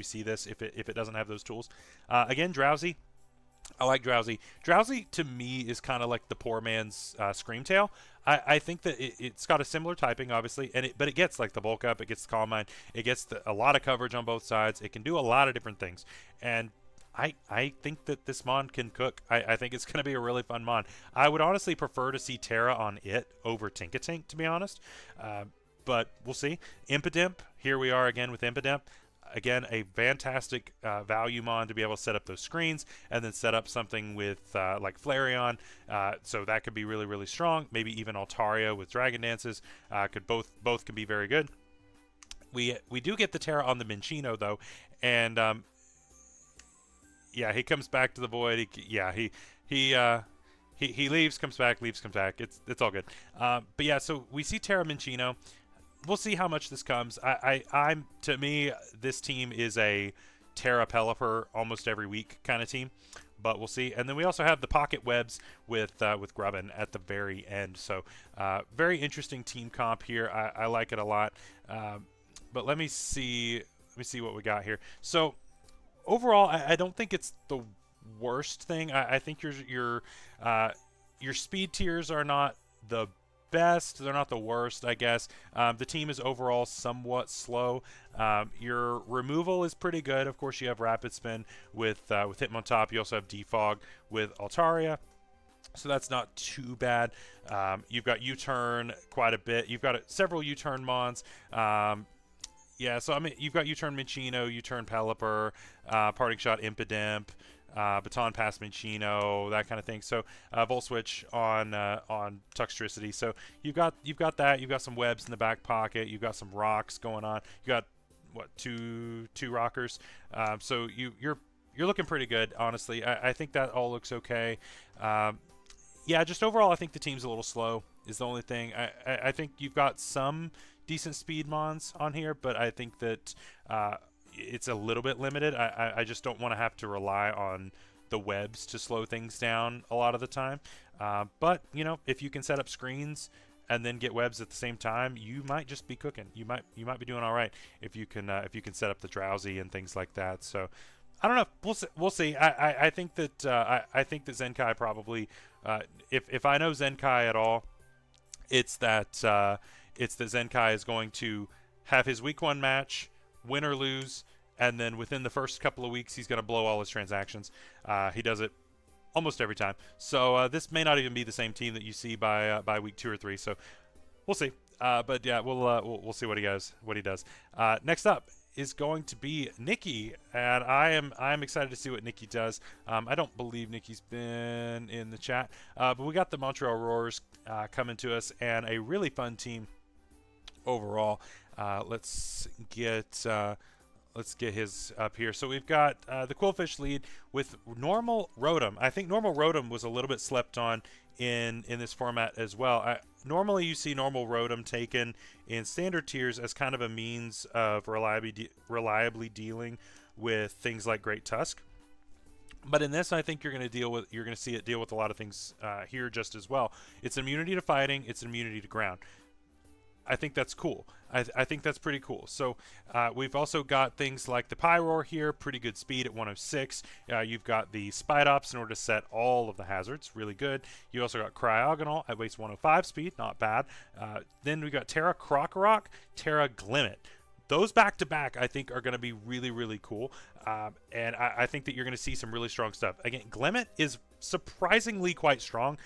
see this if it doesn't have those tools. Again, Drowsy. I like Drowsy. Drowsy to me is kind of like the poor man's Screamtail. I think that it's got a similar typing, obviously, but it gets like the bulk up, it gets the Calm Mind, it gets a lot of coverage on both sides. It can do a lot of different things, and I think that this mon can cook. I think it's going to be a really fun mon. I would honestly prefer to see Terra on it over Tinkatink, to be honest, but we'll see. Impidimp, here we are again with Impidimp. Again, a fantastic value mon to be able to set up those screens and then set up something with like Flareon. So that could be really, really strong. Maybe even Altaria with Dragon Dances. Both can be very good. We do get the Terra on the Minccino though, and yeah, he comes back to the void. He leaves, comes back, leaves, comes back. It's all good. But yeah, so we see Terra Minccino. We'll see how much this comes. To me, this team is a Terra Pelipper almost every week kind of team, but we'll see. And then we also have the Pocket Webs with Grubbin at the very end. So very interesting team comp here. I like it a lot. But let me see what we got here. So overall, I don't think it's the worst thing. I think your speed tiers are not the best. They're not the worst, I guess. The team is overall somewhat slow. Your removal is pretty good. Of course, you have Rapid Spin with Hitmontop. You also have Defog with Altaria. So that's not too bad. You've got U-Turn quite a bit. You've got several U-Turn mons. Yeah, so I mean, you've got U-Turn Minccino, U-Turn Pelipper, Parting Shot Impidimp, Baton Pass Minccino, that kind of thing. So Volt Switch on Tuxtricity. So you've got that. You've got some webs in the back pocket. You've got some rocks going on. You got what two rockers. So you're looking pretty good, honestly. I think that all looks okay. Yeah, just overall, I think the team's a little slow is the only thing. I think you've got some decent speed mons on here, but I think that it's a little bit limited. I just don't want to have to rely on the webs to slow things down a lot of the time. But you know, if you can set up screens and then get webs at the same time, you might just be cooking. You might be doing all right if you can set up the Drowsy and things like that. So I don't know. We'll see. I think that I think that Zenkai probably if I know Zenkai at all, it's that Zenkai is going to have his week 1 match, win or lose, and then within the first couple of weeks, he's going to blow all his transactions. He does it almost every time. So this may not even be the same team that you see by week 2 or 3. So we'll see. But yeah, we'll see what he does. Next up is going to be Nikki, and I'm excited to see what Nikki does. I don't believe Nikki's been in the chat, but we got the Montreal Roars coming to us, and a really fun team overall. Let's get his up here. So we've got the Quillfish lead with Normal Rotom. I think Normal Rotom was a little bit slept on in this format as well. Normally you see Normal Rotom taken in standard tiers as kind of a means of reliably dealing with things like Great Tusk. But in this, I think you're going to see it deal with a lot of things here just as well. It's immunity to fighting. It's immunity to ground. I think that's cool. I think that's pretty cool. So we've also got things like the Pyroar here, pretty good speed at 106. You've got the Spite Ops in order to set all of the hazards, really good. You also got Cryogonal at waste 105 speed, not bad. Then we got Terra Krokorok, Terra Glimmet. Those back-to-back, I think, are going to be really, really cool. And I think that you're going to see some really strong stuff. Again, Glimmet is surprisingly quite strong.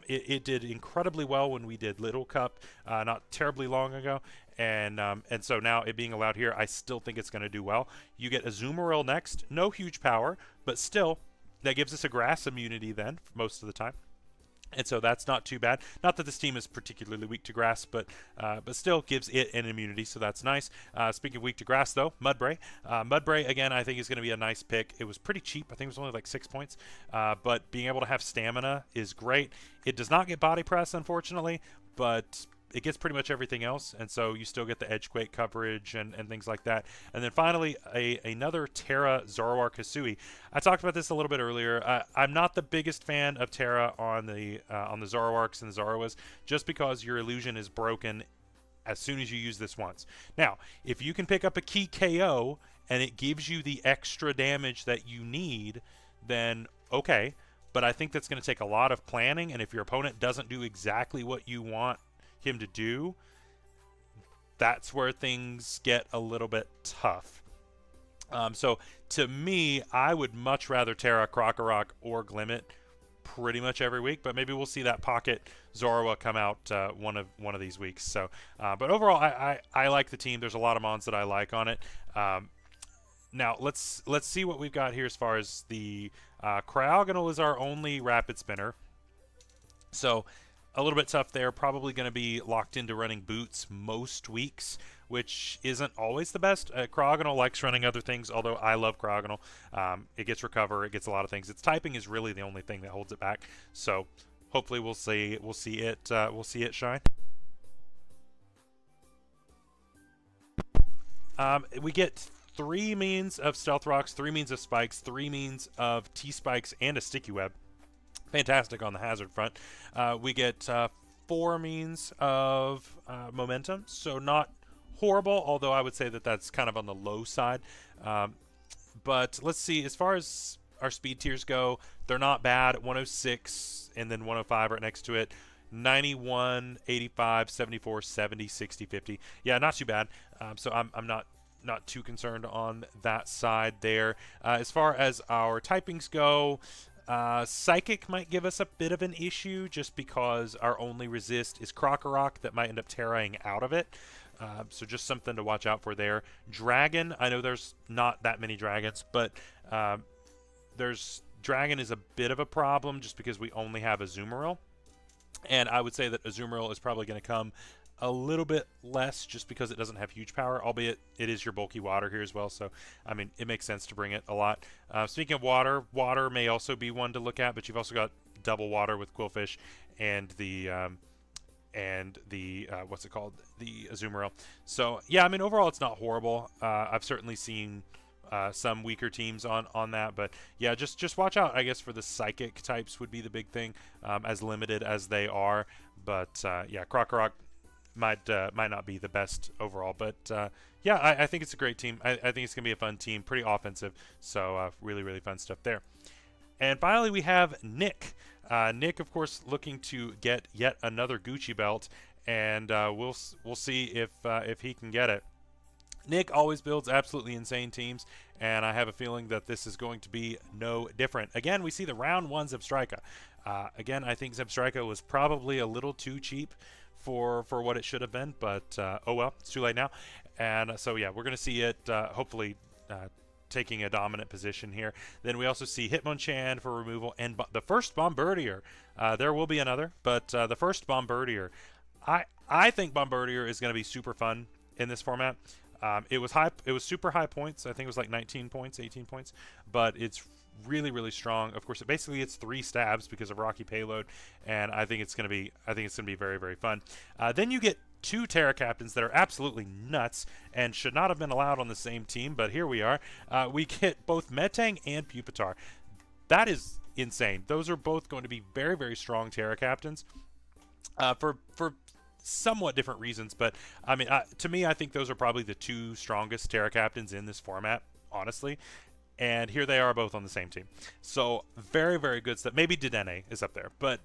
It did incredibly well when we did Little Cup not terribly long ago. And so now it being allowed here, I still think it's going to do well. You get Azumarill next. No huge power, but still, that gives us a grass immunity then most of the time. And so that's not too bad. Not that this team is particularly weak to grass, but still gives it an immunity, so that's nice. Speaking of weak to grass, though, Mudbray. Mudbray, again, I think is going to be a nice pick. It was pretty cheap. I think it was only like 6 points. But being able to have stamina is great. It does not get body press, unfortunately, but it gets pretty much everything else, and so you still get the Edgequake coverage and things like that. And then finally, another Terra Zoroark Hisui. I talked about this a little bit earlier. I'm not the biggest fan of Terra on the Zoroarks and the Zoroas, just because your illusion is broken as soon as you use this once. Now, if you can pick up a key KO and it gives you the extra damage that you need, then okay. But I think that's going to take a lot of planning, and if your opponent doesn't do exactly what you want him to do, that's where things get a little bit tough. So to me, I would much rather Terra Krokorok or Glimmet pretty much every week, but maybe we'll see that Pocket Zorua come out one of these weeks. So but overall, I like the team. There's a lot of mons that I like on it. Now let's see what we've got here as far as the Cryogonal is our only rapid spinner, so a little bit tough there. Probably going to be locked into running boots most weeks, which isn't always the best. Cryogonal likes running other things, although I love Cryogonal. It gets recover, it gets a lot of things. Its typing is really the only thing that holds it back. So hopefully we'll see it shine. We get 3 means of Stealth Rocks, 3 means of Spikes, 3 means of T-Spikes, and a Sticky Web. Fantastic on the hazard front. We get 4 means of momentum, so not horrible, although I would say that that's kind of on the low side. But let's see, as far as our speed tiers go, they're not bad. 106 and then 105 right next to it. 91, 85, 74, 70, 60, 50. Yeah, not too bad. So I'm not too concerned on that side there. As far as our typings go, Psychic might give us a bit of an issue just because our only resist is Krokorok that might end up terraing out of it. So just something to watch out for there. Dragon, I know there's not that many dragons, but Dragon is a bit of a problem just because we only have Azumarill. And I would say that Azumarill is probably going to come a little bit less just because it doesn't have huge power, albeit it is your bulky water here as well. So, I mean, it makes sense to bring it a lot. Speaking of water, water may also be one to look at, but you've also got double water with Quillfish and the what's it called? The Azumarill. So, yeah, I mean, overall, it's not horrible. I've certainly seen some weaker teams on that, but yeah, just watch out, I guess, for the Psychic types would be the big thing, as limited as they are. But yeah, Krokorok might not be the best overall, but yeah, I think it's a great team. I think it's gonna be a fun team, pretty offensive, so really fun stuff there. And finally, we have Nick. Nick, of course, looking to get yet another Gucci belt, and we'll see if he can get it. Nick always builds absolutely insane teams, and I have a feeling that this is going to be no different. Again, we see the round 1 Zebstrika. Again, I think Zebstrika was probably a little too cheap for what it should have been, but oh well, it's too late now. And so yeah, we're going to see it hopefully taking a dominant position here. Then we also see Hitmonchan for removal, and the first Bombardier. There will be another, but the first Bombardier. I think Bombardier is going to be super fun in this format. It was super high points. I think it was like 19 points, 18 points, but it's really strong. Of course, it's 3 stabs because of Rocky Payload, and I think it's gonna be very fun. Then you get 2 Terra Captains that are absolutely nuts and should not have been allowed on the same team, but here we are. We get both Metang and Pupitar. That is insane. Those are both going to be very strong Terra Captains. For somewhat different reasons, but I mean, to me, I think those are probably the two strongest Terra captains in this format, honestly. And here they are both on the same team. So very, very good stuff. Maybe Dedenne is up there, but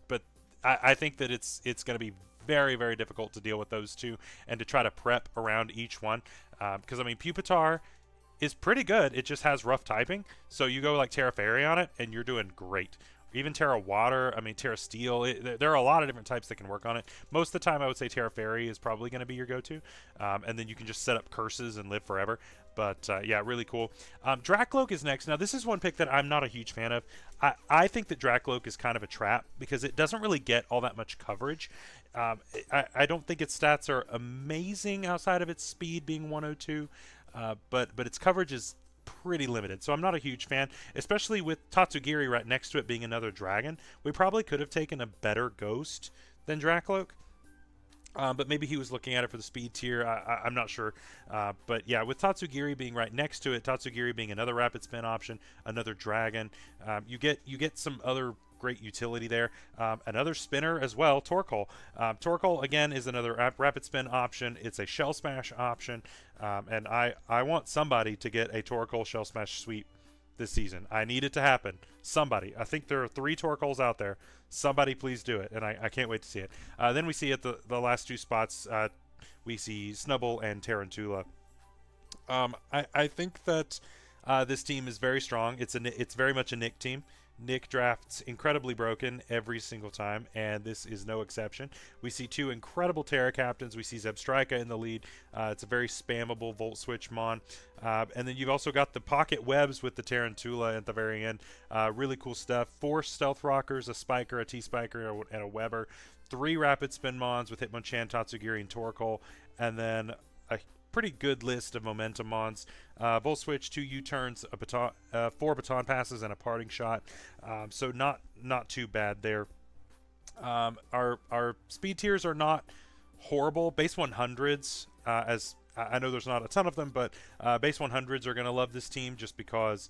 I think that it's going to be very, very difficult to deal with those two and to try to prep around each one. Because I mean, Pupitar is pretty good. It just has rough typing. So you go like Terra Fairy on it, and you're doing great. Even Terra Water, I mean, Terra Steel. There are a lot of different types that can work on it. Most of the time, I would say Terra Fairy is probably going to be your go-to. And then you can just set up curses and live forever. But, yeah, really cool. Drakloak is next. Now, this is one pick that I'm not a huge fan of. I think that Drakloak is kind of a trap because it doesn't really get all that much coverage. I don't think its stats are amazing outside of its speed being 102. But its coverage is pretty limited, so I'm not a huge fan, especially with Tatsugiri right next to it being another dragon. We probably could have taken a better ghost than Drakloak, but maybe he was looking at it for the speed tier. I'm not sure, but yeah, with Tatsugiri being right next to it, Tatsugiri being another rapid spin option, another dragon, you get some other great utility there. Another spinner as well, Torkoal. Torkoal, again, is another rapid spin option. It's a Shell Smash option, and I want somebody to get a Torkoal Shell Smash sweep this season. I need it to happen. Somebody. I think there are 3 Torkoals out there. Somebody please do it, and I can't wait to see it. Then we see at the last 2 spots, we see Snubbull and Tarantula. I think that this team is very strong. It's very much a Nick team. Nick drafts incredibly broken every single time, and this is no exception. We see 2 incredible Terra captains. We see Zebstrika in the lead. It's a very spammable Volt Switch Mon. And then you've also got the pocket webs with the Tarantula at the very end. Really cool stuff. 4 Stealth Rockers, a Spiker, a T-Spiker, and a Weber. 3 Rapid Spin Mons with Hitmonchan, Tatsugiri, and Torkoal. And then a pretty good list of Momentum Mons. Volt Switch, 2 U-turns, 4 Baton Passes, and a Parting Shot. So not too bad there. Our speed tiers are not horrible. Base 100s, as I know there's not a ton of them, but base 100s are going to love this team just because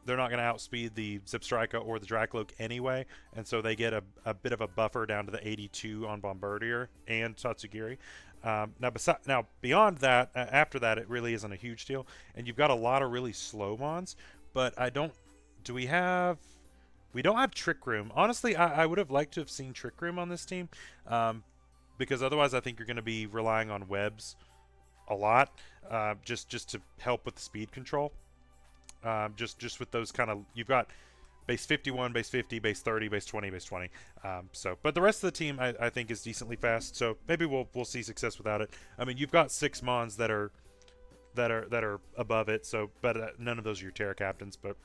they're not going to outspeed the Zebstrika or the Drakloak anyway, and so they get a bit of a buffer down to the 82 on Bombardier and Tatsugiri. Now beyond that, after that, it really isn't a huge deal, and you've got a lot of really slow Mons, but we don't have Trick Room. Honestly, I would have liked to have seen Trick Room on this team, because otherwise I think you're going to be relying on webs a lot, just to help with the speed control. Just with those kind of, you've got base 51, base 50, base 30, base 20, base 20. But the rest of the team I think is decently fast. So maybe we'll see success without it. I mean, you've got 6 Mons that are above it. So, but none of those are your Terra captains. But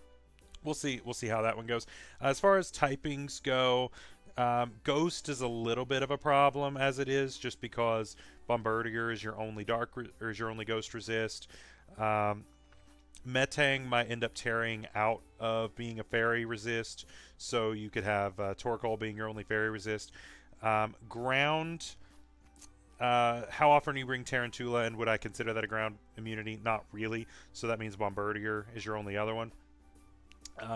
we'll see how that one goes. As far as typings go, Ghost is a little bit of a problem as it is, just because Bombardier is your only Ghost resist. Metang might end up tearing out of being a fairy resist, so you could have Torkoal being your only fairy resist. Ground, how often do you bring Tarantula, and would I consider that a ground immunity? Not really, so that means Bombardier is your only other one.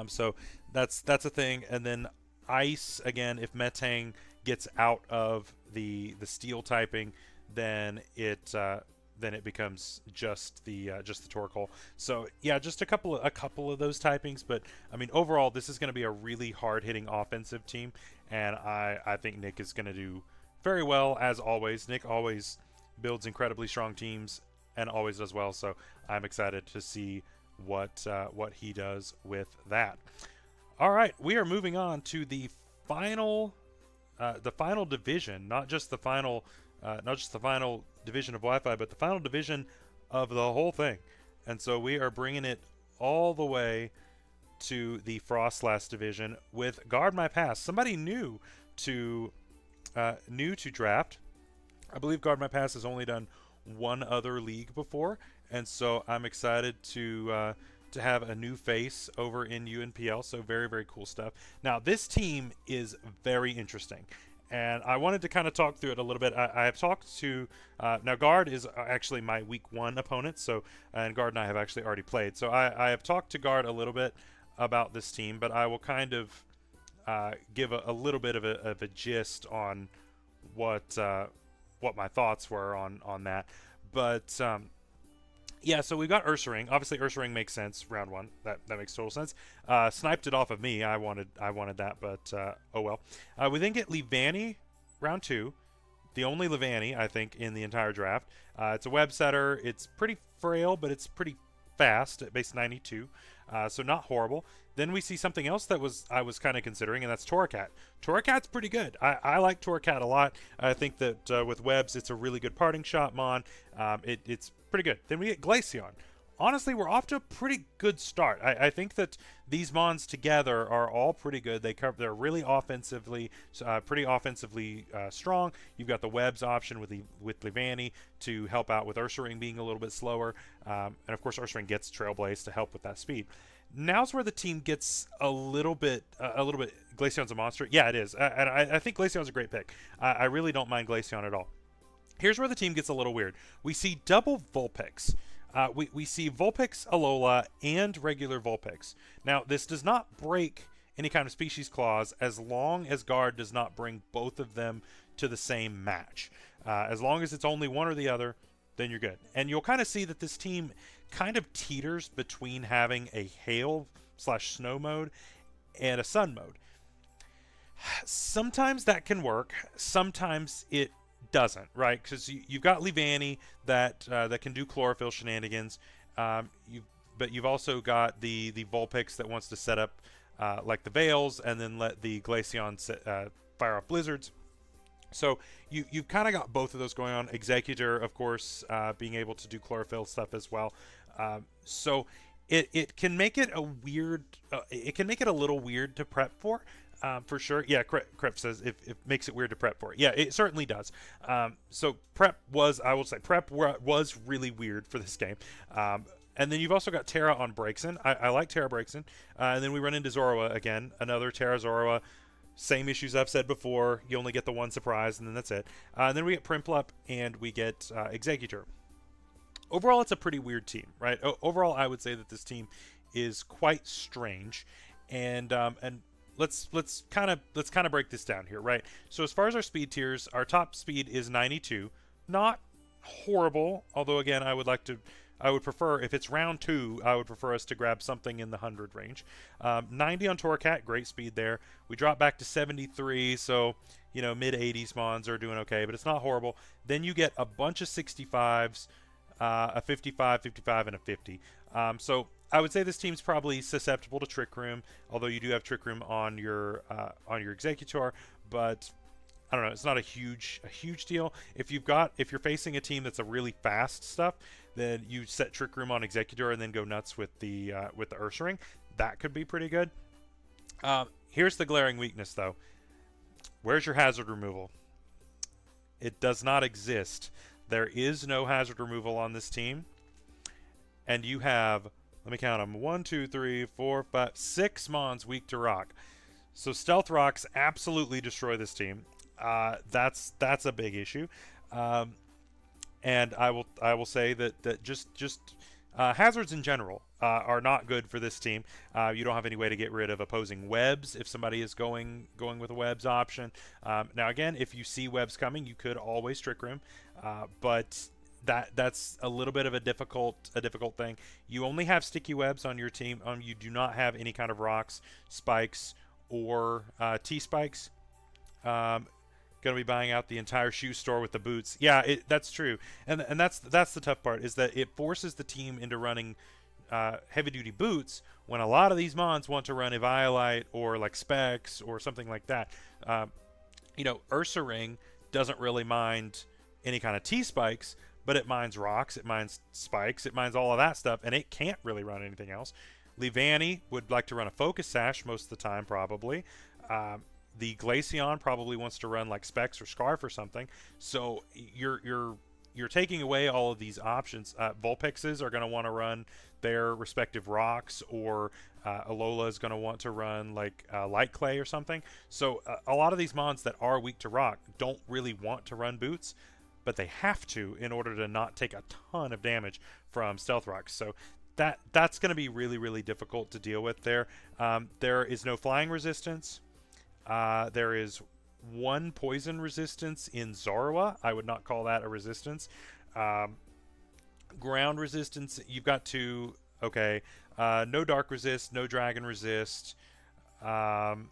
So that's a thing. And then Ice, again, if Metang gets out of the steel typing, then it becomes just the Torkoal. So yeah, just a couple of those typings, but I mean overall this is going to be a really hard-hitting offensive team, and I think Nick is going to do very well as always. Nick always builds incredibly strong teams and always does well, so I'm excited to see what he does with that. All right, we are moving on to the final division, not just the final division of Wi-Fi, but the final division of the whole thing. And so we are bringing it all the way to the Frostlass division with Guard My Pass, somebody new to draft. I believe Guard My Pass has only done one other league before, and so I'm excited to have a new face over in UNPL. So very, very cool stuff. Now this team is very interesting, and I wanted to kind of talk through it a little bit. I have talked to now Guard is actually my week 1 opponent, so and Guard and I have actually already played. So I have talked to Guard a little bit about this team, but I will kind of give a little bit of a gist on what what my thoughts were on that. But yeah, so we got Ursaring. Obviously, Ursaring makes sense. Round one, that makes total sense. Sniped it off of me. I wanted that, but oh well. We then get Levani, round two. The only Levani, I think, in the entire draft. It's a web setter. It's pretty frail, but it's pretty fast at base 92, so not horrible. Then we see something else that I was kind of considering, and that's Torracat. Torracat's pretty good. I like Torracat a lot. I think that with webs, it's a really good parting shot mon. It's pretty good. Then we get Glaceon. Honestly, we're off to a pretty good start. I think that these mons together are all pretty good. They're really offensively, pretty offensively strong. You've got the webs option with Levani to help out with Ursaring being a little bit slower, and of course Ursaring gets Trailblaze to help with that speed. Now's where the team gets a little bit. Glaceon's a monster. Yeah, it is, and I think Glaceon's a great pick. I really don't mind Glaceon at all. Here's where the team gets a little weird. We see double Vulpix. We see Vulpix, Alola, and regular Vulpix. Now, this does not break any kind of species clause as long as Guard does not bring both of them to the same match. As long as it's only one or the other, then you're good. And you'll kind of see that this team kind of teeters between having a hail/snow mode and a sun mode. Sometimes that can work. Sometimes it doesn't, right? Because you've got Levani that can do chlorophyll shenanigans. But you've also got the Vulpix that wants to set up like the Veils and then let the Glaceon fire off blizzards. So you've kind of got both of those going on. Executor, of course, being able to do chlorophyll stuff as well. So it can make it a weird. It can make it a little weird to prep for sure. Yeah, Crep says it makes it weird to prep for. Yeah, it certainly does. So prep was really weird for this game. And then you've also got Terra on Braixen. I like Terra Braixen. And then we run into Zorua again, another Terra Zorua. Same issues I've said before. You only get the one surprise, and then that's it. And then we get Prinplup, and we get Executor. Overall, it's a pretty weird team, right? Overall, I would say that this team is quite strange, and let's kind of break this down here, right? So as far as our speed tiers, our top speed is 92, not horrible. Although again, I would prefer, if it's round 2, I would prefer us to grab something in the 100 range. 90 on Torracat, great speed there. We drop back to 73, so mid 80s mons are doing okay, but it's not horrible. Then you get a bunch of 65s. A 55, 55, and a 50. So I would say this team's probably susceptible to Trick Room, although you do have Trick Room on your Executor. But I don't know, it's not a huge deal. If you're facing a team that's a really fast stuff, then you set Trick Room on Executor and then go nuts with the Ursaring. That could be pretty good. Here's the glaring weakness, though. Where's your hazard removal? It does not exist. There is no hazard removal on this team. And you have, let me count them, 1, 2, 3, 4, 5, 6 mons weak to rock. So Stealth Rocks absolutely destroy this team. That's a big issue. And I will say that just hazards in general are not good for this team. You don't have any way to get rid of opposing webs if somebody is going with a webs option. Now again, if you see webs coming, you could always Trick Room, but that's a little bit of a difficult thing. You only have sticky webs on your team. You do not have any kind of rocks, spikes, or T-spikes. Going to be buying out the entire shoe store with the boots. Yeah, that's true, and that's the tough part, is that it forces the team into running heavy duty boots when a lot of these mons want to run Eviolite or like specs or something like that. Ursaring doesn't really mind any kind of T-spikes, but it mines rocks, it mines spikes, it mines all of that stuff, and it can't really run anything else. Levani would like to run a Focus Sash most of the time, probably. The Glaceon probably wants to run like Specs or Scarf or something. So you're taking away all of these options. Vulpixes are going to want to run their respective rocks, or Alola is going to want to run like Light Clay or something. So a lot of these mons that are weak to rock don't really want to run boots, but they have to in order to not take a ton of damage from Stealth Rocks. So that's going to be really, really difficult to deal with there. There is no flying resistance. There is one poison resistance in Zorua. I would not call that a resistance. Um, Ground resistance, you've got two. Okay. No dark resist, no dragon resist. Um,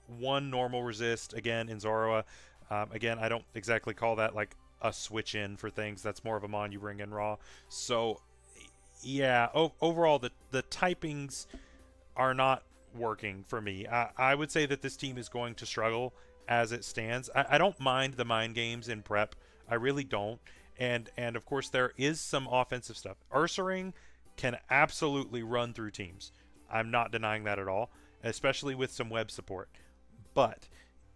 one normal resist, again, in Zorua. Again, I don't exactly call that like a switch in for things. That's more of a mon you bring in raw. So, yeah, overall, the typings are not working for me. I would say that this team is going to struggle as it stands. I don't mind the mind games in prep. I really don't. And of course, there is some offensive stuff. Ursaring can absolutely run through teams. I'm not denying that at all, especially with some web support. But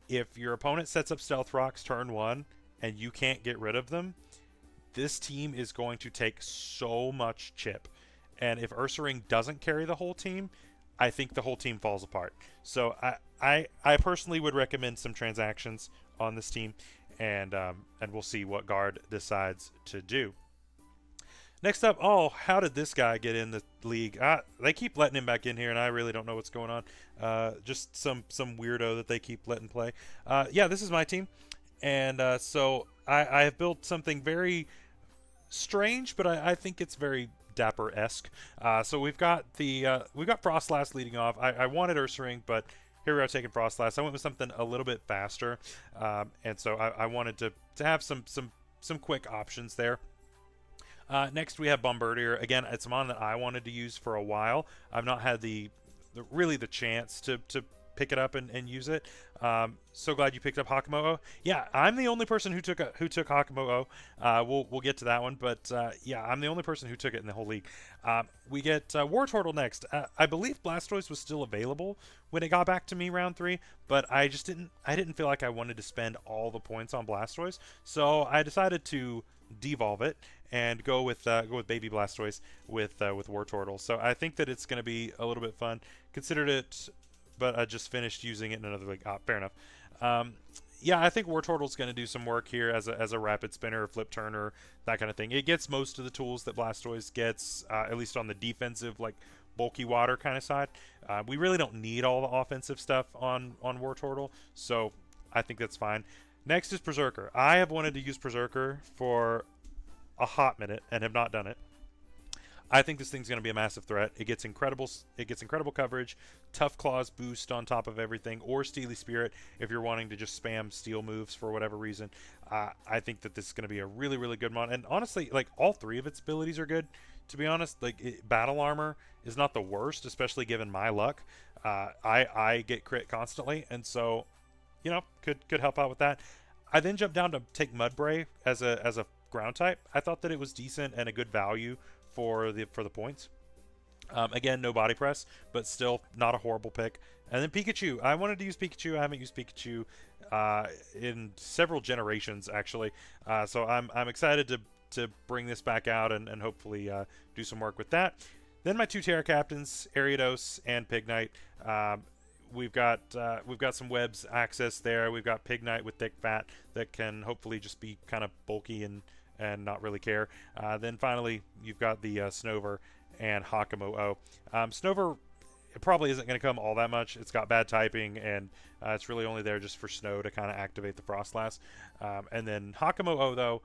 if your opponent sets up Stealth Rocks turn 1 and you can't get rid of them, this team is going to take so much chip. And if Ursaring doesn't carry the whole team, I think the whole team falls apart. So I personally would recommend some transactions on this team, and we'll see what Guard decides to do. Next up, oh, how did this guy get in the league? They keep letting him back in here, and I really don't know what's going on. Just some weirdo that they keep letting play. Yeah, this is my team, and so I have built something very strange, but I think it's very Dapper-esque. So we've got Frostlast leading off. I wanted Ursaring, but here we are taking Frostlast. I went with something a little bit faster, and so I wanted to have some quick options there. Next we have Bombardier. Again, it's a mon that I wanted to use for a while. I've not had really the chance to pick it up and use it. So glad you picked up Hakamo'o. Yeah, I'm the only person who took Hakamo'o. We'll get to that one, but yeah, I'm the only person who took it in the whole league. We get Wartortle next. I believe Blastoise was still available when it got back to me round 3, but I didn't feel like I wanted to spend all the points on Blastoise, so I decided to devolve it and go with Baby Blastoise with Wartortle. So I think that it's going to be a little bit fun. Considered it, but I just finished using it in another league. Fair enough. Yeah, I think Wartortle's going to do some work here as a rapid spinner, flip turner, that kind of thing. It gets most of the tools that Blastoise gets, at least on the defensive, like bulky water kind of side. We really don't need all the offensive stuff on Wartortle, so I think that's fine. Next is Berserker. I have wanted to use Berserker for a hot minute and have not done it. I think this thing's going to be a massive threat. It gets incredible coverage, Tough Claws boost on top of everything, or Steely Spirit if you're wanting to just spam steel moves for whatever reason. I think that this is going to be a really, really good mon. And honestly, like, all 3 of its abilities are good. To be honest, like, Battle Armor is not the worst, especially given my luck. I get crit constantly, and so, you know, could help out with that. I then jumped down to take Mudbray as a ground type. I thought that it was decent and a good value for the points. Again, no body press, but still not a horrible pick. And then Pikachu. I wanted to use Pikachu. I haven't used Pikachu in several generations, actually. So I'm excited to bring this back out and hopefully do some work with that. Then my 2 Terra Captains, Ariados and Pignite. We've got some webs access there. We've got Pignite with Thick Fat that can hopefully just be kind of bulky and not really care. Then finally, you've got the Snover and Hakamo'o. Snover, it probably isn't going to come all that much. It's got bad typing, and it's really only there just for snow to kind of activate the Frostlast. And then Hakamo'o, though,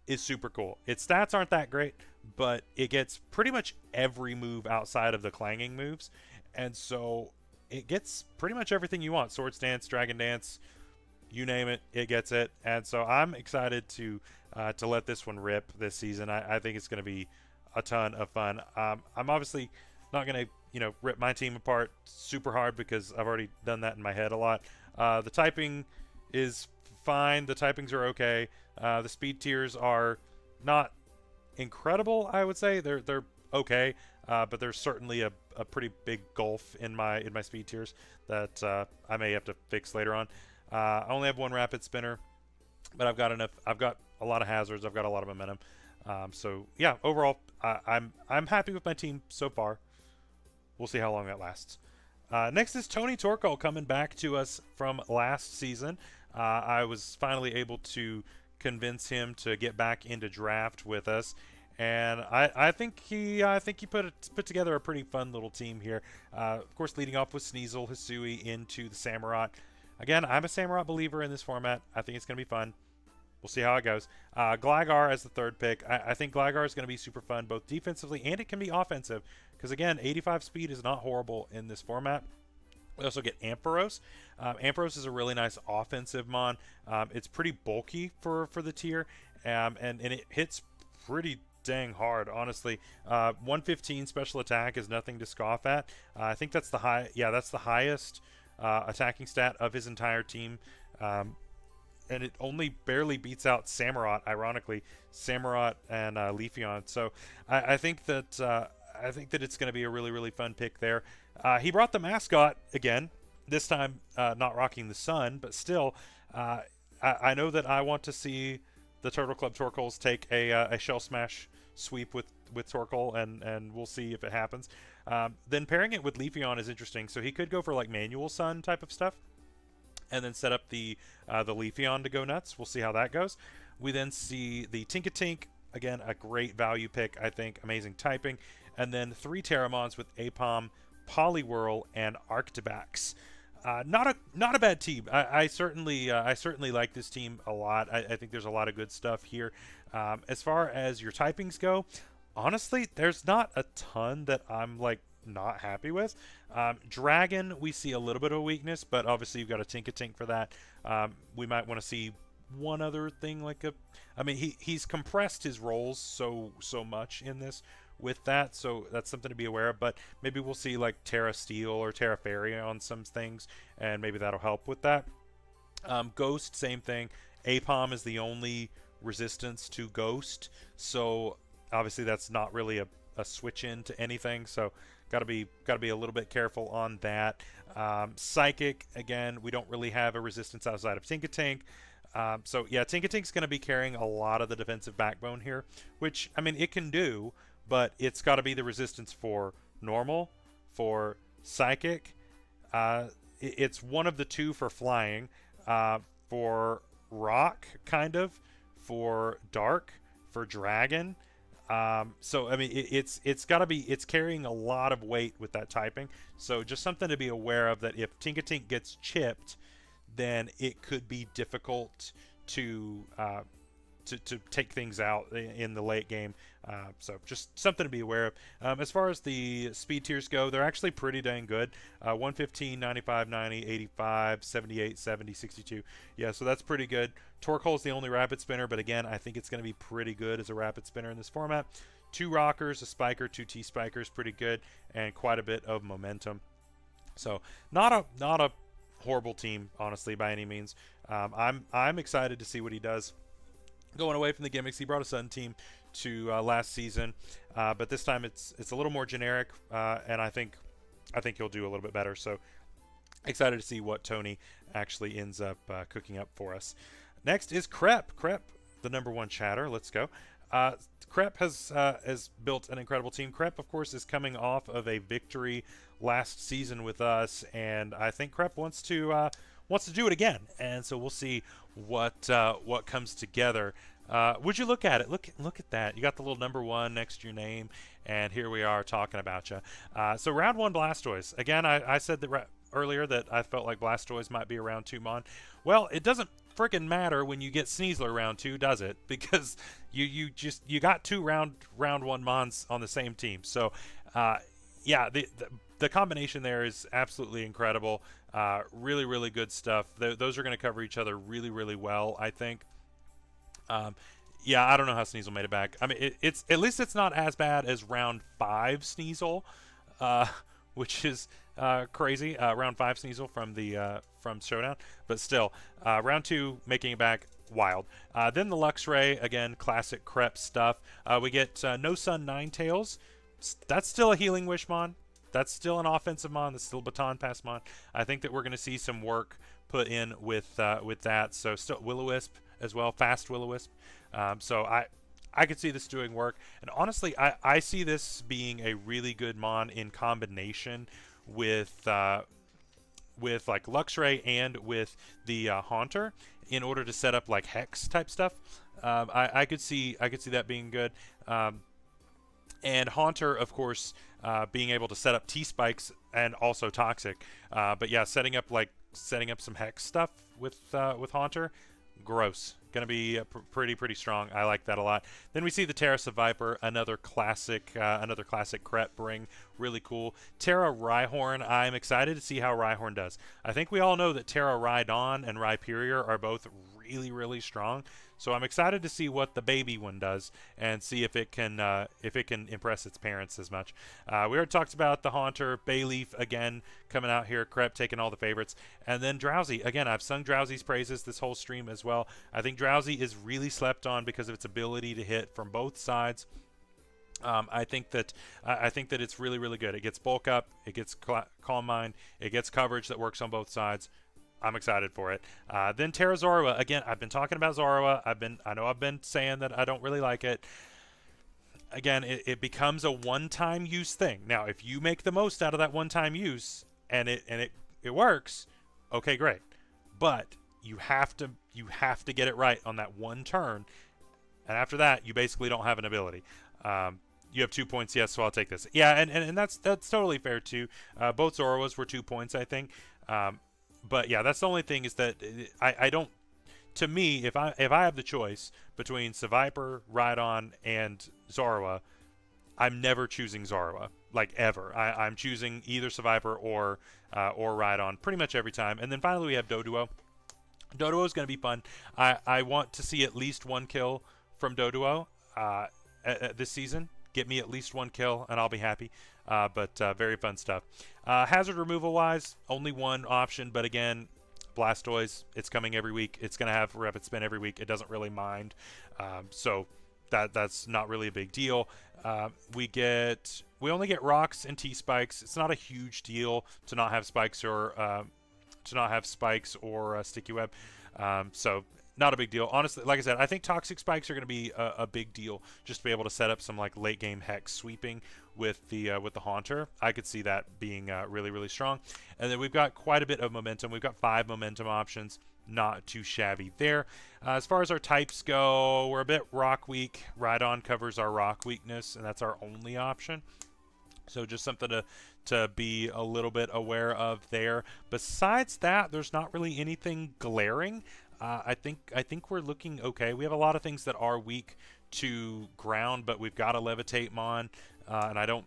is super cool. Its stats aren't that great, but it gets pretty much every move outside of the clanging moves, and so it gets pretty much everything you want. Swords Dance, Dragon Dance, you name it, it gets it. And so I'm excited to let this one rip this season. I think it's going to be a ton of fun. I'm obviously not going to rip my team apart super hard because I've already done that in my head a lot. The typing is fine. The typings are okay. The speed tiers are not incredible, I would say. They're okay, but there's certainly a pretty big gulf in my speed tiers that I may have to fix later on. I only have 1 rapid spinner, but I've got enough. I've got a lot of hazards. I've got a lot of momentum. So yeah, overall, I'm happy with my team so far. We'll see how long that lasts. Next is Tony Torko coming back to us from last season. I was finally able to convince him to get back into draft with us, and I think he put together a pretty fun little team here. Of course, leading off with Sneasel, Hisui into the Samurott. Again, I'm a Samurott believer in this format. I think it's going to be fun. We'll see how it goes. Gligar as the third pick. I think Gligar is going to be super fun, both defensively and it can be offensive. Because, again, 85 speed is not horrible in this format. We also get Ampharos. Ampharos is a really nice offensive mon. It's pretty bulky for the tier, and it hits pretty dang hard, honestly. 115 special attack is nothing to scoff at. I think that's the that's the highest attacking stat of his entire team. And it only barely beats out Samurott, ironically. Samurott and Leafeon. So I think that it's going to be a really, really fun pick there. He brought the mascot again, this time not rocking the sun, but still, I know that I want to see the Turtle Club Torkoals take a Shell Smash sweep with Torkoal, and we'll see if it happens. Then pairing it with Leafeon is interesting. So he could go for like manual sun type of stuff, and then set up the Leafeon to go nuts. We'll see how that goes. We then see the Tinkatink, again, a great value pick, I think. Amazing typing. And then 3 Terramons with Apom, Poliwhirl, and Arctibax. Not a bad team. I certainly like this team a lot. I think there's a lot of good stuff here. As far as your typings go, honestly, there's not a ton that I'm like not happy with. Dragon, we see a little bit of a weakness, but obviously you've got a Tinkatink for that. We might want to see one other thing, like he's compressed his roles so much in this with that, so that's something to be aware of. But maybe we'll see like Terra Steel or Terra Fairy on some things, and maybe that'll help with that. Ghost, same thing. Apom is the only resistance to Ghost, so obviously that's not really a switch in to anything, so gotta be a little bit careful on that. Psychic, again, we don't really have a resistance outside of Tinkatink. So yeah, Tinkatink's going to be carrying a lot of the defensive backbone here, which, I mean, it can do, but it's got to be the resistance for normal, for psychic. It's one of the 2 for flying, for rock, kind of, for dark, for dragon. So I mean, it's got to be, it's carrying a lot of weight with that typing. So just something to be aware of, that if Tinkatink gets chipped, then it could be difficult to take things out in the late game. So just something to be aware of. As far as the speed tiers go, they're actually pretty dang good. 115, 95, 90, 85, 78, 70, 62. Yeah, so that's pretty good. Torkoal is the only rapid spinner, but again, I think it's going to be pretty good as a rapid spinner in this format. 2 rockers, a spiker, 2 T-spikers, pretty good, and quite a bit of momentum. So not a horrible team, honestly, by any means. I'm excited to see what he does. Going away from the gimmicks, he brought a Sun team to last season, but this time it's a little more generic, and I think he'll do a little bit better. So excited to see what Tony actually ends up cooking up for us. Next is Crep. Crep, the #1 chatter. Let's go. Crep has built an incredible team. Crep, of course, is coming off of a victory last season with us, and I think Crep wants to do it again. And so we'll see what comes together. Would you look at it? Look at that. You got the little #1 next to your name, and here we are talking about you. So round 1 Blastoise. Again, I said that earlier that I felt like Blastoise might be a round 2 mon. Well, it doesn't freaking matter when you get Sneasler round 2, does it? Because you got 2 round 1 mons on the same team. So yeah, the combination there is absolutely incredible. Really, really good stuff. Those are going to cover each other really, really well, I think. Yeah, I don't know how Sneasel made it back. I mean, it's at least it's not as bad as round 5 Sneasel, which is crazy. Round 5 Sneasel from Showdown, but still, round 2 making it back, wild. Then the Luxray, again, classic Crep stuff. We get No Sun Ninetales. That's still a Healing Wish mon. That's still an offensive mon. That's still a Baton Pass mon. I think that we're going to see some work put in with that. So still Will-O-Wisp as well, fast Will-O-Wisp. So I could see this doing work. And honestly, I see this being a really good mon in combination with like Luxray and with the Haunter in order to set up like Hex type stuff. I could see that being good. And Haunter, of course, being able to set up T-Spikes and also Toxic. But yeah, setting up like setting up some hex stuff with Haunter. Gross. Gonna be pretty strong. I like that a lot. Then we see the Terra Viper, another classic Crep bring. Really cool. Terra Rhyhorn. I'm excited to see how Rhyhorn does. I think we all know that Terra Rhydon and Rhyperior are both really strong. So I'm excited to see what the baby one does and see if it can impress its parents as much. We already talked about the Haunter, Bayleaf again coming out here, Crep taking all the favorites, and then Drowsy. Again, I've sung Drowsy's praises this whole stream as well. I think Drowsy is really slept on because of its ability to hit from both sides. I think that it's really good. It gets bulk up, it gets calm mind, it gets coverage that works on both sides. I'm excited for it. Then Terra Zorua. Again, I've been talking about Zorua. I know I've been saying that I don't really like it. Again, it becomes a one-time use thing. Now, if you make the most out of that one-time use and it works, okay, great. But you have to get it right on that one turn, and after that, you basically don't have an ability. You have 2 points, yes, so I'll take this. Yeah, and that's totally fair too. Both Zoruas were 2 points, I think. But yeah, that's the only thing is that I don't. To me, if I have the choice between Seviper, Rhydon, and Zorua, I'm never choosing Zorua, like ever. I'm choosing either Seviper or Rhydon pretty much every time. And then finally we have Doduo. Doduo is going to be fun. I want to see at least 1 kill from Doduo this season. Get me at least 1 kill and I'll be happy. But very fun stuff. Hazard removal wise, only one option, but again, Blastoise, it's coming every week. It's going to have rapid spin every week. It doesn't really mind. So that's not really a big deal. We only get rocks and T-spikes. It's not a huge deal to not have spikes or sticky web. So not a big deal. Honestly, like I said, I think toxic spikes are going to be a big deal just to be able to set up some like late game hex sweeping with the Haunter. I could see that being really strong. And then we've got quite a bit of momentum. We've got 5 momentum options. Not too shabby there. As far as our types go, we're a bit rock weak. Rhydon covers our rock weakness, and that's our only option. So just something to be a little bit aware of there. Besides that, there's not really anything glaring. I think we're looking okay. We have a lot of things that are weak to ground, but we've got a Levitate Mon, and I don't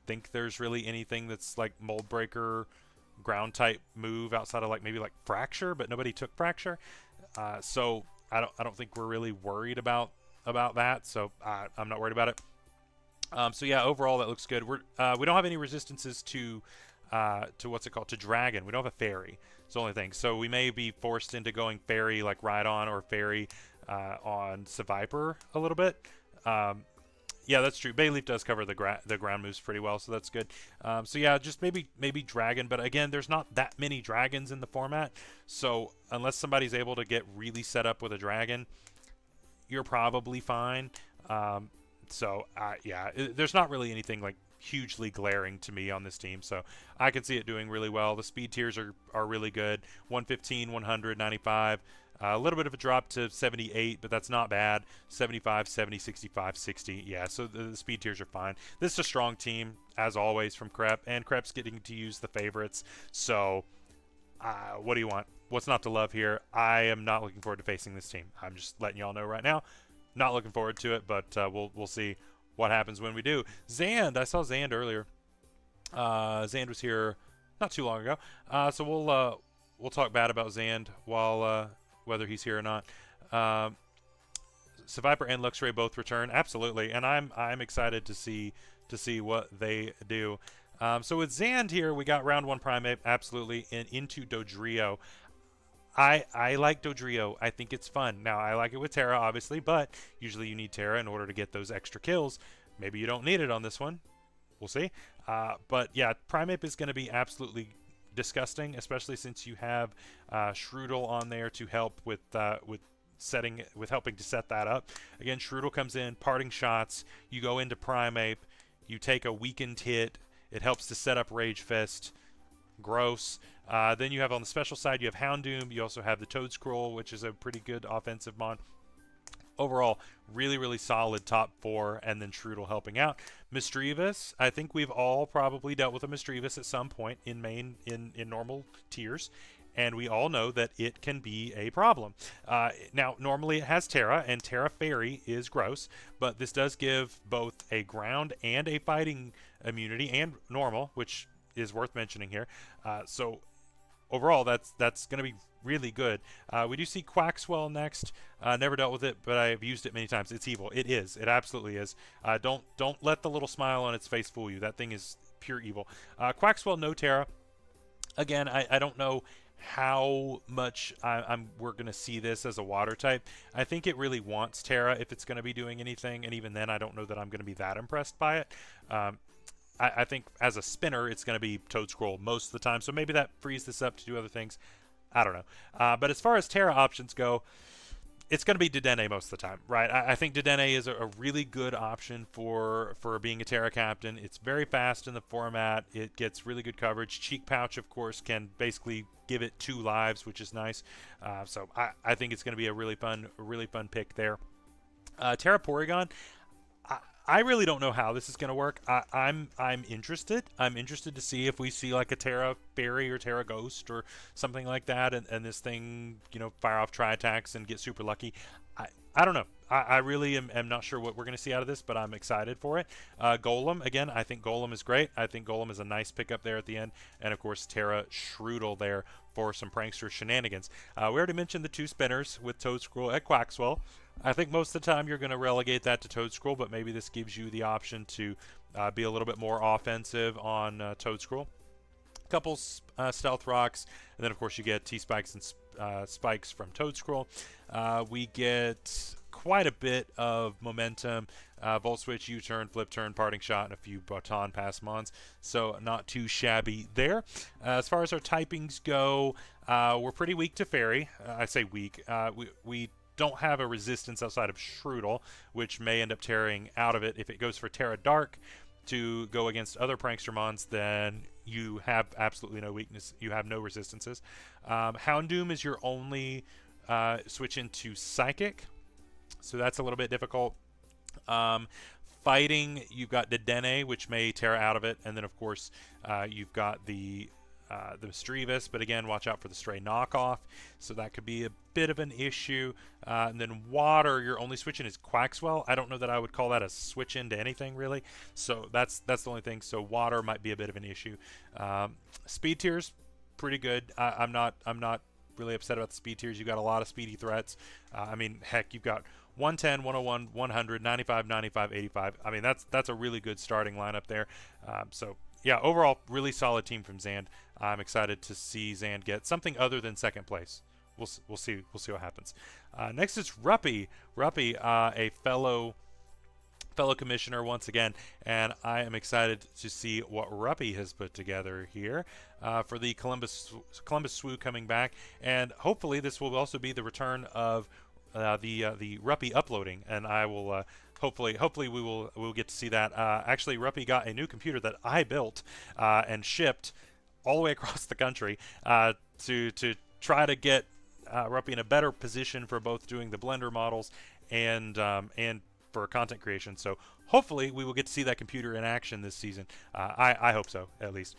think there's really anything that's like Mold Breaker ground type move outside of like maybe like Fracture, but nobody took Fracture, so I don't think we're really worried about that. So I'm not worried about it. So yeah, overall that looks good. We don't have any resistances to what's it called, to Dragon. We don't have a Fairy. It's the only thing. So we may be forced into going Fairy like Rhydon or Fairy on Seviper a little bit. Yeah, that's true. Bayleaf does cover the ground moves pretty well, so that's good. So yeah, just maybe Dragon, but again, there's not that many dragons in the format. So unless somebody's able to get really set up with a dragon, you're probably fine. Yeah, there's not really anything like hugely glaring to me on this team, so I can see it doing really well. The speed tiers are really good. 115, 100, 95. A little bit of a drop to 78, but that's not bad. 75, 70, 65, 60. Yeah, so the speed tiers are fine. This is a strong team, as always, from Crep, and Crep's getting to use the favorites. So what do you want? What's not to love here? I am not looking forward to facing this team. I'm just letting y'all know right now. Not looking forward to it, but we'll see what happens when we do. Zand, I saw Zand earlier. Zand was here not too long ago, so we'll talk bad about Zand while whether he's here or not. Seviper and Luxray both return, absolutely, and I'm excited to see what they do. So with Zand here, we got round 1 Primate, absolutely, and into Dodrio. I like Dodrio. I think it's fun. Now, I like it with Terra, obviously, but usually you need Terra in order to get those extra kills. Maybe you don't need it on this one. We'll see. But yeah, Primeape is going to be absolutely disgusting, especially since you have Shroodle on there to help with helping to set that up. Again, Shroodle comes in, parting shots. You go into Primeape. You take a weakened hit. It helps to set up Rage Fist. Gross. Then you have on the special side, you have Houndoom. You also have the Toad Scroll, which is a pretty good offensive mon. Overall, really solid top 4, and then Shroodle helping out. Misdreavus, I think we've all probably dealt with a Misdreavus at some point in normal tiers, and we all know that it can be a problem. Now, normally it has Terra, and Terra Fairy is gross, but this does give both a ground and a fighting immunity, and normal, which is worth mentioning here. So overall, that's going to be really good. We do see Quaxwell next. Never dealt with it, but I've used it many times. It's evil. It is. It absolutely is. Don't let the little smile on its face fool you. That thing is pure evil. Quaxwell, no Terra. Again, I don't know how much we're going to see this as a water type. I think it really wants Terra if it's going to be doing anything, and even then I don't know that I'm going to be that impressed by it. I think as a spinner it's going to be Toad Scroll most of the time, so maybe that frees this up to do other things. I don't know. But as far as Terra options go, it's going to be Dedenne most of the time, right? I think Dedenne is a really good option for being a Terra captain. It's very fast in the format. It gets really good coverage. Cheek Pouch, of course, can basically give it 2 lives, which is nice. So I think it's going to be a really fun pick there. Terra Porygon, I really don't know how this is going to work. I'm interested. I'm interested to see if we see like a Terra Fairy or Terra Ghost or something like that, and this thing, you know, fire off tri-attacks and get super lucky. I don't know. I really am not sure what we're going to see out of this, but I'm excited for it. Golem, again, I think Golem is great. I think Golem is a nice pickup there at the end. And, of course, Terra Shroodle there for some prankster shenanigans. We already mentioned the 2 spinners with Toad Scroll at Quaxwell. I think most of the time you're going to relegate that to Toad Scroll, but maybe this gives you the option to be a little bit more offensive on Toad Scroll. A couple Stealth Rocks, and then, of course, you get T-Spikes and Spikes from Toad Scroll. We get quite a bit of momentum, Volt Switch, U-Turn, Flip Turn, Parting Shot, and a few Baton Pass Mons, so not too shabby there. As far as our typings go, we're pretty weak to Fairy. I say weak. We don't have a resistance outside of Shroodle, which may end up tearing out of it. If it goes for Terra Dark to go against other Prankster Mons, then you have absolutely no weakness. You have no resistances. Houndoom is your only switch into Psychic, so that's a little bit difficult. Fighting, you've got Dedenne, which may tear out of it, and then of course you've got the Mischievous, but again, watch out for the Stray knockoff, so that could be a bit of an issue. And then Water, your only switch in is Quaxwell. I don't know that I would call that a switch into anything really, so that's the only thing. So Water might be a bit of an issue. Speed tiers, pretty good. I'm not really upset about the speed tiers. You've got a lot of speedy threats. I mean, heck, you've got 110, 101, 100, 95, 95, 85. I mean, that's a really good starting lineup there. So yeah, overall, really solid team from Zand. I'm excited to see Zand get something other than second place. We'll see what happens. Next is Ruppy. Ruppy, a fellow commissioner once again, and I am excited to see what Ruppy has put together here for the Columbus SWU coming back, and hopefully this will also be the return of the Ruppy uploading, and I will hopefully we'll get to see that. Actually, Ruppy got a new computer that I built and shipped all the way across the country to try to get Ruppy in a better position for both doing the Blender models and for content creation. So hopefully we will get to see that computer in action this season. I hope so, at least.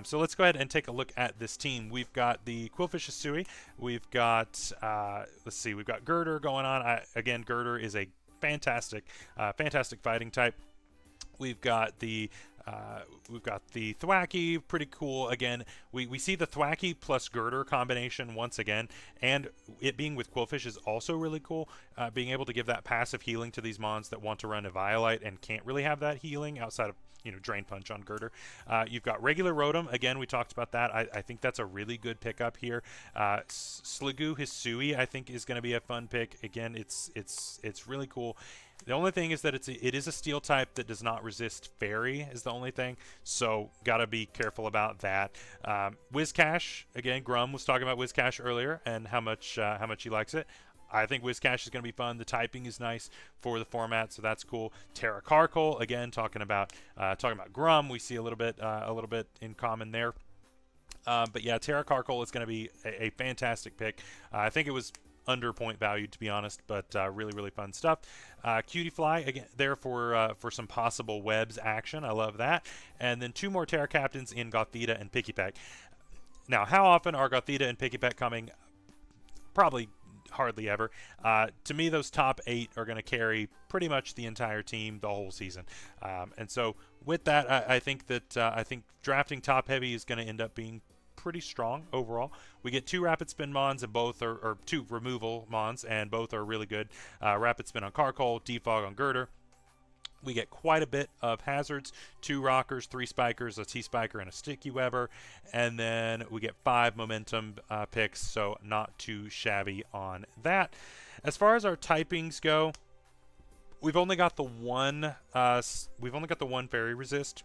So let's go ahead and take a look at this team. We've got the Quillfish Hisui. We've got let's see, we've got Girder going on. Again, Girder is a fantastic fighting type. We've got the Thwacky, pretty cool. Again, we see the Thwacky plus Girder combination once again, and it being with Quillfish is also really cool. Being able to give that passive healing to these mons that want to run a Violite and can't really have that healing outside of, you know, Drain Punch on Girder. You've got regular Rotom. Again, we talked about that. I think that's a really good pickup here. Sliggoo Hisui, I think, is going to be a fun pick. Again, it's really cool. The only thing is that it is a steel type that does not resist Fairy, is the only thing, so gotta be careful about that. Whiscash, again, Grum was talking about Whiscash earlier and how much he likes it. I think Whiscash is going to be fun. The typing is nice for the format, so that's cool. Terra Carkol, again, talking about Grum, we see a little bit in common there. But yeah, Terra Carkol is going to be a fantastic pick. I think it was under point valued, to be honest, but really fun stuff. Cutie Fly, again, there for some possible webs action. I love that. And then 2 more Terra Captains in Gothita and Pikipek. Now, how often are Gothita and Pikipek coming? Probably hardly ever. To me, those top 8 are going to carry pretty much the entire team the whole season. And so with that, I think that I think drafting top heavy is going to end up being pretty strong overall. We get 2 rapid spin mons, and both are, or 2 removal mons, and both are really good. Rapid spin on Carcoal, defog on Girder. We get quite a bit of hazards, 2 rockers, 3 spikers, a T-spiker, and a sticky webber. And then we get 5 momentum picks, so not too shabby on that. As far as our typings go, we've only got the one fairy resist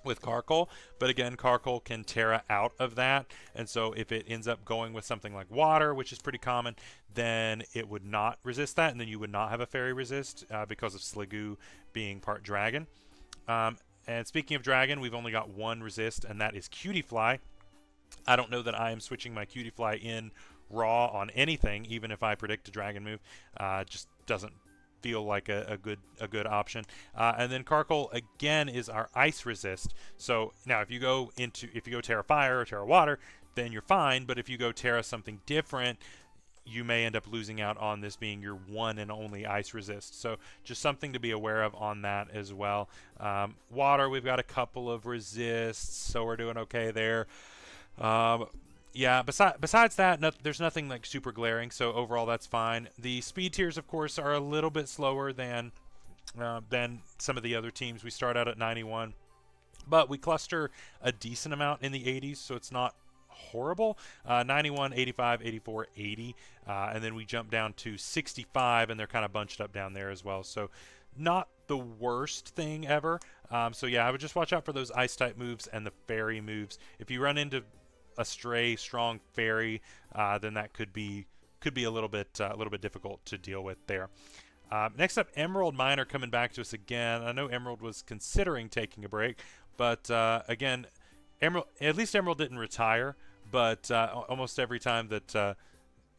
with Carcoal, but again, Carcoal can Terra out of that, and so if it ends up going with something like water, which is pretty common, then it would not resist that, and then you would not have a fairy resist because of Sliggoo being part dragon. And speaking of dragon, we've only got 1 resist, and that is Cutie Fly. I don't know that I am switching my Cutie Fly in raw on anything, even if I predict a dragon move. Just doesn't feel like a good option. And then Carcoal again is our ice resist. So now if you go Terra Fire or Terra Water, then you're fine. But if you go Terra something different, you may end up losing out on this being your one and only ice resist. So just something to be aware of on that as well. Water, we've got a couple of resists, so we're doing okay there. Yeah, besides that, there's nothing like super glaring, so overall that's fine. The speed tiers, of course, are a little bit slower than some of the other teams. We start out at 91, but we cluster a decent amount in the 80s, so it's not horrible. 91, 85, 84, 80, and then we jump down to 65, and they're kind of bunched up down there as well. So not the worst thing ever. So yeah, I would just watch out for those ice type moves and the fairy moves. If you run into a stray strong fairy, then that could be a little bit difficult to deal with there. Next up, Emerald Miner coming back to us again. I know Emerald was considering taking a break, but again, at least Emerald didn't retire. But almost every time that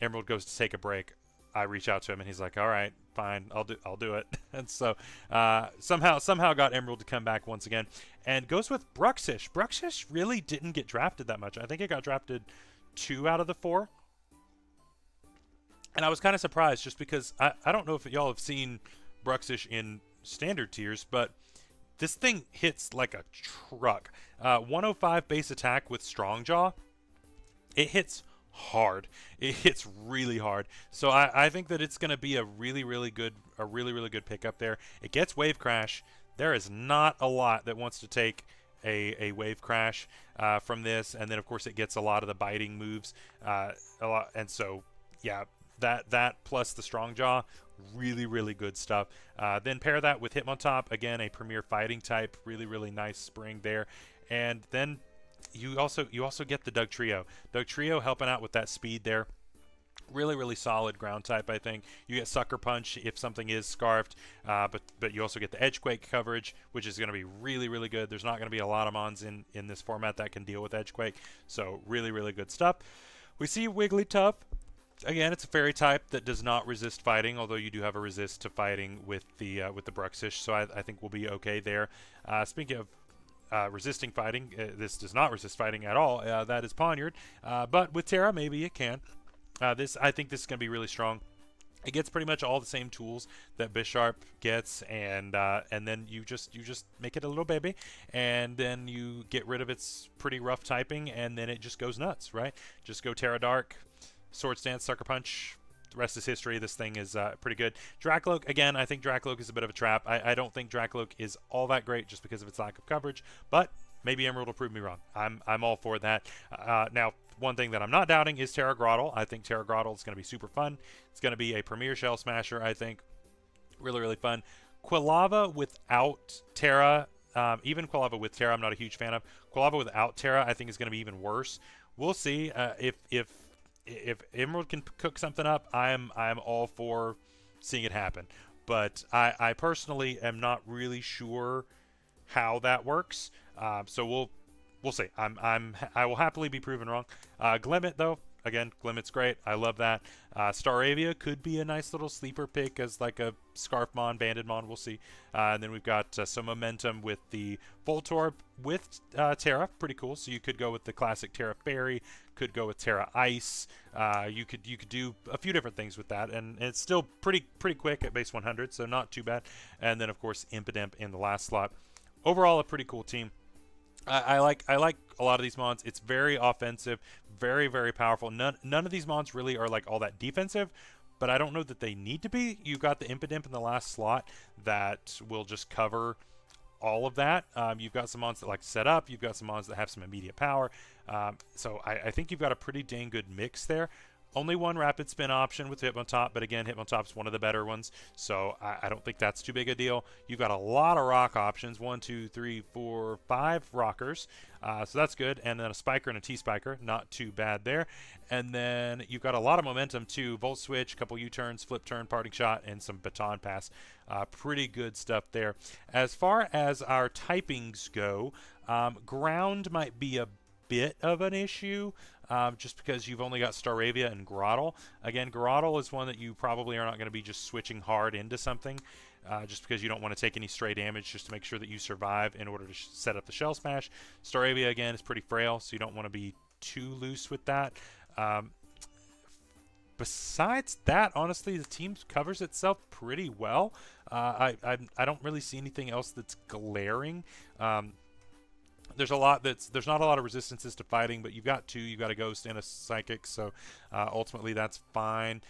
Emerald goes to take a break, I reach out to him and he's like, "All right, fine, I'll do it." And so somehow got Emerald to come back once again, and goes with Bruxish. Bruxish really didn't get drafted that much. I think it got drafted 2 out of the 4, and I was kind of surprised just because I don't know if y'all have seen Bruxish in standard tiers, but this thing hits like a truck. 105 base attack with Strong Jaw. It hits hard. It hits really hard. So I think that it's going to be a really good pickup there. It gets Wave Crash. There is not a lot that wants to take a Wave Crash from this, and then of course it gets a lot of the biting moves, and so yeah, that plus the Strong Jaw, really good stuff. Then pair that with Hitmontop, again a premier fighting type, really nice spring there, and then you also get the Dugtrio. Dugtrio helping out with that speed there. Really solid ground type, I think. You get Sucker Punch if something is scarfed, but you also get the Edgequake coverage, which is going to be really good. There's not going to be a lot of mons in this format that can deal with Edgequake, so really good stuff. We see Wigglytuff. Again, it's a fairy type that does not resist fighting, although you do have a resist to fighting with the Bruxish, so I think we'll be okay there. Speaking of resisting fighting, this does not resist fighting at all. That is Poniard, but with Terra, maybe it can. I think this is going to be really strong. It gets pretty much all the same tools that Bisharp gets, and then you just make it a little baby, and then you get rid of its pretty rough typing, and then it just goes nuts, right? Just go Terra Dark, Swords Dance, Sucker Punch. The rest is history. This thing is pretty good. Dracloak, again, I think Dracloak is a bit of a trap. I don't think Dracloak is all that great just because of its lack of coverage, but maybe Emerald will prove me wrong. I'm all for that. Now, one thing that I'm not doubting is Terra Grottle. I think Terra Grottle is going to be super fun. It's going to be a premier shell smasher, I think. Really fun. Quilava without Terra, even Quilava with Terra, I'm not a huge fan of. Quilava without Terra, I think is going to be even worse. We'll see if Emerald can cook something up. I'm all for seeing it happen, but I personally am not really sure how that works. So we'll see. I will happily be proven wrong. Glimmet though, again, Glimmet's great. I love that. Staravia could be a nice little sleeper pick as like a Scarf Mon, Banded Mon. We'll see. And then we've got some momentum with the Voltorb with Terra. Pretty cool. So you could go with the classic Terra Fairy. Could go with Terra Ice. You could do a few different things with that, and it's still pretty quick at base 100, so not too bad. And then of course Impidimp in the last slot. Overall, a pretty cool team. I like a lot of these mons. It's very offensive, very powerful. None of these mons really are like all that defensive, but I don't know that they need to be. You got the Impidimp in the last slot that will just cover all of that. You've got some mons that like to set up. You've got some mons that have some immediate power. So I think you've got a pretty dang good mix there. Only one rapid spin option with Hitmontop, but again, Hitmontop's one of the better ones, so I don't think that's too big a deal. You've got a lot of rock options, 1, 2, 3, 4, 5 rockers, so that's good, and then a spiker and a T-spiker, not too bad there. And then you've got a lot of momentum too, Volt Switch, couple U-turns, flip turn, parting shot, and some baton pass. Pretty good stuff there. As far as our typings go, ground might be a bit of an issue. Just because you've only got Staravia and Grottle. Again, Grottle is one that you probably are not going to be just switching hard into something, just because you don't want to take any stray damage, just to make sure that you survive in order to set up the Shell Smash. Staravia, again, is pretty frail, so you don't want to be too loose with that. Besides that, honestly, the team covers itself pretty well. I don't really see anything else that's glaring. There's not a lot of resistances to fighting, but you've got a ghost and a psychic, so ultimately that's fine.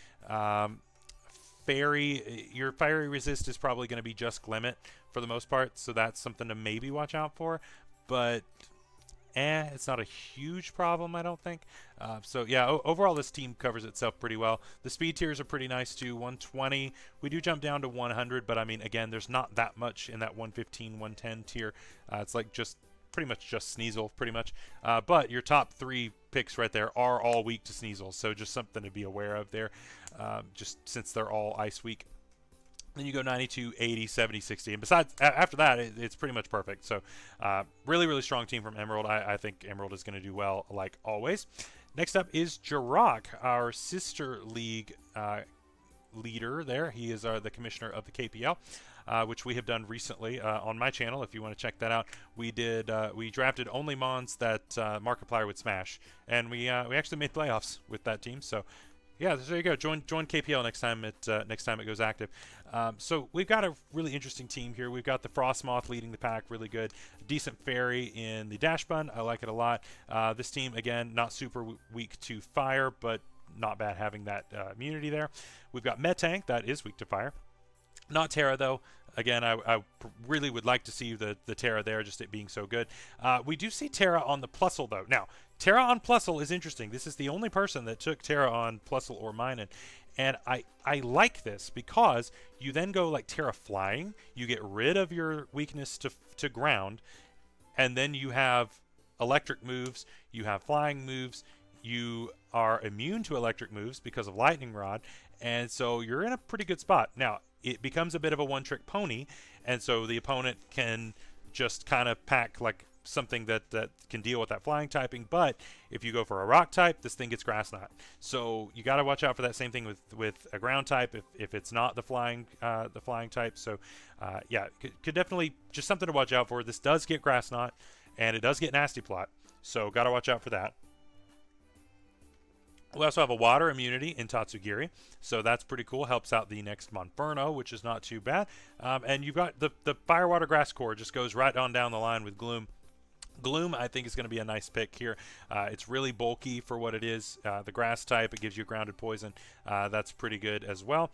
Fairy, your fiery resist is probably going to be just Glimmet for the most part, so that's something to maybe watch out for, but it's not a huge problem, I don't think. So yeah, overall this team covers itself pretty well. The speed tiers are pretty nice too. 120, we do jump down to 100, but I mean, again, there's not that much in that 115, 110 tier. It's like pretty much just Sneasel, pretty much. But your top 3 picks right there are all weak to Sneasel, so just something to be aware of there, just since they're all Ice weak. Then you go 92, 80, 70, 60, and besides, after that, it's pretty much perfect. So really strong team from Emerald. I think Emerald is going to do well, like always. Next up is Jirok, our sister league leader there. He is the commissioner of the KPL. Which we have done recently on my channel. If you want to check that out, we drafted only mons that Markiplier would smash, and we actually made playoffs with that team. So yeah, there you go. Join KPL next time it goes active. So we've got a really interesting team here. We've got the Frostmoth leading the pack, really good. Decent fairy in the Dash Bun. I like it a lot. This team, again, not super weak to fire, but not bad having that immunity there. We've got Metank, that is weak to fire. Not Terra, though. Again, I really would like to see the Terra there, just it being so good. We do see Terra on the Plusle, though. Now, Terra on Plusle is interesting. This is the only person that took Terra on Plusle or Minun. And I like this because you then go like Terra Flying. You get rid of your weakness to ground. And then you have electric moves. You have flying moves. You are immune to electric moves because of Lightning Rod. And so you're in a pretty good spot. Now, it becomes a bit of a one-trick pony, and so the opponent can just kind of pack like something that can deal with that flying typing. But if you go for a rock type, this thing gets Grass Knot. So you got to watch out for that same thing with a ground type if it's not the flying type. So yeah, could definitely just something to watch out for. This does get Grass Knot, and it does get Nasty Plot. So got to watch out for that. We also have a water immunity in Tatsugiri, so that's pretty cool. Helps out the next Monferno, which is not too bad. And you've got the Fire, Water, Grass core just goes right on down the line with Gloom. Gloom, I think, is going to be a nice pick here. It's really bulky for what it is. The grass type, it gives you grounded poison. That's pretty good as well.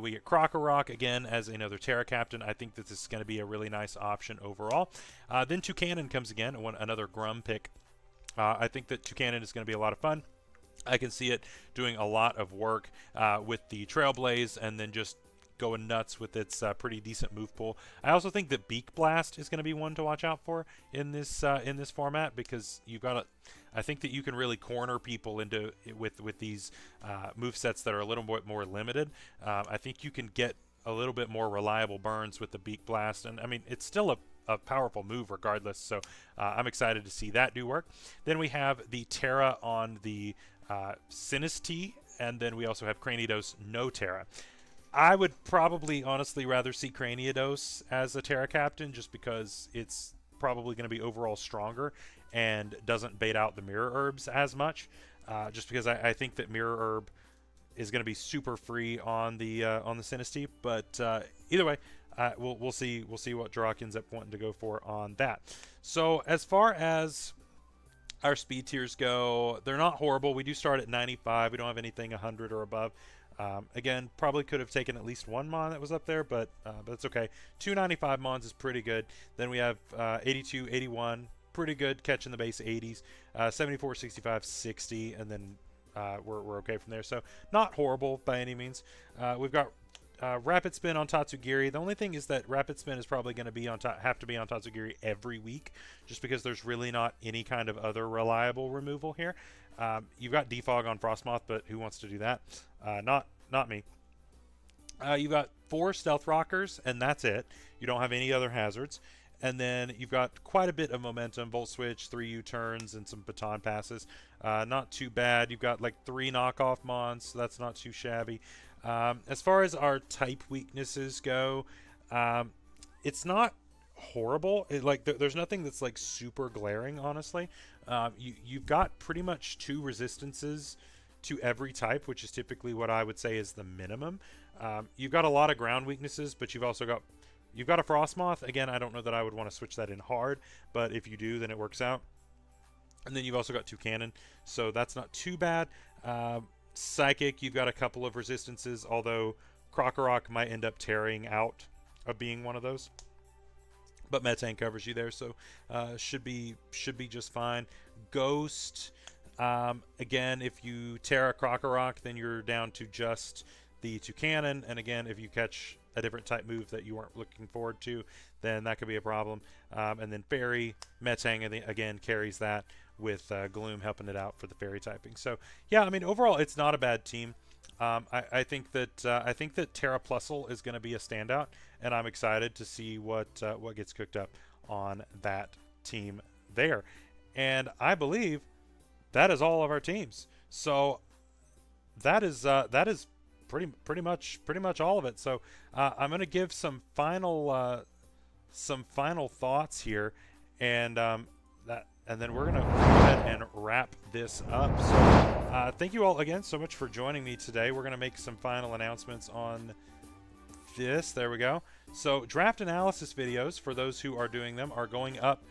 We get Krokorok again as another Terra Captain. I think that this is going to be a really nice option overall. Then Toucanon comes again, another Grum pick. I think that Toucanon is going to be a lot of fun. I can see it doing a lot of work with the Trailblaze and then just going nuts with its pretty decent move pool. I also think that Beak Blast is going to be one to watch out for in this format, because you've got I think that you can really corner people into with these move sets that are a little bit more limited. I think you can get a little bit more reliable burns with the Beak Blast, and I mean it's still a a powerful move regardless. So I'm excited to see that do work. Then we have the Terra on the Sinistea, and then we also have Cranidos no Terra. I would probably honestly rather see Cranidos as a Terra captain, just because it's probably going to be overall stronger and doesn't bait out the Mirror Herbs as much. Just because I think that Mirror Herb is going to be super free on the Sinistea. But either way, we'll see what Jirachi ends up wanting to go for on that. So as far as our speed tiers go, they're not horrible. We do start at 95. We don't have anything 100 or above. Again, probably could have taken at least one Mon that was up there, but it's okay. 295 Mons is pretty good. Then we have 82, 81, pretty good, catching the base 80s. 74, 65, 60, and then we're okay from there. So not horrible by any means. We've got Rapid Spin on Tatsugiri. The only thing is that Rapid Spin is probably going to have to be on Tatsugiri every week, just because there's really not any kind of other reliable removal here. You've got Defog on Frostmoth, but who wants to do that? Not me. You've got 4 Stealth Rockers, and that's it. You don't have any other hazards. And then you've got quite a bit of momentum, Volt Switch, 3 U-turns, and some baton passes. Not too bad. You've got like 3 knockoff Mons, so that's not too shabby. As far as our type weaknesses go, it's not horrible. There's nothing that's like super glaring, honestly. You've got pretty much 2 resistances to every type, which is typically what I would say is the minimum. You've got a lot of ground weaknesses, but you've got a Frostmoth. Again, I don't know that I would want to switch that in hard, but if you do, then it works out. And then you've also got 2 cannon, so that's not too bad. Psychic, you've got a couple of resistances, although Krokorok might end up tearing out of being one of those. But Metang covers you there, so should be just fine. Ghost, again, if you tear a Krokorok, then you're down to just the 2 cannon, and again, if you catch a different type move that you weren't looking forward to, then that could be a problem. And then Fairy, Metang, again, carries that, with Gloom helping it out for the Fairy typing. So yeah, I mean, overall, it's not a bad team. I think that Terra Plusle is going to be a standout, and I'm excited to see what gets cooked up on that team there. And I believe that is all of our teams. So that is pretty much all of it. So I'm going to give some final thoughts here, and then we're going to go ahead and wrap this up. So thank you all again so much for joining me today. We're going to make some final announcements on this. There we go. So draft analysis videos, for those who are doing them, are going up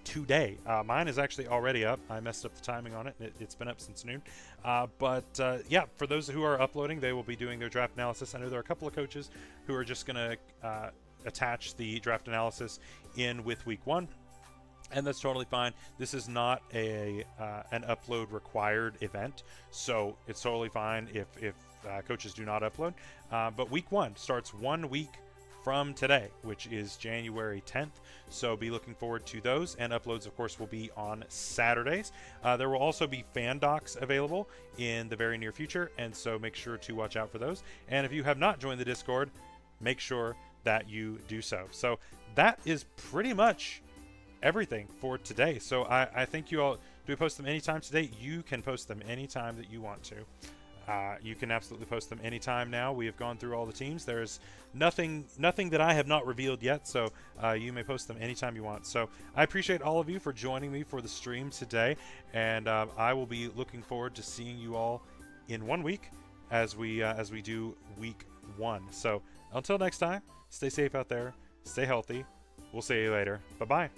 today. Mine is actually already up. I messed up the timing on it. It's been up since noon. Yeah, for those who are uploading, they will be doing their draft analysis. I know there are a couple of coaches who are just going to attach the draft analysis in with week 1. And that's totally fine. This is not an upload required event, so it's totally fine if coaches do not upload. But week 1 starts 1 week from today, which is January 10th. So be looking forward to those. And uploads, of course, will be on Saturdays. There will also be fan docs available in the very near future, and so make sure to watch out for those. And if you have not joined the Discord, make sure that you do so. So that is pretty much everything for today. So I think you all, do we post them anytime today? You can post them anytime that you want to. You can absolutely post them anytime now. We have gone through all the teams. There's nothing that I have not revealed yet, so you may post them anytime you want. So I appreciate all of you for joining me for the stream today, and I will be looking forward to seeing you all in 1 week as we do week 1. So until next time, stay safe out there, stay healthy. We'll see you later. Bye-bye.